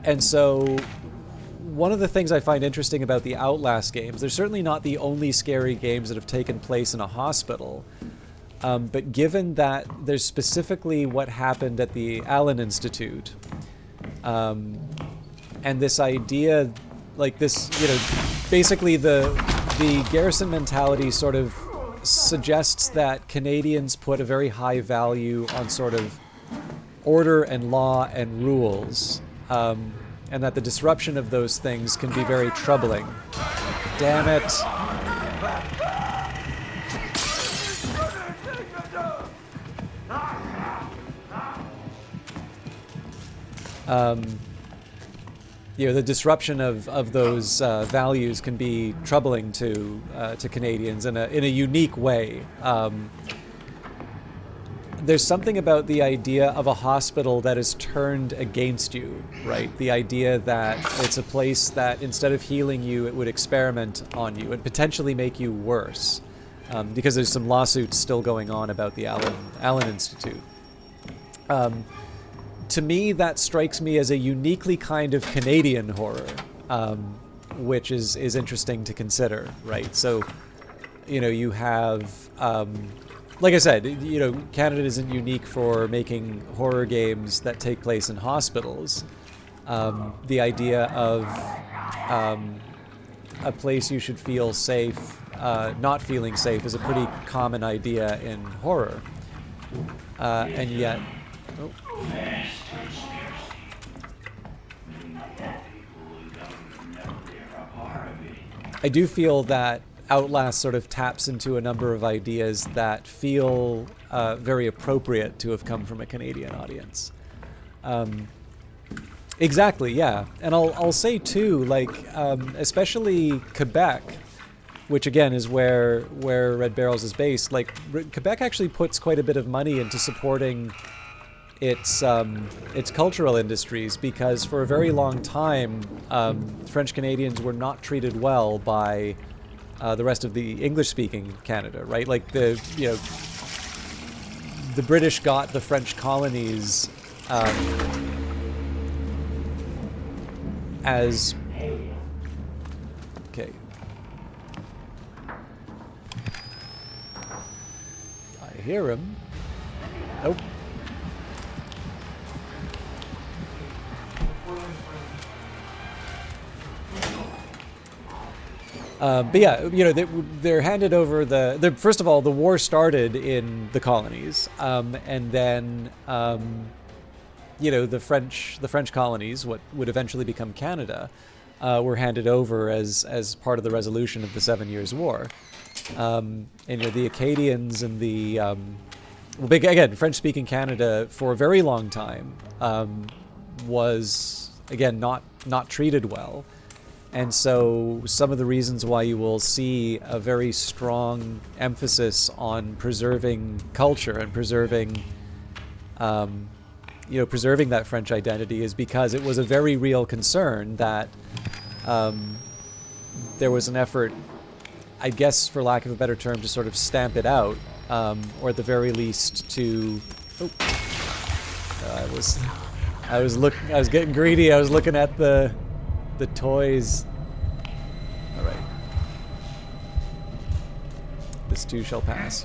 And so one of the things I find interesting about the Outlast games, they're certainly not the only scary games that have taken place in a hospital, but given that there's specifically what happened at the Allen Institute, and this idea, like this, basically the garrison mentality sort of suggests that Canadians put a very high value on sort of order and law and rules, and that the disruption of those things can be very troubling. Damn it. The disruption of those values can be troubling to Canadians in a unique way. There's something about the idea of a hospital that is turned against you, right? The idea that it's a place that instead of healing you, it would experiment on you and potentially make you worse, because there's some lawsuits still going on about the Allen Institute. To me, that strikes me as a uniquely kind of Canadian horror, which is interesting to consider, right? So, you have, like I said, Canada isn't unique for making horror games that take place in hospitals. The idea of a place you should feel safe, not feeling safe, is a pretty common idea in horror. And yet... Oh. I do feel that Outlast sort of taps into a number of ideas that feel very appropriate to have come from a Canadian audience. Exactly, yeah. And I'll say too, like, especially Quebec, which again is where Red Barrels is based. Like, Quebec actually puts quite a bit of money into supporting its cultural industries, because for a very long time, French Canadians were not treated well by the rest of the English-speaking Canada, right? Like the British got the French colonies as okay. I hear him. Nope. But yeah, they're handed over first of all, the war started in the colonies, and then the French colonies, what would eventually become Canada, were handed over as part of the resolution of the 7 Years' War, and the Acadians and the again, French-speaking Canada for a very long time was again not treated well. And so some of the reasons why you will see a very strong emphasis on preserving culture and preserving that French identity is because it was a very real concern that there was an effort, I guess for lack of a better term, to sort of stamp it out, or at the very least to... Oh. I was getting greedy. I was looking at the toys. All right. This too shall pass.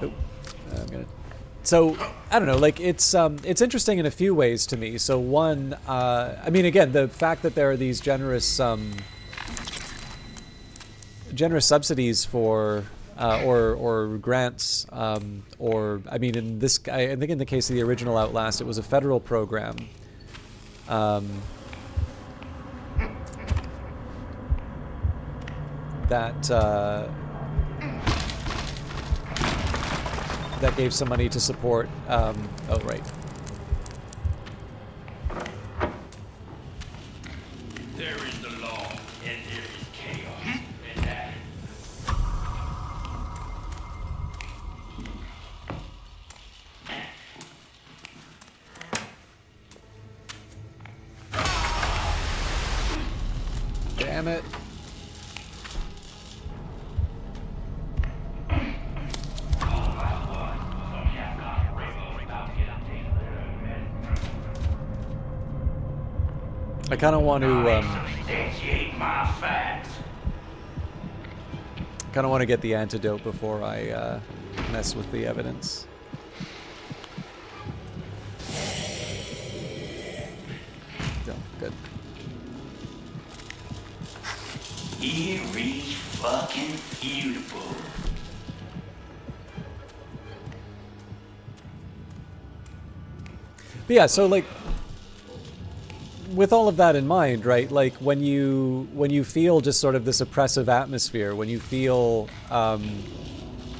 Oh, I'm gonna. So I don't know. Like it's interesting in a few ways to me. So one, I mean, again, the fact that there are these generous subsidies for or grants, or I mean, in this, I think in the case of the original Outlast, it was a federal program. That gave some money to support. Oh, right. Damn it. I kind of want to get the antidote before I mess with the evidence. Oh, good. Eerie fucking beautiful. But yeah, so like, with all of that in mind, right? Like when you feel just sort of this oppressive atmosphere, when you feel,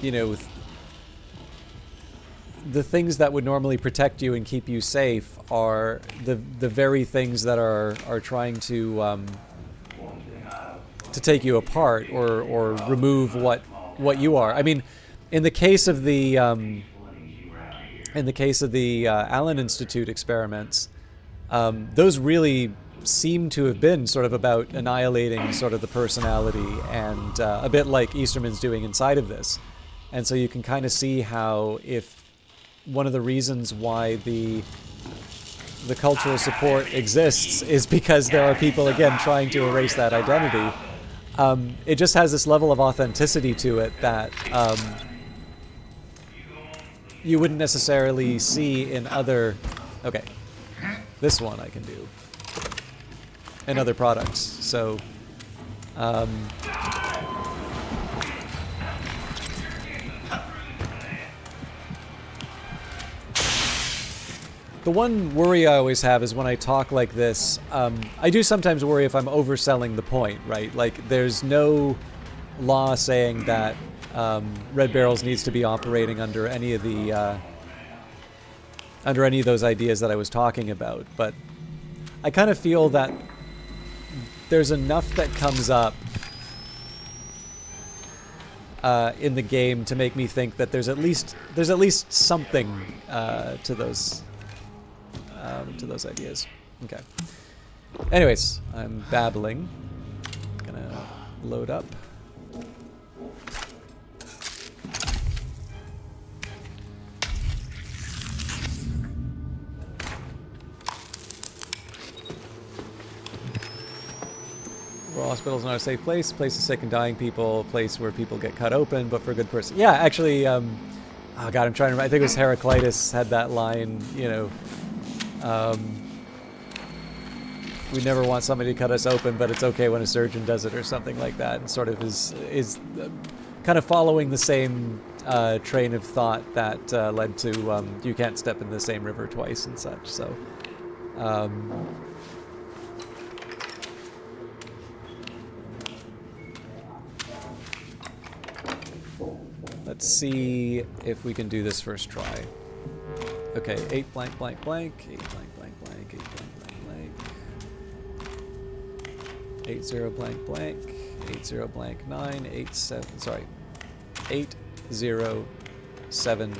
you know, the things that would normally protect you and keep you safe are the very things that are trying to take you apart or remove what you are. I mean, in the case of the Allen Institute experiments, those really seem to have been sort of about annihilating sort of the personality, and a bit like Easterman's doing inside of this. And so you can kind of see how, if one of the reasons why the cultural support exists is because there are people, again, trying to erase that identity. It just has this level of authenticity to it that you wouldn't necessarily see in other... Okay. This one I can do. And other products. So, the one worry I always have is when I talk like this, I do sometimes worry if I'm overselling the point, right? Like, there's no law saying that Red Barrels needs to be operating under any of the under any of those ideas that I was talking about, but I kind of feel that there's enough that comes up in the game to make me think that there's at least something to those ideas. Okay. Anyways, I'm babbling. Gonna load up. Rural hospital's not a safe place. Place of sick and dying people. Place where people get cut open, but for a good person. Yeah, actually, oh god, I'm trying to remember. I think it was Heraclitus had that line, you know, we never want somebody to cut us open, but it's okay when a surgeon does it, or something like that. And sort of is kind of following the same train of thought that led to you can't step in the same river twice and such. So, let's see if we can do this first try. Okay, 8 blank blank blank, 8 blank blank blank, 8 blank blank blank, 8 0 blank blank, 8 0 blank 9, 8 7, sorry, 8 0 7 9.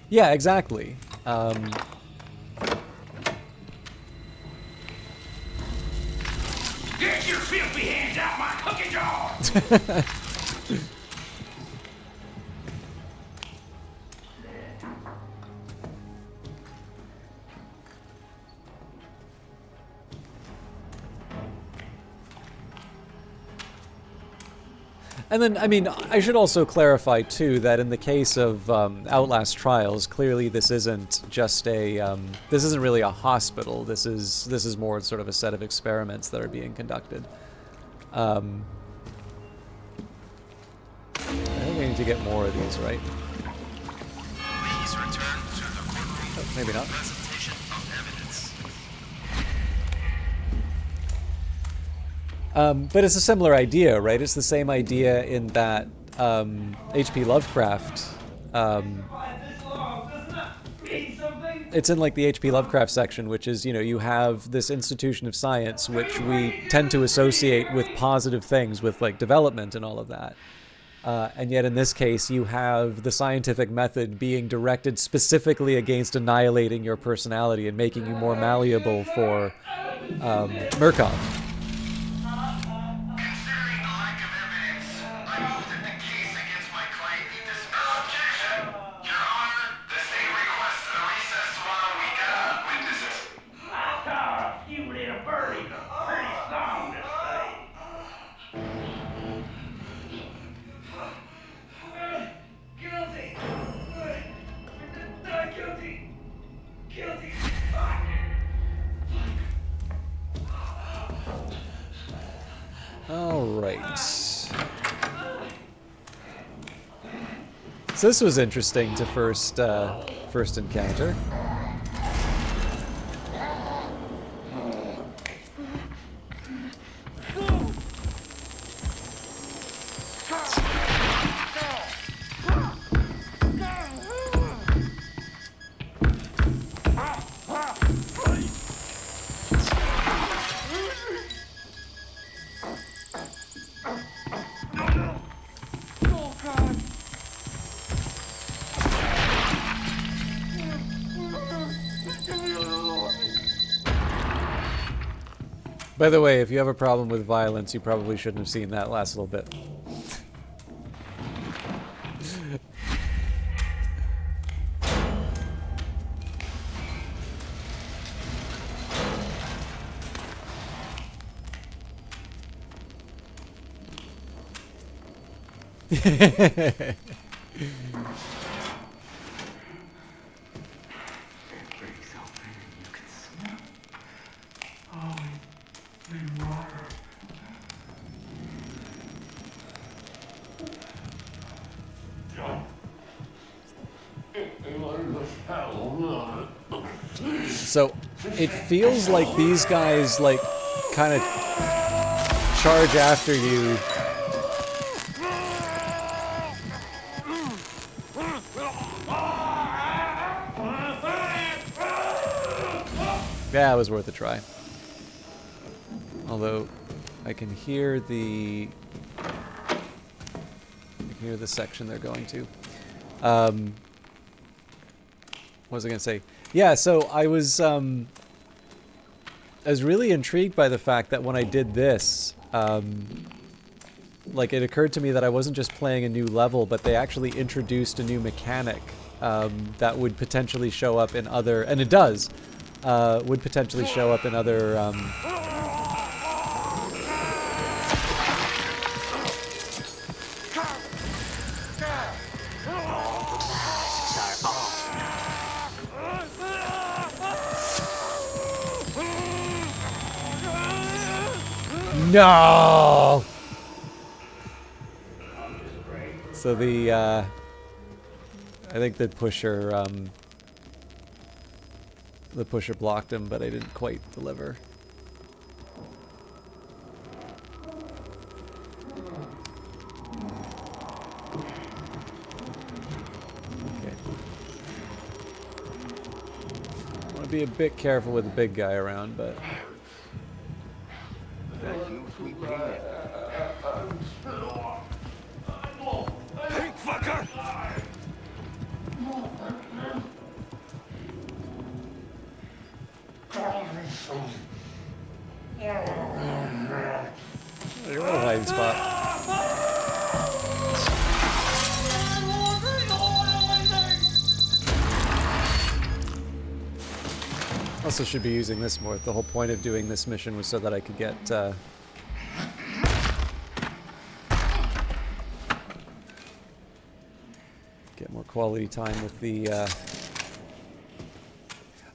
Yeah, exactly. Get your filthy hands out my cookie jar! And then, I mean, I should also clarify, too, that in the case of Outlast Trials, clearly this isn't just a, this isn't really a hospital. This is more sort of a set of experiments that are being conducted. I think I need to get more of these, right? Please return to the courtroom Oh, maybe not. presentation of evidence. But it's a similar idea, right? It's the same idea in that H.P. Lovecraft. It's in like the H.P. Lovecraft section, which is, you know, you have this institution of science which we tend to associate with positive things, with like development and all of that. And yet in this case, you have the scientific method being directed specifically against annihilating your personality and making you more malleable for Murkoff. Considering the lack of evidence, I move that the case against my client be dismissed. Objection! Your Honor, the state requests a recess while we gather witnesses. You little birdie. Pretty song to say. Guilty. Not guilty. Guilty. All right. So this was interesting to first encounter. By the way, if you have a problem with violence, you probably shouldn't have seen that last little bit. So it feels like these guys like kind of charge after you. Yeah, it was worth a try. Although I can hear the section they're going to. What was I gonna say? Yeah, so I was really intrigued by the fact that when I did this, like it occurred to me that I wasn't just playing a new level, but they actually introduced a new mechanic that would potentially show up in other, and it does, would potentially show up in other No. So the I think the pusher blocked him, but I didn't quite deliver. Okay. I want to be a bit careful with the big guy around, but Pink fucker! you're in a hiding spot. Also should be using this more. The whole point of doing this mission was so that I could get more quality time with the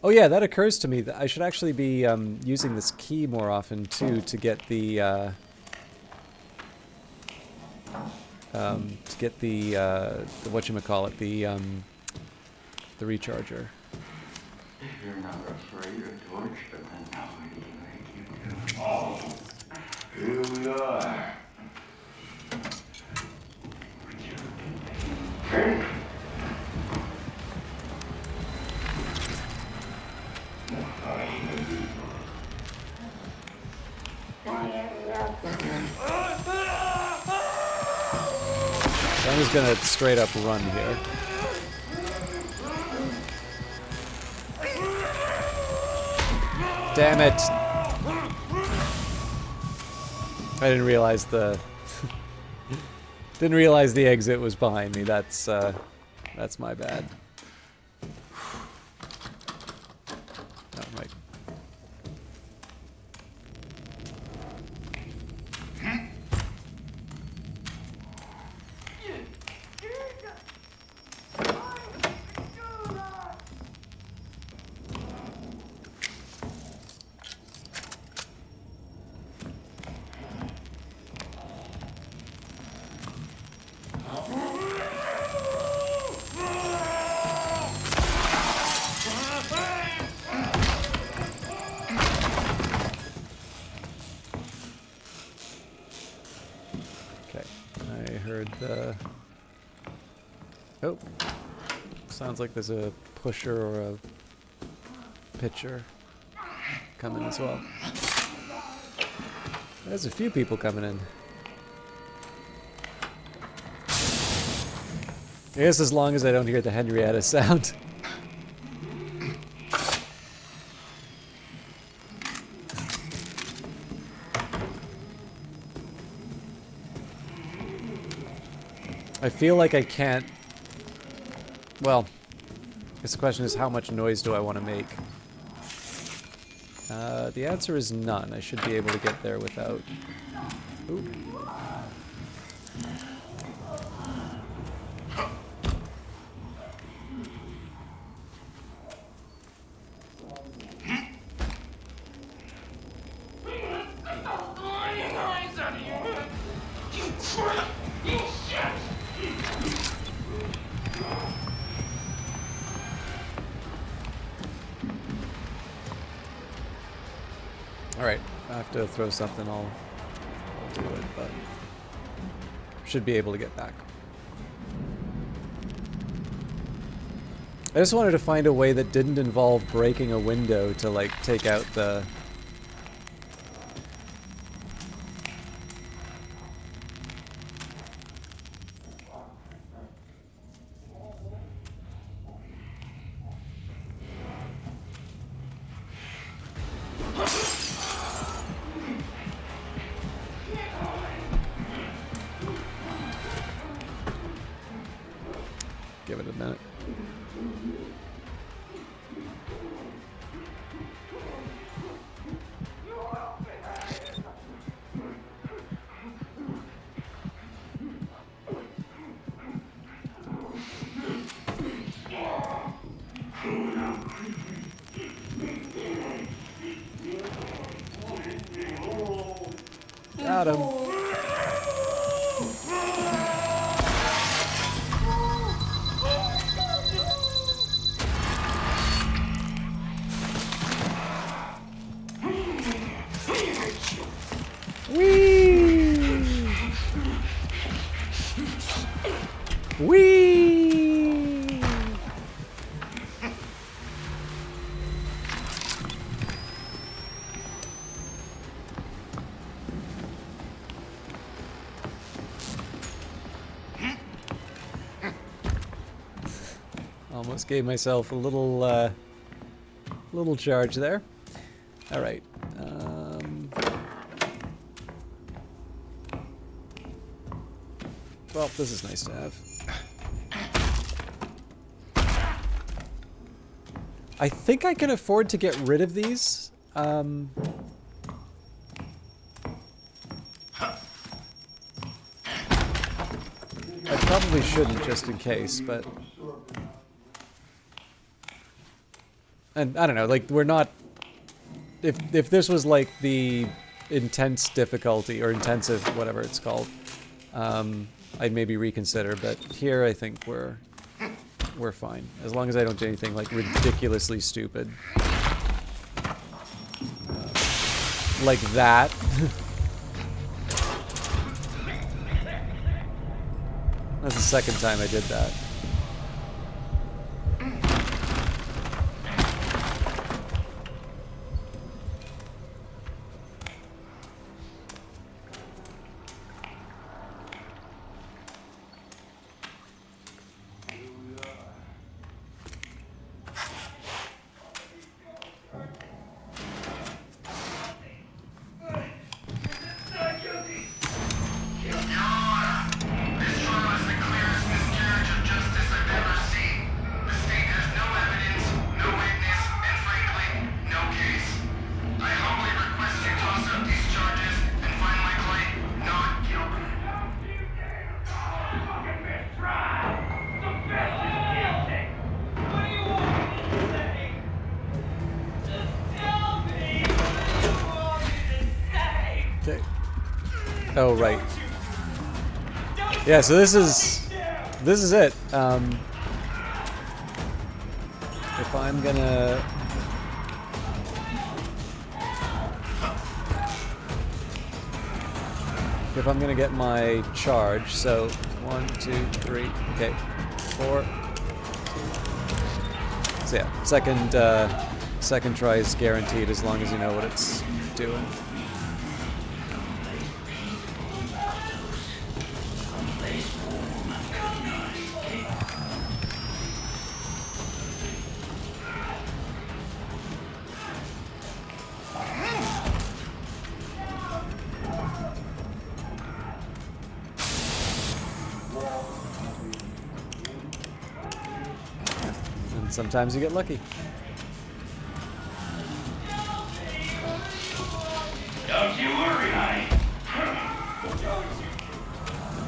Oh yeah, that occurs to me that I should actually be using this key more often too to get the whatchamacallit, the recharger. If you're not afraid of torture, then how would you make you do? Oh, here we are. So I'm just gonna straight up run here. Damn it! I didn't realize the didn't realize the exit was behind me. That's my bad. Oh, right. Oh, sounds like there's a pusher or a pitcher coming as well. There's a few people coming in. I guess as long as I don't hear the Henrietta sound. I feel like I can't... Well, I guess the question is how much noise do I want to make? The answer is none. I should be able to get there without... Ooh. Alright, I have to throw something, I'll do it, but should be able to get back. I just wanted to find a way that didn't involve breaking a window to, like, take out the... Give it a minute. Got him. Whee! Whee! Almost gave myself a little little charge there. All right. Well, this is nice to have. I think I can afford to get rid of these. I probably shouldn't, just in case, but... And, I don't know, like, we're not... If this was, like, the intense difficulty, or intensive, whatever it's called, I'd maybe reconsider, but here I think we're fine. As long as I don't do anything, like, ridiculously stupid. Like that. That's the second time I did that. Okay. Oh, right. Yeah, so this is it. If I'm gonna... If I'm gonna get my charge, so 1, 2, 3, okay, 4. So yeah, second try is guaranteed as long as you know what it's doing. And sometimes you get lucky. Don't you worry, honey.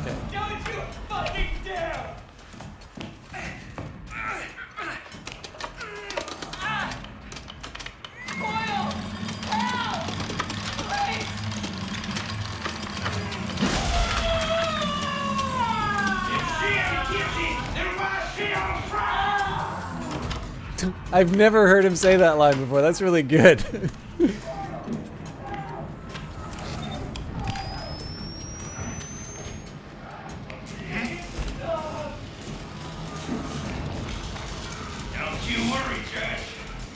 Okay. Don't you fucking dare! Coil! Help! Please! If she ain't guilty, then why is she on trial? I've never heard him say that line before. That's really good. Don't you worry, Judge.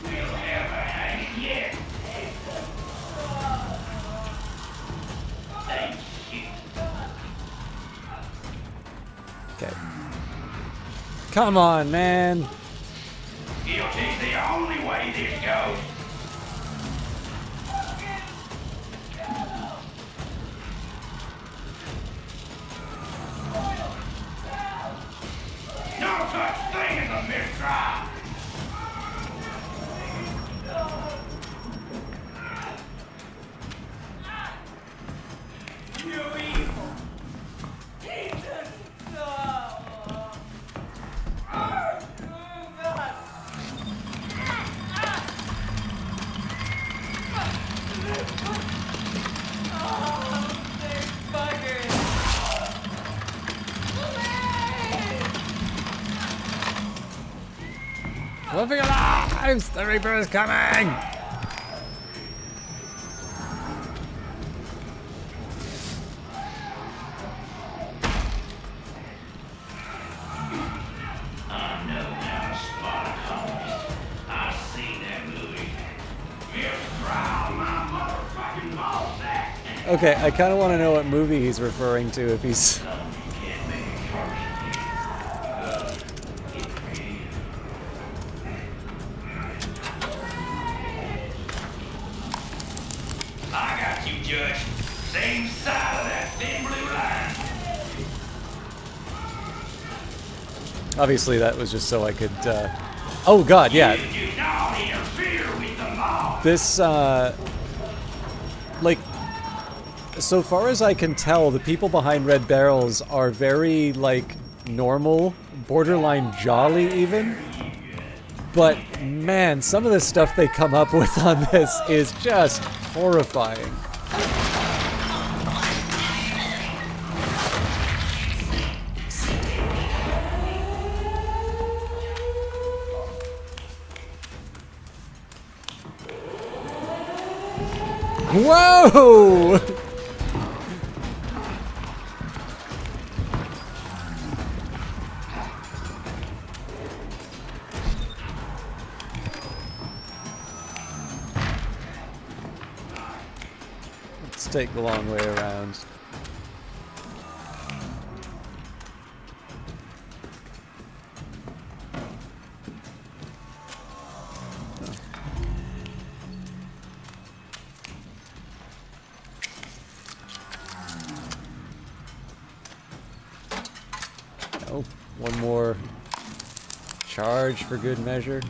We'll have a hang yet. Thank you. Okay. Come on, man. Guilty's the only way this goes. No such thing as a mistrial. You're evil! Jesus! No! Oh, God! Oh, they're buggers! We'll be alive! The Reaper is coming! I know how to spot a communist. I've seen that movie. Mistrial, my motherfucking ball sack. Okay, I kind of want to know what movie he's referring to if he's... Can't make it harder. Get ready. I got you, Judge. Same side of that thin blue line. Obviously, that was just so I could, Oh, God, yeah. You do not interfere with the law. This, like, so far as I can tell, the people behind Red Barrels are very, like, normal, borderline jolly even. But, man, some of the stuff they come up with on this is just horrifying. Whoa! Let's take the long way around. Oh, one more charge for good measure.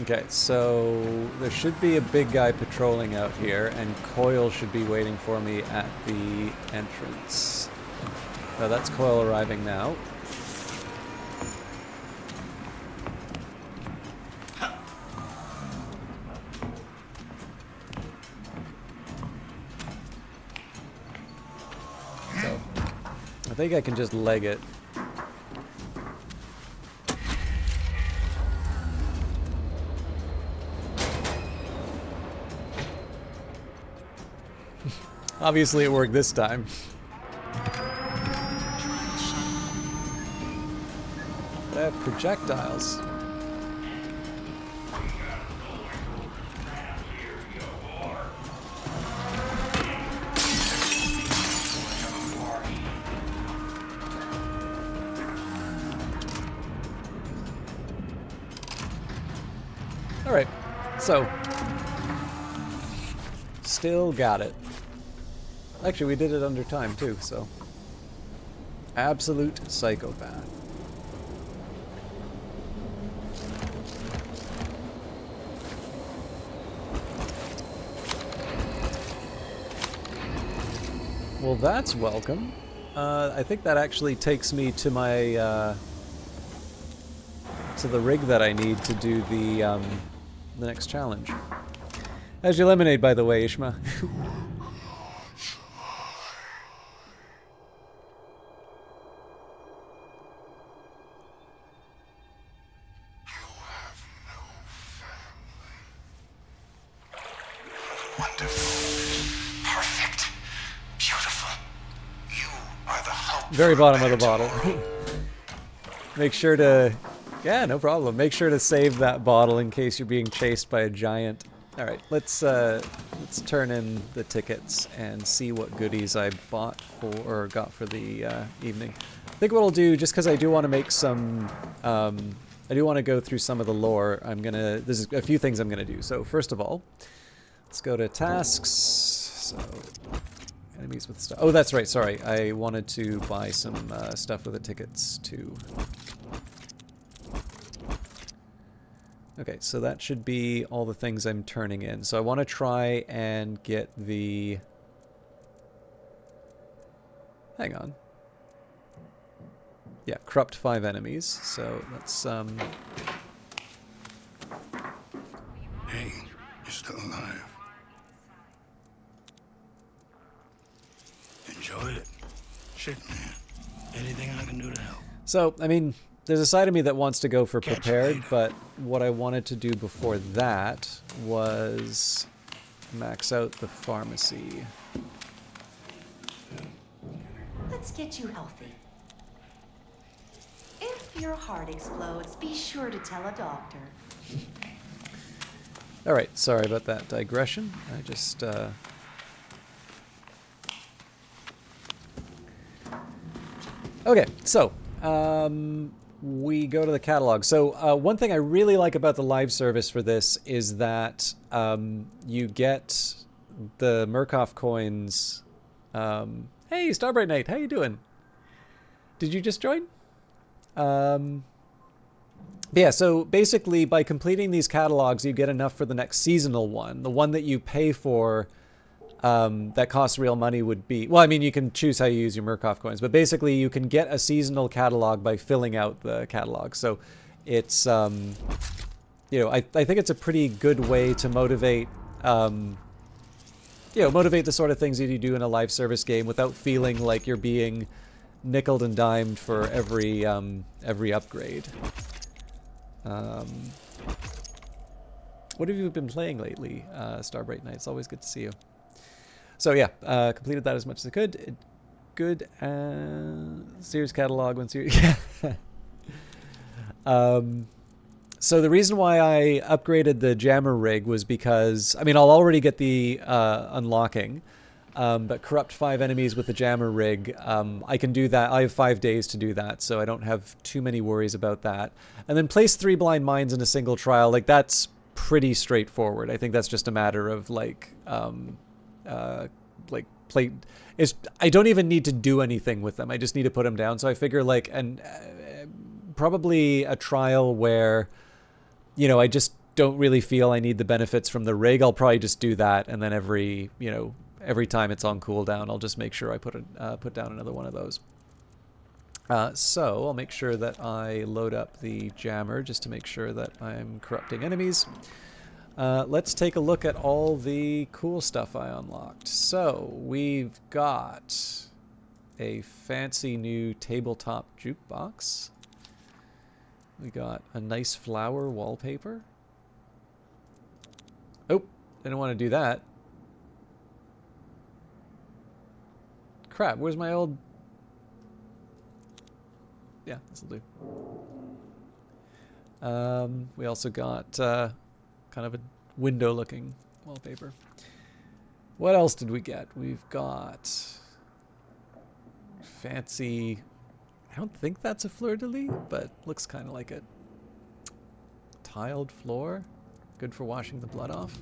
Okay, so there should be a big guy patrolling out here, and Coil should be waiting for me at the entrance. Oh, that's Coil arriving now. So, I think I can just leg it. Obviously it worked this time. They have projectiles. Alright, so still got it. Actually, we did it under time too, so. Absolute psychopath. Well, that's welcome. I think that actually takes me to my, to the rig that I need to do the next challenge. How's your lemonade, by the way, Ishma? Very bottom of the bottle. Make sure to... Yeah, no problem. Make sure to save that bottle in case you're being chased by a giant. Alright, let's turn in the tickets and see what goodies I bought for, or got for the evening. I think what I'll do, just because I do want to make some... I do want to go through some of the lore, there's a few things I'm gonna do. So, first of all, let's go to tasks. So... Enemies with stuff. Oh, that's right. Sorry. I wanted to buy some stuff with the tickets, too. Okay, so that should be all the things I'm turning in. So I want to try and get the... Hang on. Yeah, corrupt 5 enemies. So let's... Hey, you're still alive. Enjoy it. Shit, man. Anything I can do to help. So, I mean, there's a side of me that wants to go for prepared, but what I wanted to do before that was max out the pharmacy. Let's get you healthy. If your heart explodes, be sure to tell a doctor. Alright, sorry about that digression. I just... Okay, so, we go to the catalog. So, one thing I really like about the live service for this is that you get the Murkoff coins. Hey, Starbright Knight, how you doing? Did you just join? Yeah, so basically by completing these catalogs, you get enough for the next seasonal one. The one that you pay for that costs real money would be... Well, I mean, you can choose how you use your Murkoff coins, but basically you can get a seasonal catalog by filling out the catalog. So it's, you know, I think it's a pretty good way to motivate, you know, motivate the sort of things that you do in a live service game without feeling like you're being nickeled and dimed for every upgrade. What have you been playing lately, Starbright Knight? It's always good to see you. So yeah, completed that as much as I could. Good. Series catalog, one series. So the reason why I upgraded the jammer rig was because, I mean, I'll already get the unlocking, but corrupt 5 enemies with the jammer rig, I can do that. I have 5 days to do that, so I don't have too many worries about that. And then place 3 blind mines in a single trial, like that's pretty straightforward. I think that's just a matter of like play. I don't even need to do anything with them. I just need to put them down. So I figure like probably a trial where, you know, I just don't really feel I need the benefits from the rig, I'll probably just do that, and then every time it's on cooldown, I'll just make sure I put down another one of those. So I'll make sure that I load up the jammer just to make sure that I'm corrupting enemies. Let's take a look at all the cool stuff I unlocked. So we've got a fancy new tabletop jukebox. We got a nice flower wallpaper. Oh, didn't want to do that. Crap, where's my old... Yeah, this'll do. We also got kind of a window-looking wallpaper. What else did we get? We've got fancy... I don't think that's a fleur-de-lis, but looks kind of like it. Tiled floor. Good for washing the blood off.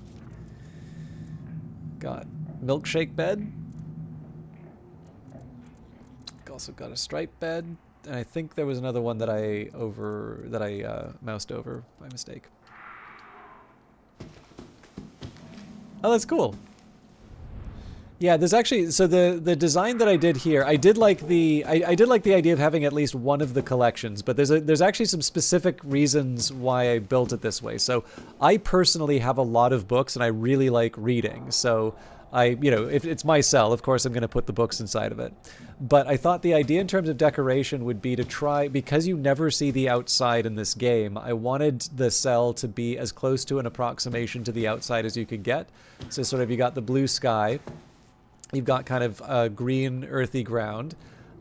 Got milkshake bed. Also got a striped bed. And I think there was another one that I moused over by mistake. Oh, that's cool. Yeah, there's actually, so the design that I did here, I did like the idea of having at least one of the collections, but there's actually some specific reasons why I built it this way. So I personally have a lot of books and I really like reading. So if it's my cell, of course I'm going to put the books inside of it. But I thought the idea in terms of decoration would be to try, because you never see the outside in this game, I wanted the cell to be as close to an approximation to the outside as you could get. So sort of you got the blue sky, you've got kind of green earthy ground,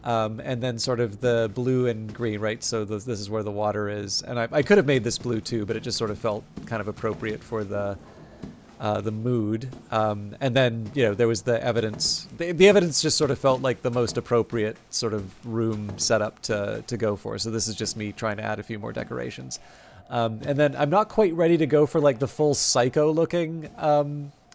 and then sort of the blue and green, right? So this is where the water is. And I could have made this blue too, but it just sort of felt kind of appropriate for the mood, and then there was the evidence. The evidence just sort of felt like the most appropriate sort of room setup to go for. So this is just me trying to add a few more decorations, and then I'm not quite ready to go for like the full psycho-looking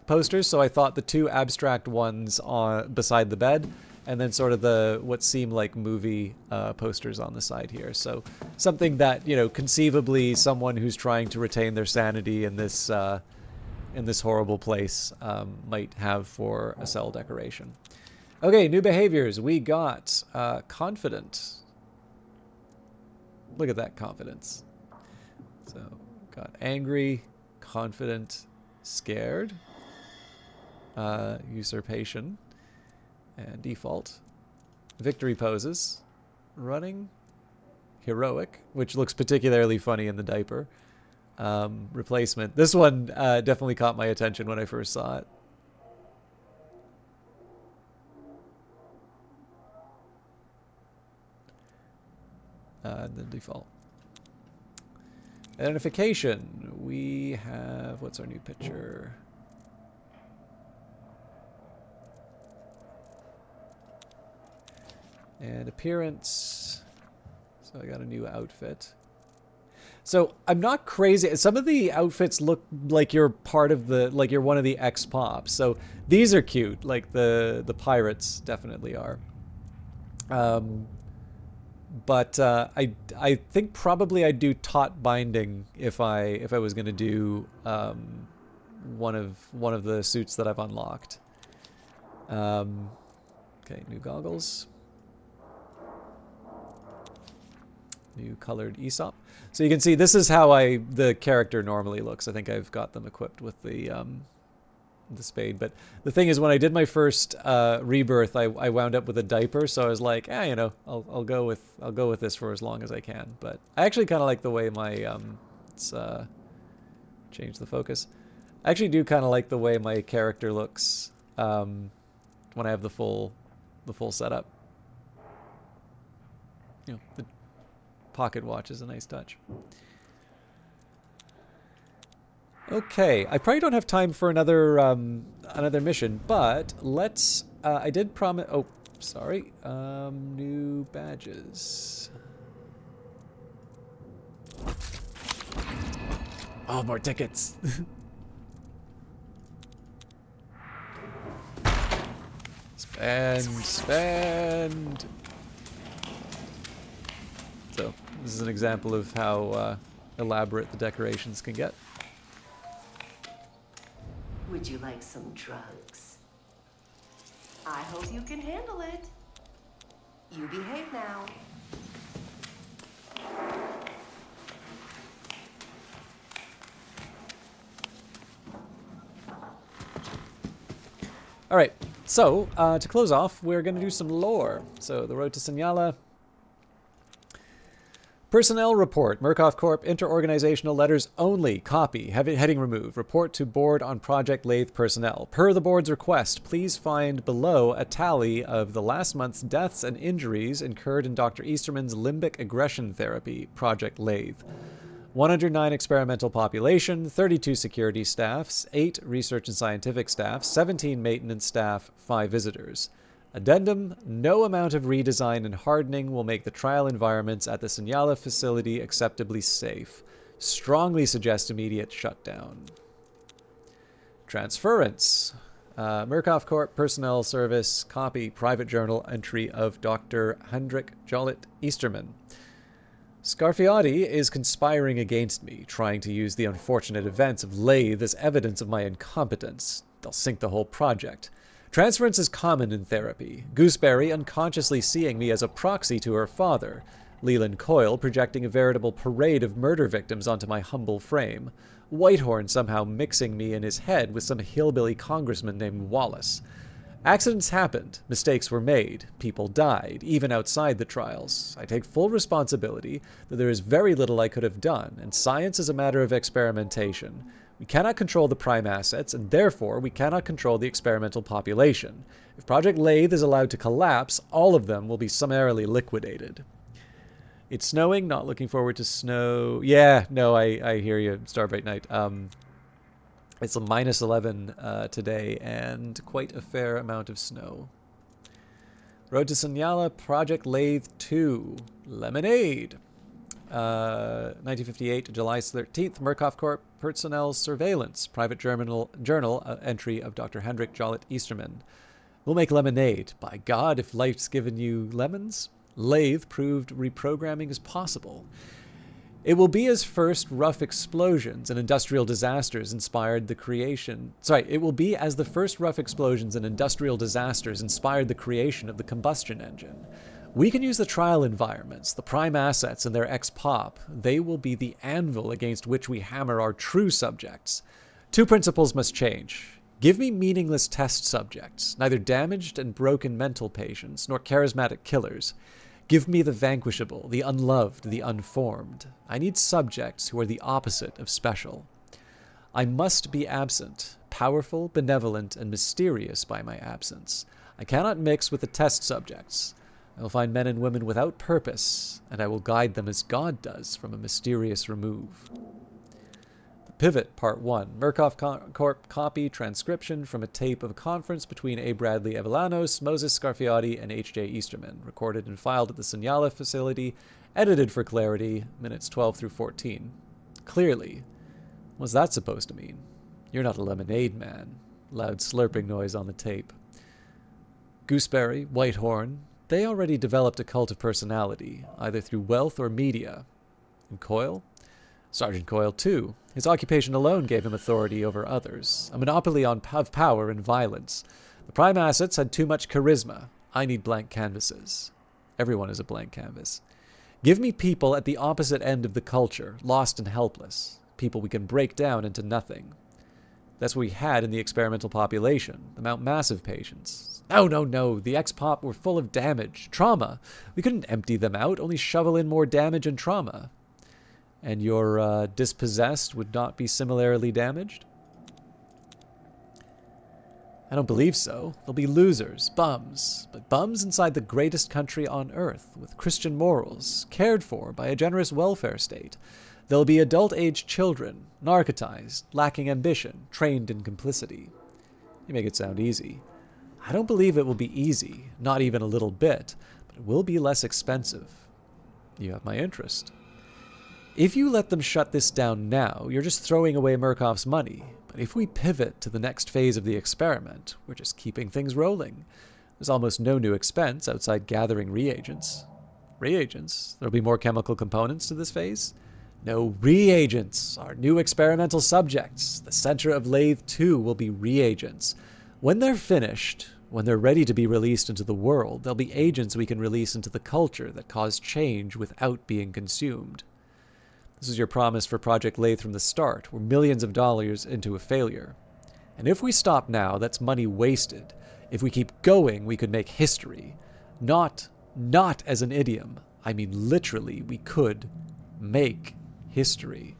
posters. So I thought the two abstract ones on beside the bed, and then sort of the what seemed like movie posters on the side here. So something that conceivably someone who's trying to retain their sanity in this horrible place might have for a cell decoration. Okay, new behaviors. We got confident. Look at that confidence. So got angry, confident, scared, usurpation, and default. Victory poses, running, heroic, which looks particularly funny in the diaper. Replacement. This one definitely caught my attention when I first saw it. And then default. Identification. We have, what's our new picture? And appearance. So I got a new outfit. So I'm not crazy. Some of the outfits look like you're part of like you're one of the X-Pops. So these are cute. Like the pirates definitely are. But I think probably I'd do taut binding if I was going to do one of the suits that I've unlocked. Okay, new goggles. New colored Aesop. So you can see this is how the character normally looks. I think I've got them equipped with the spade. But the thing is, when I did my first rebirth, I wound up with a diaper. So I was like, I'll go with this for as long as I can. But I actually kind of like the way my let's change the focus. I actually do kind of like the way my character looks when I have the full setup. The pocket watch is a nice touch. Okay, I probably don't have time for another mission, but let's. I did promise. Oh, sorry. New badges. Oh, more tickets. Spend. So this is an example of how elaborate the decorations can get. Would you like some drugs? I hope you can handle it. You behave now. All right, so to close off, we're going to do some lore. So the road to Senyala. Personnel report. Murkoff Corp. Interorganizational letters only. Copy. Heading removed. Report to board on Project Lathe personnel. Per the board's request, please find below a tally of the last month's deaths and injuries incurred in Dr. Easterman's limbic aggression therapy, Project Lathe. 109 experimental population, 32 security staffs, 8 research and scientific staff, 17 maintenance staff, 5 visitors. Addendum, no amount of redesign and hardening will make the trial environments at the Senyala facility acceptably safe. Strongly suggest immediate shutdown. Transference. Murkoff Corp. Personnel Service, copy, private journal entry of Dr. Hendrik Jollet Easterman. Scarfiotti is conspiring against me, trying to use the unfortunate events of Lathe as evidence of my incompetence. They'll sink the whole project. Transference is common in therapy. Gooseberry unconsciously seeing me as a proxy to her father. Leland Coyle projecting a veritable parade of murder victims onto my humble frame. Whitehorn somehow mixing me in his head with some hillbilly congressman named Wallace. Accidents happened, mistakes were made, people died, even outside the trials. I take full responsibility that there is very little I could have done, and science is a matter of experimentation. We cannot control the prime assets, and therefore we cannot control the experimental population. If Project Lathe is allowed to collapse, all of them will be summarily liquidated. It's snowing, not looking forward to snow. Yeah, no, I hear you, Starbright Knight. It's a minus 11 today, and quite a fair amount of snow. Road to Senyala, Project Lathe 2, Lemonade. 1958, July 13th, Murkoff Corp. Personnel Surveillance, private journal entry of Dr. Hendrik Jollet Easterman. We'll make lemonade. By God, if life's given you lemons. Lathe proved reprogramming is possible. It will be as first rough explosions and industrial disasters inspired the creation. It will be as the first rough explosions and industrial disasters inspired the creation of the combustion engine. We can use the trial environments, the prime assets and their ex-pop. They will be the anvil against which we hammer our true subjects. 2 principles must change. Give me meaningless test subjects, neither damaged and broken mental patients, nor charismatic killers. Give me the vanquishable, the unloved, the unformed. I need subjects who are the opposite of special. I must be absent, powerful, benevolent, and mysterious by my absence. I cannot mix with the test subjects. I will find men and women without purpose, and I will guide them as God does from a mysterious remove. The Pivot, Part 1. Murkoff Corp. Copy transcription from a tape of a conference between A. Bradley Evelanos, Moses Scarfiotti, and H.J. Easterman, recorded and filed at the Senyala facility, edited for clarity, minutes 12 through 14. Clearly. What's that supposed to mean? You're not a lemonade man. Loud slurping noise on the tape. Gooseberry, Whitehorn, they already developed a cult of personality, either through wealth or media. And Coyle? Sergeant Coyle, too. His occupation alone gave him authority over others, a monopoly of power and violence. The prime assets had too much charisma. I need blank canvases. Everyone is a blank canvas. Give me people at the opposite end of the culture, lost and helpless. People we can break down into nothing. That's what we had in the experimental population, the Mount Massive patients. No. The ex-pop were full of damage, trauma. We couldn't empty them out, only shovel in more damage and trauma. And your dispossessed would not be similarly damaged? I don't believe so. They'll be losers, bums. But bums inside the greatest country on earth, with Christian morals, cared for by a generous welfare state. They'll be adult-aged children, narcotized, lacking ambition, trained in complicity. You make it sound easy. I don't believe it will be easy, not even a little bit, but it will be less expensive. You have my interest. If you let them shut this down now, you're just throwing away Murkoff's money. But if we pivot to the next phase of the experiment, we're just keeping things rolling. There's almost no new expense outside gathering reagents. Reagents? There'll be more chemical components to this phase? No, reagents, our new experimental subjects. The center of Lathe 2 will be reagents. When they're finished, when they're ready to be released into the world, they'll be agents we can release into the culture that cause change without being consumed. This is your promise for Project Lathe from the start. We're millions of dollars into a failure. And if we stop now, that's money wasted. If we keep going, we could make history. Not as an idiom. I mean, literally, we could make history.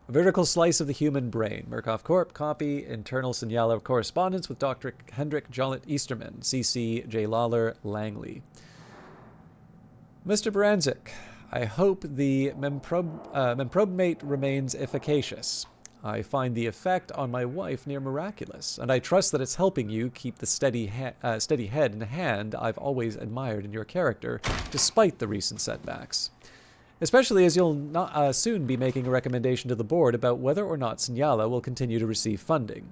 A vertical slice of the human brain. Murkoff Corp. Copy. Internal Signaler correspondence with Dr. Hendrik Jollet Easterman. CC J. Lawler Langley. Mr. Baranzik, I hope the memprobate remains efficacious. I find the effect on my wife near miraculous, and I trust that it's helping you keep the steady head and hand I've always admired in your character, despite the recent setbacks. Especially as you'll soon be making a recommendation to the board about whether or not Signala will continue to receive funding.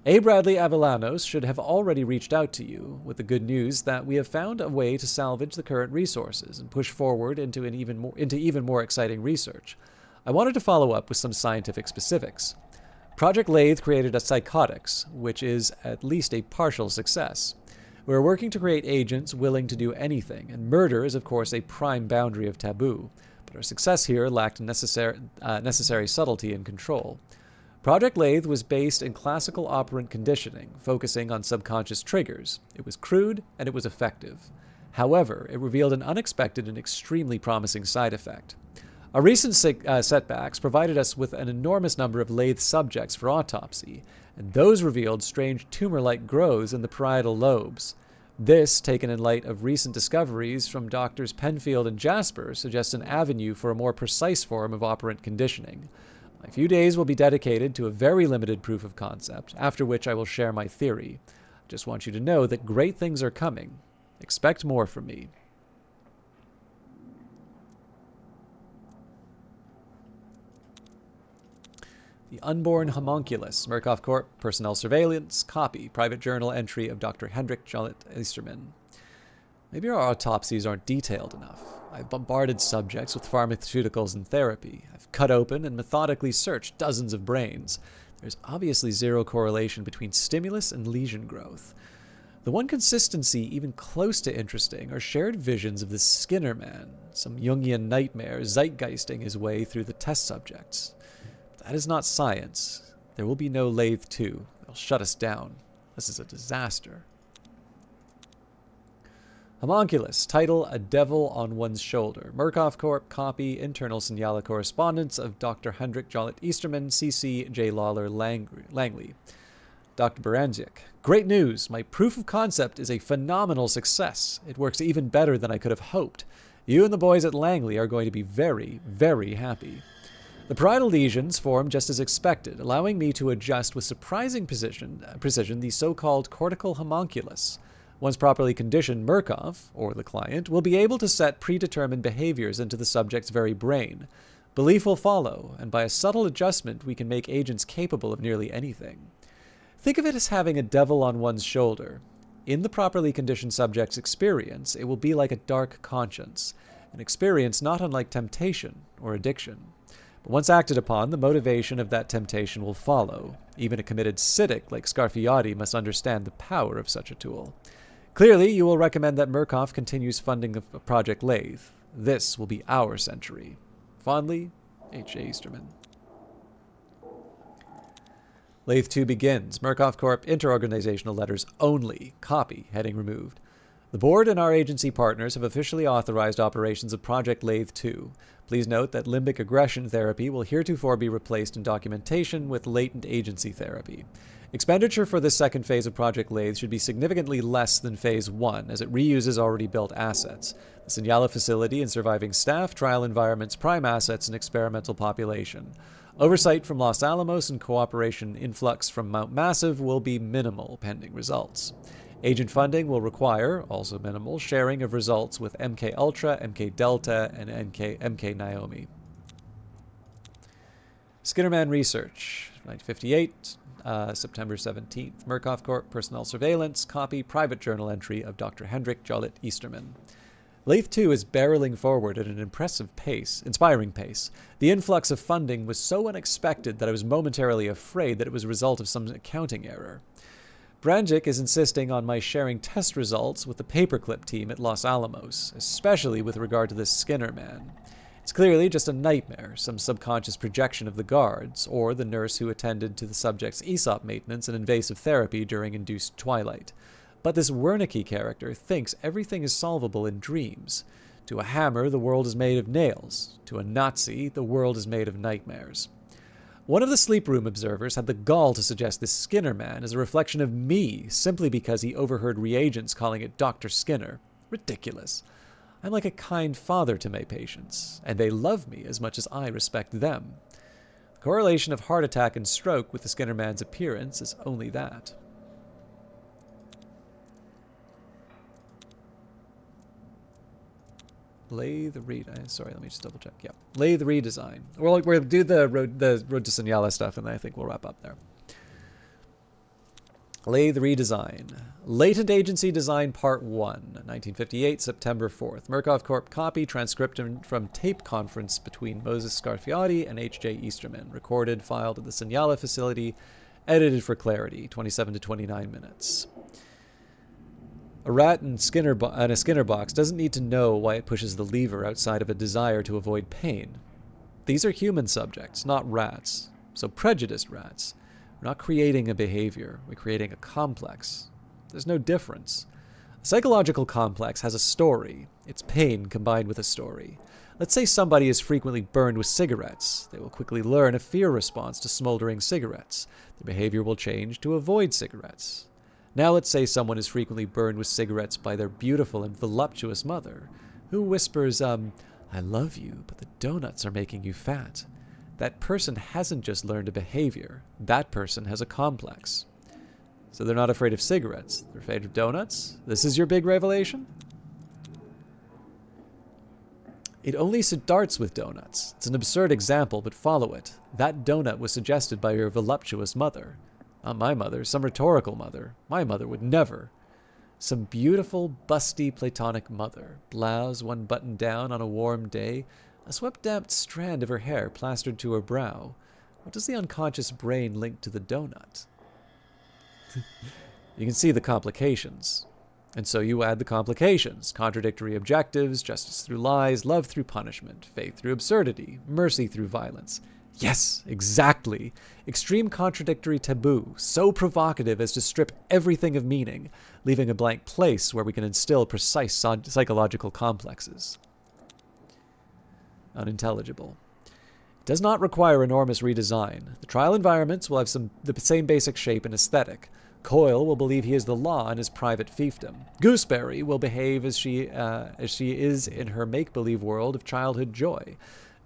A. Bradley Avellanos should have already reached out to you with the good news that we have found a way to salvage the current resources and push forward into even more exciting research. I wanted to follow up with some scientific specifics. Project Lathe created a psychotics, which is at least a partial success. We're working to create agents willing to do anything, and murder is of course a prime boundary of taboo, but our success here lacked necessary subtlety and control. Project Lathe was based in classical operant conditioning, focusing on subconscious triggers. It was crude, and it was effective. However, it revealed an unexpected and extremely promising side effect. Our recent setbacks provided us with an enormous number of Lathe subjects for autopsy, and those revealed strange tumor-like growths in the parietal lobes. This, taken in light of recent discoveries from Doctors Penfield and Jasper, suggests an avenue for a more precise form of operant conditioning. My few days will be dedicated to a very limited proof of concept, after which I will share my theory. I just want you to know that great things are coming. Expect more from me. The Unborn Homunculus, Murkoff Corp. Personnel Surveillance, copy, private journal entry of Dr. Hendrik Jollet Easterman. Maybe our autopsies aren't detailed enough. I've bombarded subjects with pharmaceuticals and therapy. I've cut open and methodically searched dozens of brains. There's obviously zero correlation between stimulus and lesion growth. The one consistency even close to interesting are shared visions of the Skinner Man, some Jungian nightmare zeitgeisting his way through the test subjects. That is not science. There will be no Lathe 2. They'll shut us down. This is a disaster. Homunculus, title A Devil on One's Shoulder. Murkoff Corp. Copy, internal Signala correspondence of Dr. Hendrik Jollet Easterman, CC J. Lawler Langley. Dr. Baranzik, great news. My proof of concept is a phenomenal success. It works even better than I could have hoped. You and the boys at Langley are going to be very, very happy. The parietal lesions form just as expected, allowing me to adjust with surprising precision the so-called cortical homunculus. Once properly conditioned, Murkoff, or the client, will be able to set predetermined behaviors into the subject's very brain. Belief will follow, and by a subtle adjustment, we can make agents capable of nearly anything. Think of it as having a devil on one's shoulder. In the properly conditioned subject's experience, it will be like a dark conscience, an experience not unlike temptation or addiction. But once acted upon, the motivation of that temptation will follow. Even a committed cynic like Scarfiotti must understand the power of such a tool. Clearly, you will recommend that Murkoff continues funding of Project Lathe. This will be our century. Fondly, H. A. Easterman. Lathe 2 begins. Murkoff Corp. Interorganizational letters only. Copy. Heading removed. The board and our agency partners have officially authorized operations of Project Lathe 2. Please note that limbic aggression therapy will heretofore be replaced in documentation with latent agency therapy. Expenditure for this second phase of Project Lathe should be significantly less than Phase 1, as it reuses already built assets. The Signala facility and surviving staff, trial environments, prime assets, and experimental population. Oversight from Los Alamos and cooperation influx from Mount Massive will be minimal, pending results. Agent funding will require, also minimal, sharing of results with MK Ultra, MK Delta, and MK Naomi. Skinnerman Research, 1958, September 17th. Murkoff Corp. Personnel Surveillance, copy, private journal entry of Dr. Hendrik Jollet Easterman. Lathe 2 is barreling forward at an inspiring pace. The influx of funding was so unexpected that I was momentarily afraid that it was a result of some accounting error. Branjic is insisting on my sharing test results with the paperclip team at Los Alamos, especially with regard to this Skinner man. It's clearly just a nightmare, some subconscious projection of the guards, or the nurse who attended to the subject's ESOP maintenance and invasive therapy during induced twilight. But this Wernicke character thinks everything is solvable in dreams. To a hammer, the world is made of nails. To a Nazi, the world is made of nightmares. One of the sleep room observers had the gall to suggest this Skinner man is a reflection of me, simply because he overheard reagents calling it Dr. Skinner. Ridiculous. I'm like a kind father to my patients, and they love me as much as I respect them. The correlation of heart attack and stroke with the Skinner man's appearance is only that. Lathe sorry, let me just double check. Yeah, Lathe redesign. We'll do the road to Senyala stuff, and then I think we'll wrap up there. Lathe redesign. Latent Agency Design Part 1, 1958, September 4th. Murkoff Corp copy, transcript from tape conference between Moses Scarfiotti and H.J. Easterman. Recorded, filed at the Senyala facility, edited for clarity, 27 to 29 minutes. A rat in a Skinner box doesn't need to know why it pushes the lever outside of a desire to avoid pain. These are human subjects, not rats. So prejudiced rats. We're not creating a behavior. We're creating a complex. There's no difference. A psychological complex has a story. It's pain combined with a story. Let's say somebody is frequently burned with cigarettes. They will quickly learn a fear response to smoldering cigarettes. Their behavior will change to avoid cigarettes. Now let's say someone is frequently burned with cigarettes by their beautiful and voluptuous mother, who whispers, I love you, but the donuts are making you fat. That person hasn't just learned a behavior. That person has a complex. So they're not afraid of cigarettes. They're afraid of donuts? This is your big revelation? It only starts with donuts. It's an absurd example, but follow it. That donut was suggested by your voluptuous mother. Not my mother, some rhetorical mother. My mother would never. Some beautiful, busty, platonic mother. Blouse one button down on a warm day. A swept-damped strand of her hair plastered to her brow. What does the unconscious brain link to the donut? You can see the complications. And so you add the complications. Contradictory objectives, justice through lies, love through punishment, faith through absurdity, mercy through violence. Yes, exactly. Extreme contradictory taboo, so provocative as to strip everything of meaning, leaving a blank place where we can instill precise psychological complexes. Unintelligible. It does not require enormous redesign. The trial environments will have the same basic shape and aesthetic. Coyle will believe he is the law in his private fiefdom. Gooseberry will behave as she is in her make-believe world of childhood joy.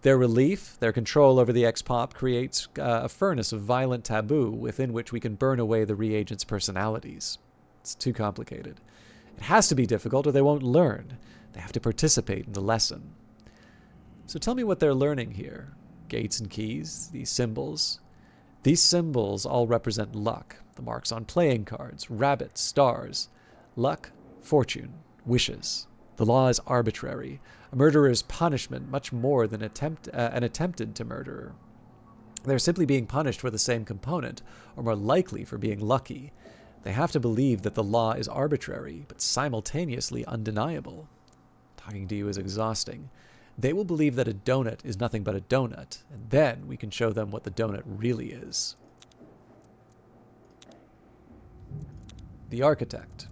Their relief, their control over the ex-pop creates a furnace of violent taboo within which we can burn away the reagent's personalities. It's too complicated. It has to be difficult or they won't learn. They have to participate in the lesson. So tell me what they're learning here. Gates and keys, these symbols. These symbols all represent luck. The marks on playing cards, rabbits, stars. Luck, fortune, wishes. The law is arbitrary. A murderer's punishment much more than an attempted to murderer. They're simply being punished for the same component, or more likely for being lucky. They have to believe that the law is arbitrary, but simultaneously undeniable. Talking to you is exhausting. They will believe that a donut is nothing but a donut, and then we can show them what the donut really is. The Architect.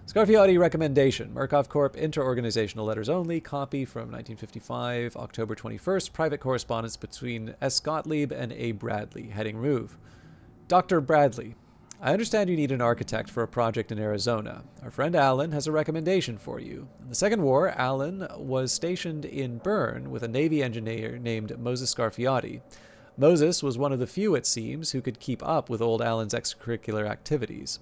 Scarfiotti recommendation. Murkoff Corp. Inter-organizational letters only. Copy from 1955, October 21st. Private correspondence between S. Gottlieb and A. Bradley. Heading remove. Dr. Bradley. I understand you need an architect for a project in Arizona. Our friend Alan has a recommendation for you. In the Second War, Alan was stationed in Bern with a Navy engineer named Moses Scarfiotti. Moses was one of the few, it seems, who could keep up with old Alan's extracurricular activities.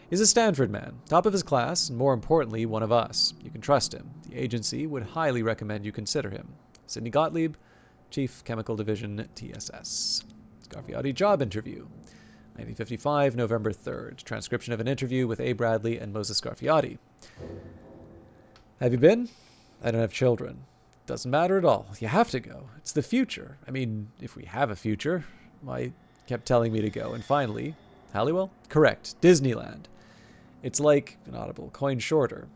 He's a Stanford man, top of his class, and more importantly, one of us. You can trust him. The agency would highly recommend you consider him. Sidney Gottlieb, Chief Chemical Division, TSS. Scarfiotti job interview. 1955, November 3rd. Transcription of an interview with A. Bradley and Moses Scarfiotti. Have you been? I don't have children. Doesn't matter at all. You have to go. It's the future. I mean, if we have a future. I kept telling me to go. And finally, Halliwell? Correct. Disneyland. It's like an audible coin shorter.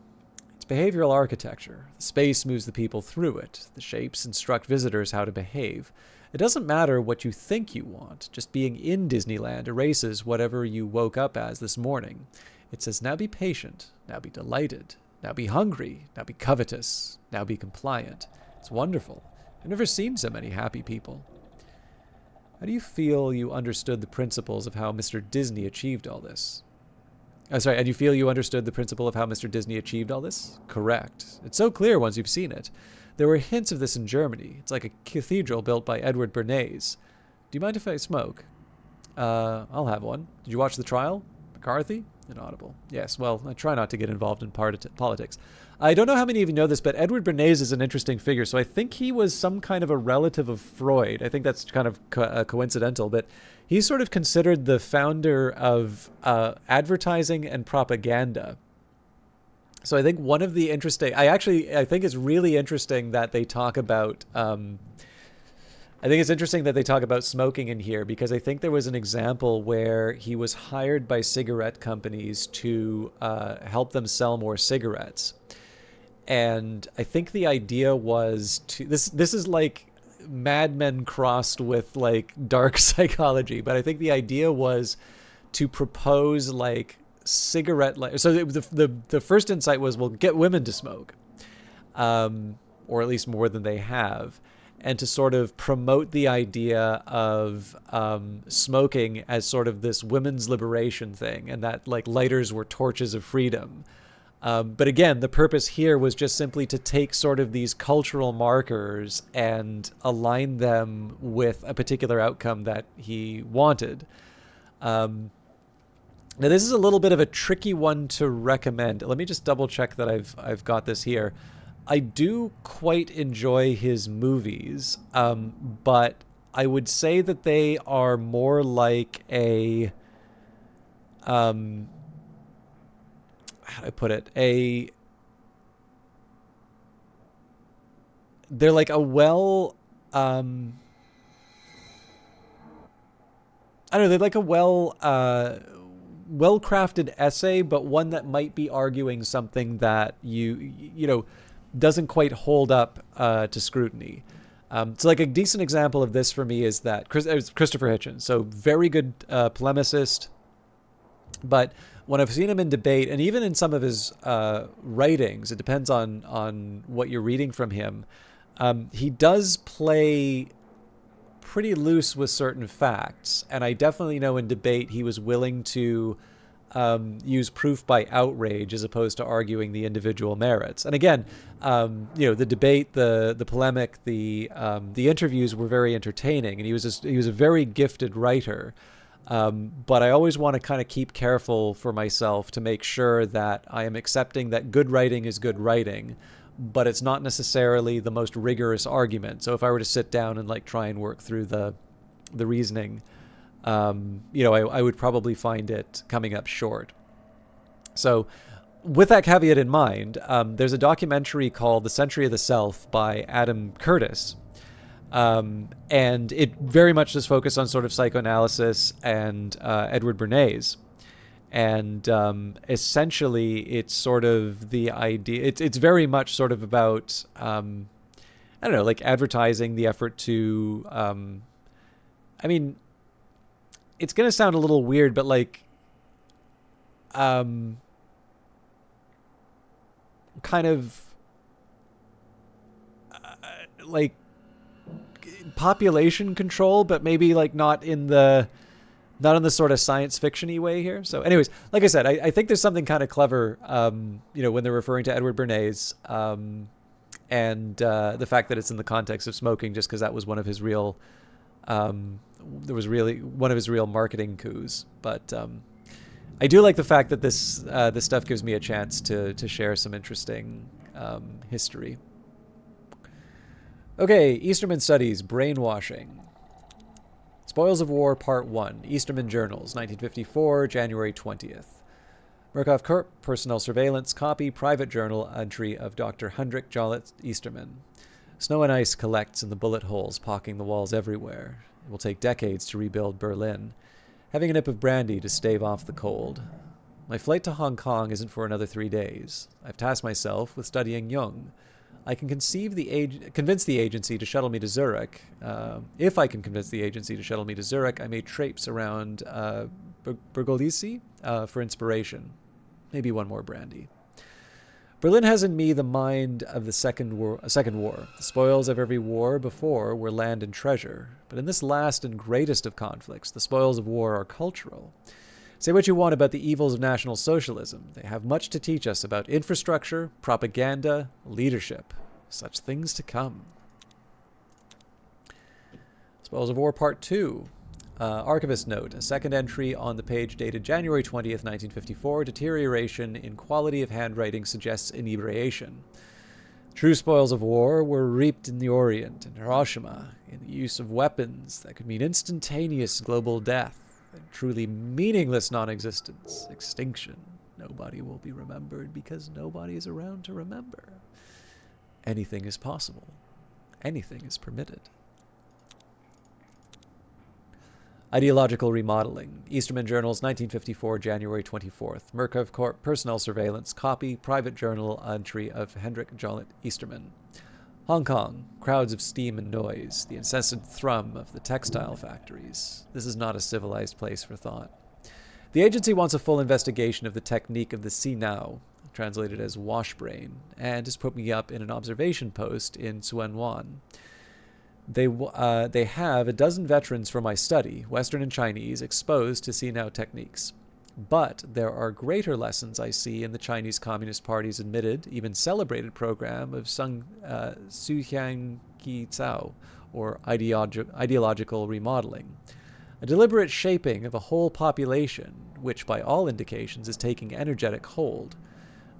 It's behavioral architecture. The space moves the people through it. The shapes instruct visitors how to behave. It doesn't matter what you think you want. Just being in Disneyland erases whatever you woke up as this morning. It says, now be patient. Now be delighted. Now be hungry. Now be covetous. Now be compliant. It's wonderful. I've never seen so many happy people. How do you feel you understood the principles of how Mr. Disney achieved all this? Oh, sorry, and you feel you understood the principle of how Mr. Disney achieved all this? Correct. It's so clear once you've seen it. There were hints of this in Germany. It's like a cathedral built by Edward Bernays. Do you mind if I smoke? I'll have one. Did you watch the trial? McCarthy? Inaudible. Yes, well, I try not to get involved in politics. I don't know how many of you know this, but Edward Bernays is an interesting figure. So I think he was some kind of a relative of Freud. I think that's kind of coincidental, but he's sort of considered the founder of advertising and propaganda. So I think one of the interesting, I think it's really interesting that they talk about, I think it's interesting that they talk about smoking in here, because I think there was an example where he was hired by cigarette companies to help them sell more cigarettes. And I think the idea was to, this is like Mad Men crossed with like dark psychology, but I think the idea was to propose like cigarette, so the first insight was, well, get women to smoke, or at least more than they have, and to sort of promote the idea of smoking as sort of this women's liberation thing, and that like lighters were torches of freedom. But again, the purpose here was just simply to take sort of these cultural markers and align them with a particular outcome that he wanted. Now, this is a little bit of a tricky one to recommend. Let me just double check that I've got this here. I do quite enjoy his movies, but I would say that they are more like a, how do I put it? They're like a I don't know, they're like a well-crafted essay, but one that might be arguing something that you know, doesn't quite hold up to scrutiny. So like a decent example of this for me is that Christopher Hitchens. So very good polemicist, but when I've seen him in debate, and even in some of his writings, it depends on what you're reading from him, he does play pretty loose with certain facts. And I definitely know in debate he was willing to use proof by outrage as opposed to arguing the individual merits. And again, you know, the debate, the polemic, the interviews were very entertaining, and he was a very gifted writer. But I always want to kind of keep careful for myself to make sure that I am accepting that good writing is good writing, but it's not necessarily the most rigorous argument. So if I were to sit down and like try and work through the reasoning, you know, I would probably find it coming up short. So with that caveat in mind, there's a documentary called The Century of the Self by Adam Curtis. And it very much does focus on sort of psychoanalysis and Edward Bernays. And essentially, it's sort of the idea. It's very much sort of about I don't know, like advertising, the effort to. I mean, it's gonna sound a little weird, but like, kind of like population control, but maybe like not in the sort of science fiction-y way here. So anyways, like I said, I think there's something kind of clever, you know, when they're referring to Edward Bernays, and the fact that it's in the context of smoking, just because that was one of his real, there was really one of his real marketing coups. But I do like the fact that this stuff gives me a chance to share some interesting history. Okay, Easterman Studies, Brainwashing. Spoils of War, Part 1, Easterman Journals, 1954, January 20th. Murkoff Corp. Personnel surveillance. Copy. Private journal entry of Dr. Hendrik Jollet Easterman. Snow and ice collects in the bullet holes, pocking the walls everywhere. It will take decades to rebuild Berlin. Having a nip of brandy to stave off the cold. My flight to Hong Kong isn't for another 3 days. I've tasked myself with studying Jung. I can convince the agency to shuttle me to Zurich. If I can convince the agency to shuttle me to Zurich, I may traipse around Bergolisi for inspiration. Maybe one more brandy. Berlin has in me the mind of the Second War. The spoils of every war before were land and treasure. But in this last and greatest of conflicts, the spoils of war are cultural. Say what you want about the evils of National Socialism. They have much to teach us about infrastructure, propaganda, leadership. Such things to come. Spoils of War Part 2. Archivist note, a second entry on the page dated January 20th, 1954. Deterioration in quality of handwriting suggests inebriation. True spoils of war were reaped in the Orient, in Hiroshima, in the use of weapons that could mean instantaneous global death and truly meaningless non-existence, extinction. Nobody will be remembered because nobody is around to remember. Anything is possible. Anything is permitted. Ideological Remodeling. Easterman Journals, 1954, January 24th. Murkoff Corp. Personnel Surveillance. Copy. Private journal entry of Hendrik Jollet Easterman. Hong Kong. Crowds of steam and noise. The incessant thrum of the textile factories. This is not a civilized place for thought. The agency wants a full investigation of the technique of the See Now, translated as wash brain, and has put me up in an observation post in Suanwan. They have a dozen veterans for my study, Western and Chinese, exposed to See Now techniques. But there are greater lessons I see in the Chinese Communist Party's admitted, even celebrated program of Su Xiang Qi Cao, or ideological remodeling. A deliberate shaping of a whole population, which by all indications is taking energetic hold.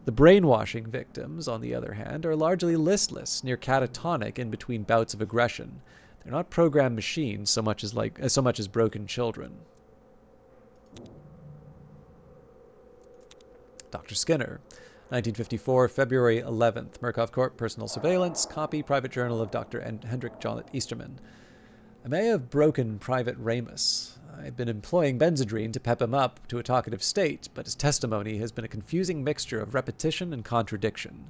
The brainwashing victims, on the other hand, are largely listless, near catatonic in between bouts of aggression. They're not programmed machines so much as broken children. Dr. Skinner, 1954, February 11th. Murkoff Corp. Personal Surveillance. Copy. Private Journal of Dr. Hendrik Jollet Easterman. I may have broken Private Ramus. I've been employing Benzedrine to pep him up to a talkative state, but his testimony has been a confusing mixture of repetition and contradiction.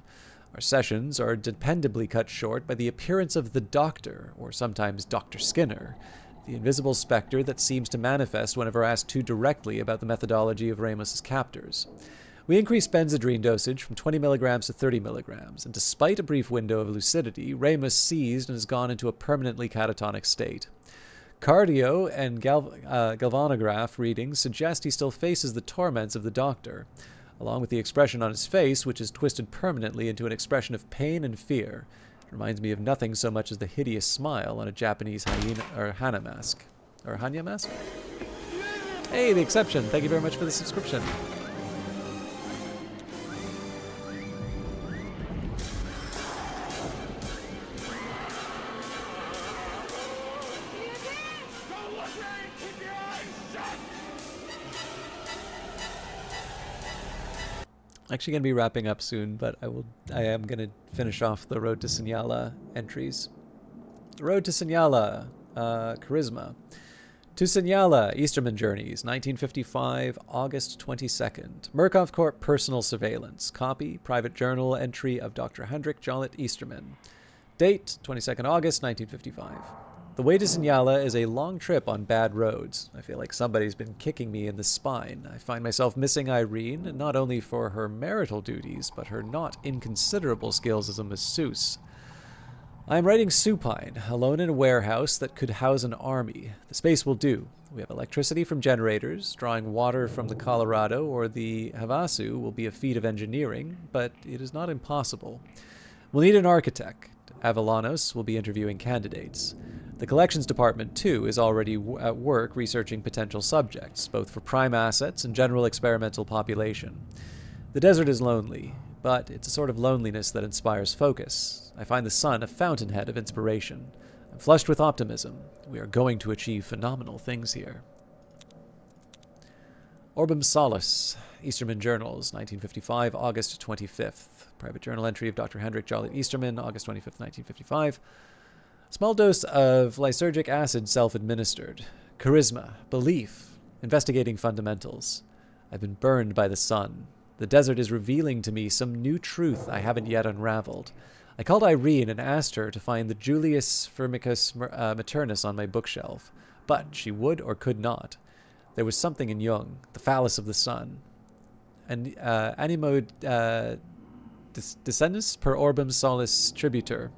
Our sessions are dependably cut short by the appearance of the doctor, or sometimes Dr. Skinner, the invisible specter that seems to manifest whenever asked too directly about the methodology of Ramus's captors. We increased Benzedrine dosage from 20 milligrams to 30 milligrams, and despite a brief window of lucidity, Ramus seized and has gone into a permanently catatonic state. Cardio and galvanograph readings suggest he still faces the torments of the doctor, along with the expression on his face, which is twisted permanently into an expression of pain and fear. It reminds me of nothing so much as the hideous smile on a Japanese Hana mask. Or Hanya mask? Hey, the exception. Thank you very much for the subscription. Actually going to be wrapping up soon, but I am going to finish off the Road to Sinyala entries. Road to Sinyala, Charisma. To Sinyala, Easterman Journeys, 1955, August 22nd. Murkoff Corp. Personal Surveillance. Copy. Private Journal entry of Dr. Hendrik Jollet Easterman. Date, 22nd August, 1955. The way to Sinyala is a long trip on bad roads. I feel like somebody's been kicking me in the spine. I find myself missing Irene, not only for her marital duties, but her not inconsiderable skills as a masseuse. I am writing supine, alone in a warehouse that could house an army. The space will do. We have electricity from generators. Drawing water from the Colorado or the Havasu will be a feat of engineering, but it is not impossible. We'll need an architect. Avalanos will be interviewing candidates. The collections department, too, is already at work researching potential subjects, both for prime assets and general experimental population. The desert is lonely, but it's a sort of loneliness that inspires focus. I find the sun a fountainhead of inspiration. I'm flushed with optimism. We are going to achieve phenomenal things here. Orbum Salus, Easterman Journals, 1955, August 25th. Private journal entry of Dr. Hendrik Jolliet Easterman, August 25th, 1955. Small dose of lysergic acid self-administered. Charisma, belief, investigating fundamentals. I've been burned by the sun. The desert is revealing to me some new truth I haven't yet unraveled. I called Irene and asked her to find the Julius Firmicus Maternus on my bookshelf, but she would or could not. There was something in Jung, the phallus of the sun. And animo descendus per orbem solis tributor.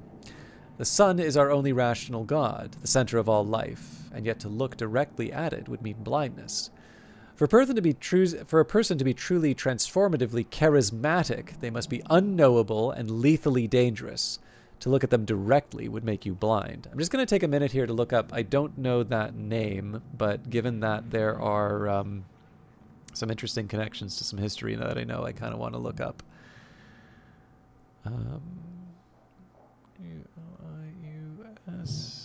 The sun is our only rational God, the center of all life, and yet to look directly at it would mean blindness. For a person to be truly transformatively charismatic, they must be unknowable and lethally dangerous. To look at them directly would make you blind. I'm just going to take a minute here to look up. I don't know that name, but given that there are some interesting connections to some history that I know, I kind of want to look up. U-I-U-S.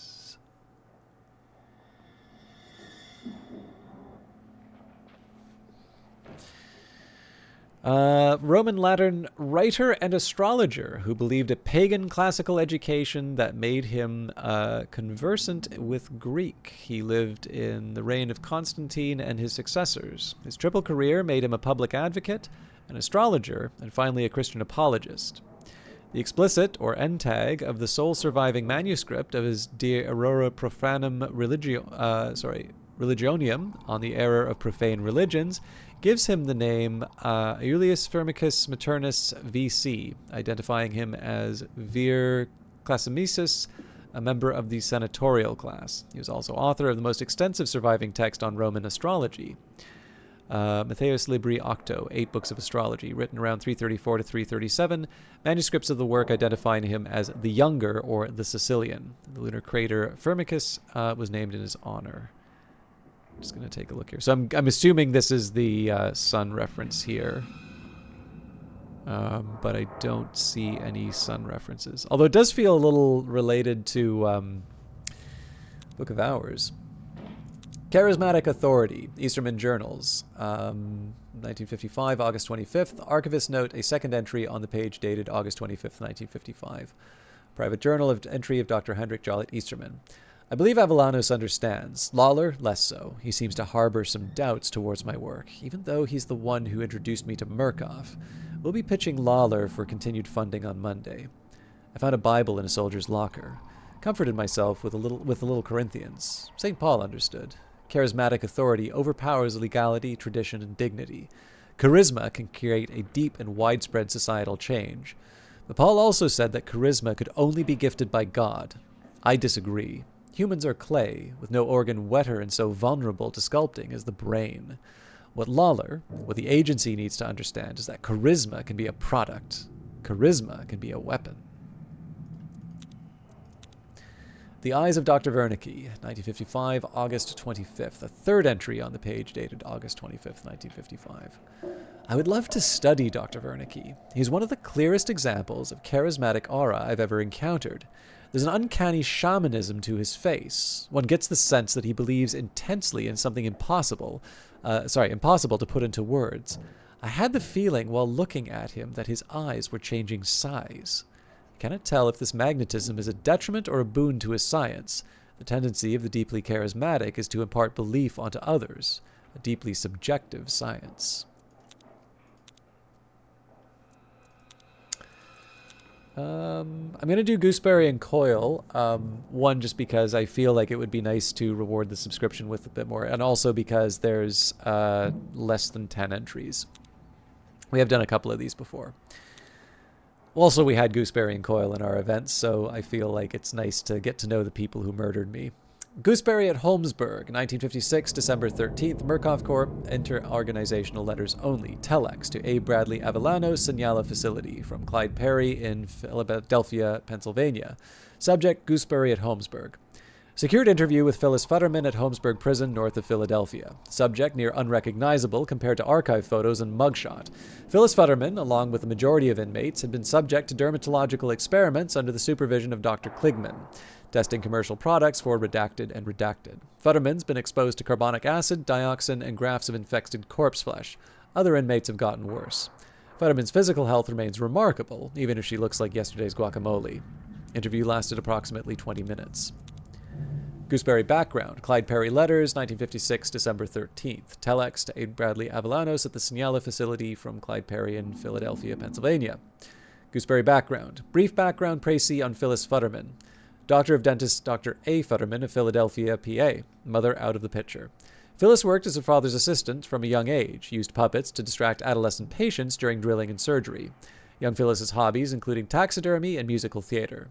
Roman Latin writer and astrologer who believed a pagan classical education that made him conversant with Greek. He lived in the reign of Constantine and his successors. His triple career made him a public advocate, an astrologer, and finally a Christian apologist. The explicit, or entag, of the sole surviving manuscript of his De Aurora Profanum Religionem on the error of profane religions gives him the name Aulus Firmicus Maternus VC, identifying him as Vir Classimicis, a member of the senatorial class. He was also author of the most extensive surviving text on Roman astrology, Matthäus Libri Octo, 8 books of astrology, written around 334 to 337, manuscripts of the work identifying him as the Younger, or the Sicilian. The lunar crater Firmicus was named in his honor. Just going to take a look here. So I'm assuming this is the sun reference here. But I don't see any sun references. Although it does feel a little related to Book of Hours. Charismatic Authority, Easterman Journals, 1955, August 25th. Archivist note, a second entry on the page dated August 25th, 1955. Private journal of entry of Dr. Hendrik Jolliet Easterman. I believe Avellanos understands. Lawler, less so. He seems to harbor some doubts towards my work, even though he's the one who introduced me to Murkoff. We'll be pitching Lawler for continued funding on Monday. I found a Bible in a soldier's locker. Comforted myself with the little Corinthians. St. Paul understood. Charismatic authority overpowers legality, tradition, and dignity. Charisma can create a deep and widespread societal change. But Paul also said that charisma could only be gifted by God. I disagree. Humans are clay, with no organ wetter and so vulnerable to sculpting as the brain. What the agency needs to understand is that charisma can be a product. Charisma can be a weapon. The Eyes of Dr. Wernicke, 1955, August 25th. A third entry on the page dated August 25th, 1955. I would love to study Dr. Wernicke. He's one of the clearest examples of charismatic aura I've ever encountered. There's an uncanny shamanism to his face. One gets the sense that he believes intensely in something impossible to put into words. I had the feeling while looking at him that his eyes were changing size. I cannot tell if this magnetism is a detriment or a boon to his science. The tendency of the deeply charismatic is to impart belief onto others, a deeply subjective science. I'm going to do Gooseberry and Coil. One, just because I feel like it would be nice to reward the subscription with a bit more, and also because there's less than 10 entries. We have done a couple of these before. Also, we had Gooseberry and Coil in our events, so I feel like it's nice to get to know the people who murdered me. Gooseberry at Holmesburg, 1956, December 13th, Murkoff Corp., inter-organizational letters only, telex to A. Bradley Avellano, Signala Facility, from Clyde Perry in Philadelphia, Pennsylvania. Subject, Gooseberry at Holmesburg. Secured interview with Phyllis Futterman at Holmesburg Prison, north of Philadelphia. Subject, near unrecognizable compared to archive photos and mugshot. Phyllis Futterman, along with the majority of inmates, had been subject to dermatological experiments under the supervision of Dr. Kligman. testing commercial products for redacted and redacted. Futterman's been exposed to carbonic acid, dioxin, and grafts of infected corpse flesh. Other inmates have gotten worse. Futterman's physical health remains remarkable, even if she looks like yesterday's guacamole. Interview lasted approximately 20 minutes. Gooseberry background. Clyde Perry letters, 1956, December 13th. Telex to A. Bradley Avellanos at the Signala facility from Clyde Perry in Philadelphia, Pennsylvania. Gooseberry background. Brief background précis on Phyllis Futterman. Doctor of dentist Dr. A. Futterman of Philadelphia, PA. Mother out of the picture. Phyllis worked as her father's assistant from a young age, used puppets to distract adolescent patients during drilling and surgery. Young Phyllis's hobbies including taxidermy and musical theater.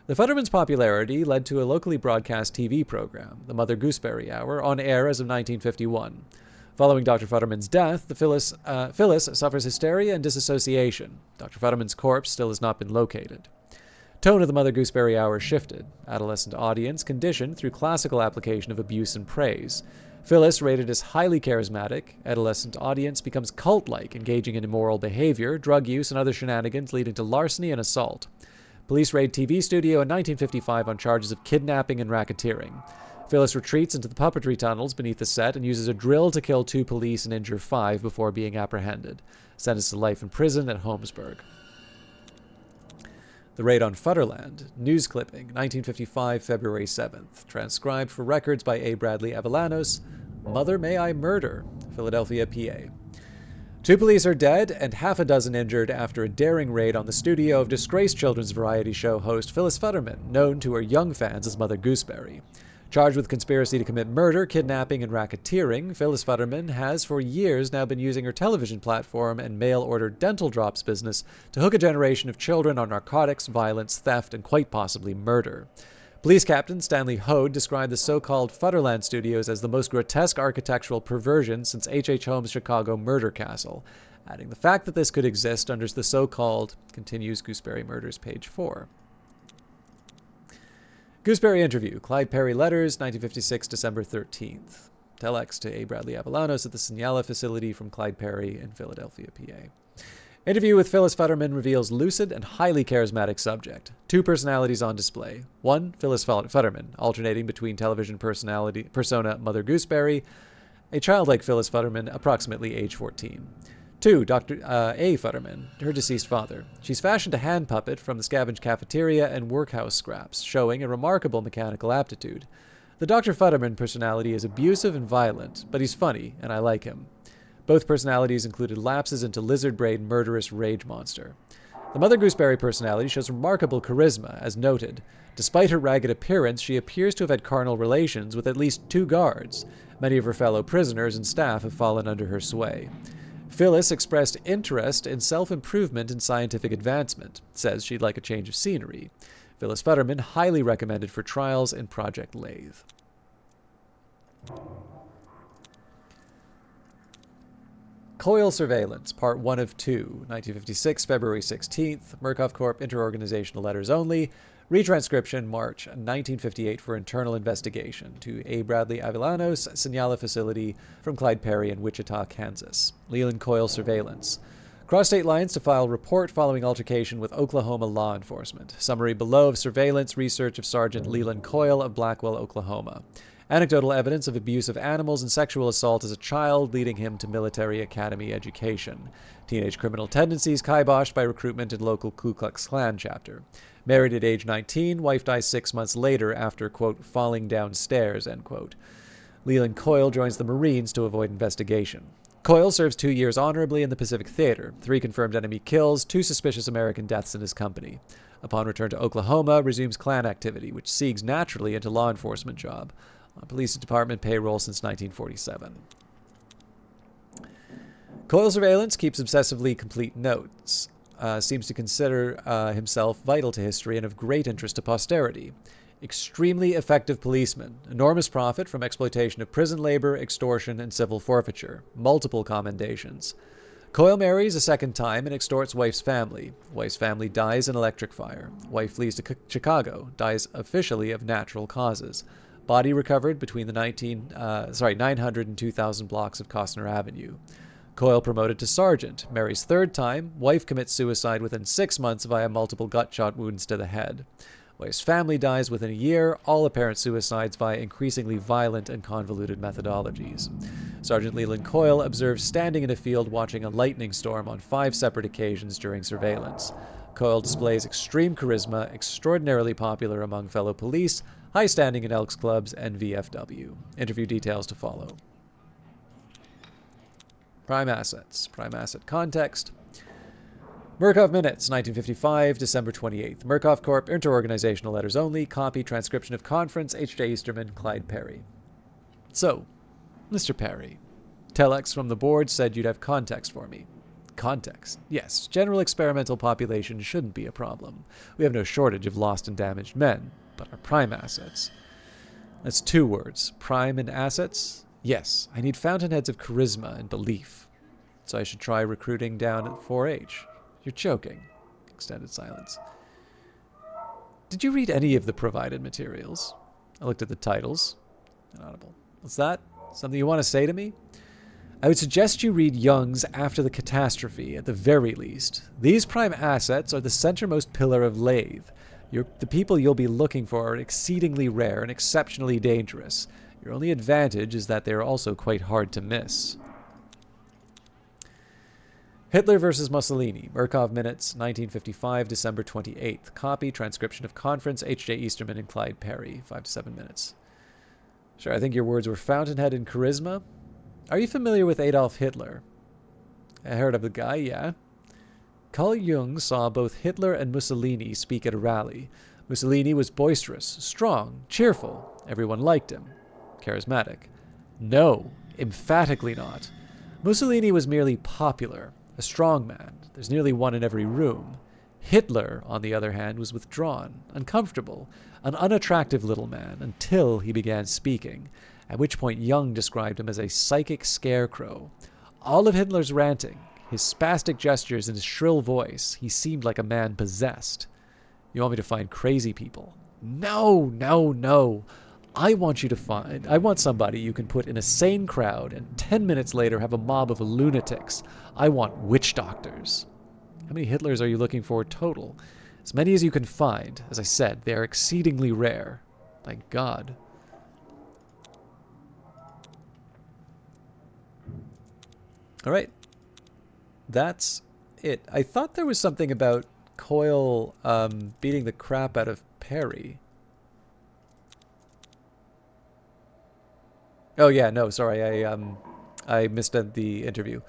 The Futterman's popularity led to a locally broadcast TV program, the Mother Gooseberry Hour, on air as of 1951. Following Dr. Futterman's death, Phyllis suffers hysteria and disassociation. Dr. Futterman's corpse still has not been located. Tone of the Mother Gooseberry Hour shifted. Adolescent audience conditioned through classical application of abuse and praise. Phyllis rated as highly charismatic. Adolescent audience becomes cult-like, engaging in immoral behavior, drug use, and other shenanigans leading to larceny and assault. Police raid TV studio in 1955 on charges of kidnapping and racketeering. Phyllis retreats into the puppetry tunnels beneath the set and uses a drill to kill 2 police and injure 5 before being apprehended. Sentenced to life in prison at Holmesburg. The Raid on Futterland. News clipping, 1955, February 7th. Transcribed for records by A. Bradley Avellanos. Mother May I Murder, Philadelphia, PA. 2 police are dead and half a dozen injured after a daring raid on the studio of disgraced children's variety show host Phyllis Futterman, known to her young fans as Mother Gooseberry. Charged with conspiracy to commit murder, kidnapping, and racketeering, Phyllis Futterman has for years now been using her television platform and mail-order dental drops business to hook a generation of children on narcotics, violence, theft, and quite possibly murder. Police Captain Stanley Hode described the so-called Futterland Studios as the most grotesque architectural perversion since H.H. Holmes' Chicago murder castle, adding the fact that this could exist under the so-called, continues Gooseberry Murders, page 4. Gooseberry interview, Clyde Perry letters, 1956, December 13th. Telex to A. Bradley Avellanos at the Signala facility from Clyde Perry in Philadelphia, PA. Interview with Phyllis Futterman reveals lucid and highly charismatic subject. 2 personalities on display. 1, Phyllis Futterman, alternating between television persona Mother Gooseberry, a childlike Phyllis Futterman, approximately age 14. 2, Dr. A. Futterman, her deceased father. She's fashioned a hand puppet from the scavenged cafeteria and workhouse scraps, showing a remarkable mechanical aptitude. The Dr. Futterman personality is abusive and violent, but he's funny, and I like him. Both personalities included lapses into lizard-brain murderous rage monster. The Mother Gooseberry personality shows remarkable charisma, as noted. Despite her ragged appearance, she appears to have had carnal relations with at least 2 guards. Many of her fellow prisoners and staff have fallen under her sway. Phyllis expressed interest in self-improvement and scientific advancement, says she'd like a change of scenery. Phyllis Futterman highly recommended for trials in Project Lathe. Coil Surveillance, Part 1 of 2, 1956, February 16th, Murkoff Corp. Interorganizational letters only, retranscription, March 1958 for internal investigation to A. Bradley Avellanos, Signala facility from Clyde Perry in Wichita, Kansas. Leland Coil Surveillance. Cross state lines to file report following altercation with Oklahoma law enforcement. Summary below of surveillance research of Sergeant Leland Coil of Blackwell, Oklahoma. Anecdotal evidence of abuse of animals and sexual assault as a child, leading him to military academy education. Teenage criminal tendencies kiboshed by recruitment in local Ku Klux Klan chapter. Married at age 19, wife dies 6 months later after, quote, falling downstairs, end quote. Leland Coil joins the Marines to avoid investigation. Coil serves 2 years honorably in the Pacific Theater, 3 confirmed enemy kills, 2 suspicious American deaths in his company. Upon return to Oklahoma, resumes Klan activity, which segues naturally into law enforcement job. On police department payroll since 1947. Coil Surveillance keeps obsessively complete notes. Seems to consider himself vital to history and of great interest to posterity. Extremely effective policeman. Enormous profit from exploitation of prison labor, extortion, and civil forfeiture. Multiple commendations. Coil marries a second time and extorts wife's family. Wife's family dies in electric fire. Wife flees to Chicago. Dies officially of natural causes. Body recovered between the 900 and 2,000 blocks of Costner Avenue. Coil promoted to sergeant, marries 3rd time, wife commits suicide within 6 months via multiple gut shot wounds to the head. while his family dies within a year, all apparent suicides via increasingly violent and convoluted methodologies. Sergeant Leland Coyle observed standing in a field watching a lightning storm on 5 separate occasions during surveillance. Coyle displays extreme charisma, extraordinarily popular among fellow police, high standing in Elks clubs, and VFW. Interview details to follow. Prime assets. Prime asset context. Murkoff Minutes, 1955, December 28th. Murkoff Corp. Interorganizational letters only. Copy. Transcription of conference. H.J. Easterman, Clyde Perry. So, Mr. Perry, Telex from the board said you'd have context for me. Context. Yes, general experimental population shouldn't be a problem. We have no shortage of lost and damaged men, but our prime assets. That's 2 words. Prime and assets? Yes, I need fountainheads of charisma and belief. So I should try recruiting down at 4-H. You're joking. Extended silence. Did you read any of the provided materials? I looked at the titles. Inaudible. What's that? Something you want to say to me? I would suggest you read Young's After the Catastrophe, at the very least. These prime assets are the centermost pillar of Lathe. The people you'll be looking for are exceedingly rare and exceptionally dangerous. Your only advantage is that they are also quite hard to miss. Hitler versus Mussolini. Murkoff Minutes, 1955, December 28th. Copy, transcription of conference, H.J. Easterman and Clyde Perry, 5 to 7 minutes. Sure, I think your words were fountainhead and charisma. Are you familiar with Adolf Hitler? I heard of the guy, yeah. Carl Jung saw both Hitler and Mussolini speak at a rally. Mussolini was boisterous, strong, cheerful. Everyone liked him. Charismatic. No, emphatically not. Mussolini was merely popular, a strong man. There's nearly one in every room. Hitler, on the other hand, was withdrawn, uncomfortable, an unattractive little man, until he began speaking, at which point Jung described him as a psychic scarecrow. All of Hitler's ranting, his spastic gestures, and his shrill voice, he seemed like a man possessed. You want me to find crazy people? No, no, no. I want somebody you can put in a sane crowd and 10 minutes later have a mob of lunatics. I want witch doctors. How many Hitlers are you looking for total? As many as you can find. As I said, they are exceedingly rare. Thank God. All right. That's it. I thought there was something about Coyle beating the crap out of Perry. Oh, yeah, no, sorry. I missed the interview.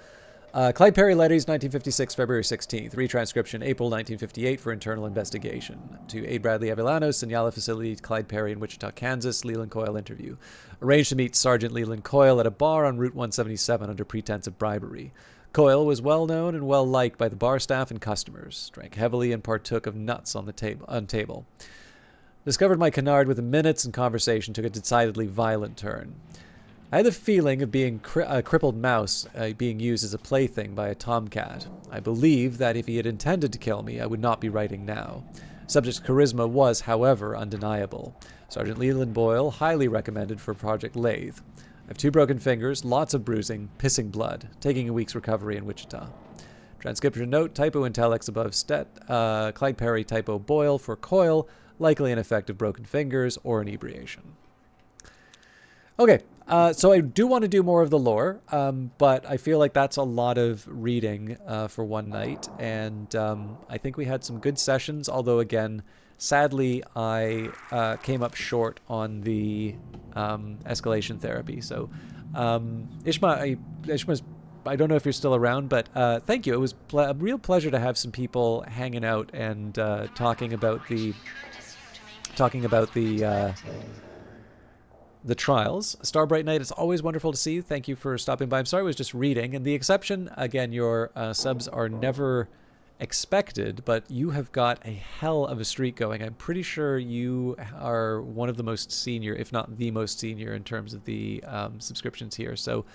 Clyde Perry Letters, 1956, February 16th. Retranscription, April 1958 for internal investigation. To A. Bradley Avellano, Signala Facility, Clyde Perry in Wichita, Kansas. Leland Coyle interview. Arranged to meet Sergeant Leland Coyle at a bar on Route 177 under pretense of bribery. Coyle was well known and well liked by the bar staff and customers. Drank heavily and partook of nuts on the table. Discovered my canard within minutes, and conversation took a decidedly violent turn. I had the feeling of being a crippled mouse being used as a plaything by a tomcat. I believe that if he had intended to kill me, I would not be writing now. Subject's charisma was, however, undeniable. Sergeant Leland Boyle, highly recommended for Project Lathe. I have 2 broken fingers, lots of bruising, pissing blood, taking a week's recovery in Wichita. Transcription note, typo in telex above Clyde Perry typo Boyle for Coyle, likely an effect of broken fingers or inebriation. Okay, so I do want to do more of the lore, but I feel like that's a lot of reading for one night, and I think we had some good sessions, although again, sadly, I came up short on the escalation therapy. So, Ishma's, I don't know if you're still around, but thank you. It was a real pleasure to have some people hanging out and talking about the trials. Starbright Knight, it's always wonderful to see you. Thank you for stopping by. I'm sorry I was just reading. And the exception, again, your subs are never expected, but you have got a hell of a streak going. I'm pretty sure you are one of the most senior, if not the most senior, in terms of the subscriptions here. So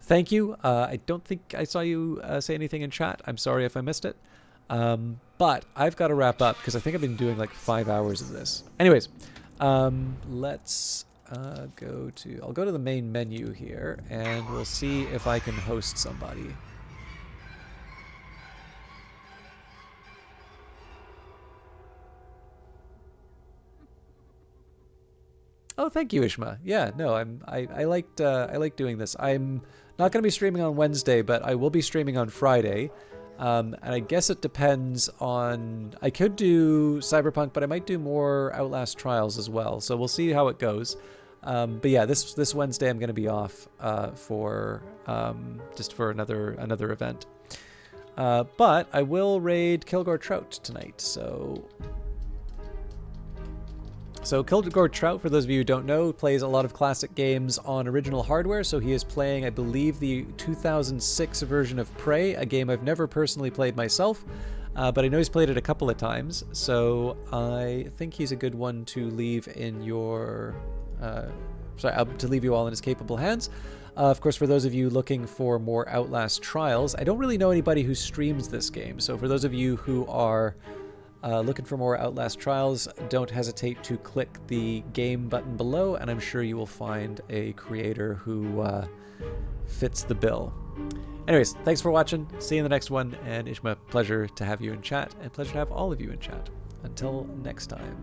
thank you. I don't think I saw you say anything in chat. I'm sorry if I missed it. But I've got to wrap up because I think I've been doing like 5 hours of this. Anyways, let's I'll go to the main menu here, and we'll see if I can host somebody. Oh, thank you, Ishma. Yeah, no, I liked doing this. I'm not going to be streaming on Wednesday, but I will be streaming on Friday. And I guess it depends on. I could do Cyberpunk, but I might do more Outlast Trials as well. So we'll see how it goes. But yeah, this Wednesday I'm going to be off for just for another event. But I will raid Kilgore Trout tonight. So Kilgore Trout, for those of you who don't know, plays a lot of classic games on original hardware, so he is playing, I believe, the 2006 version of Prey, a game I've never personally played myself, but I know he's played it a couple of times, so I think he's a good one to leave in your... to leave you all in his capable hands. Of course, for those of you looking for more Outlast Trials, I don't really know anybody who streams this game, so for those of you who are... looking for more Outlast Trials, don't hesitate to click the game button below, and I'm sure you will find a creator who fits the bill. Anyways, thanks for watching. See you in the next one, and Ishma, pleasure to have you in chat, and pleasure to have all of you in chat. Until next time.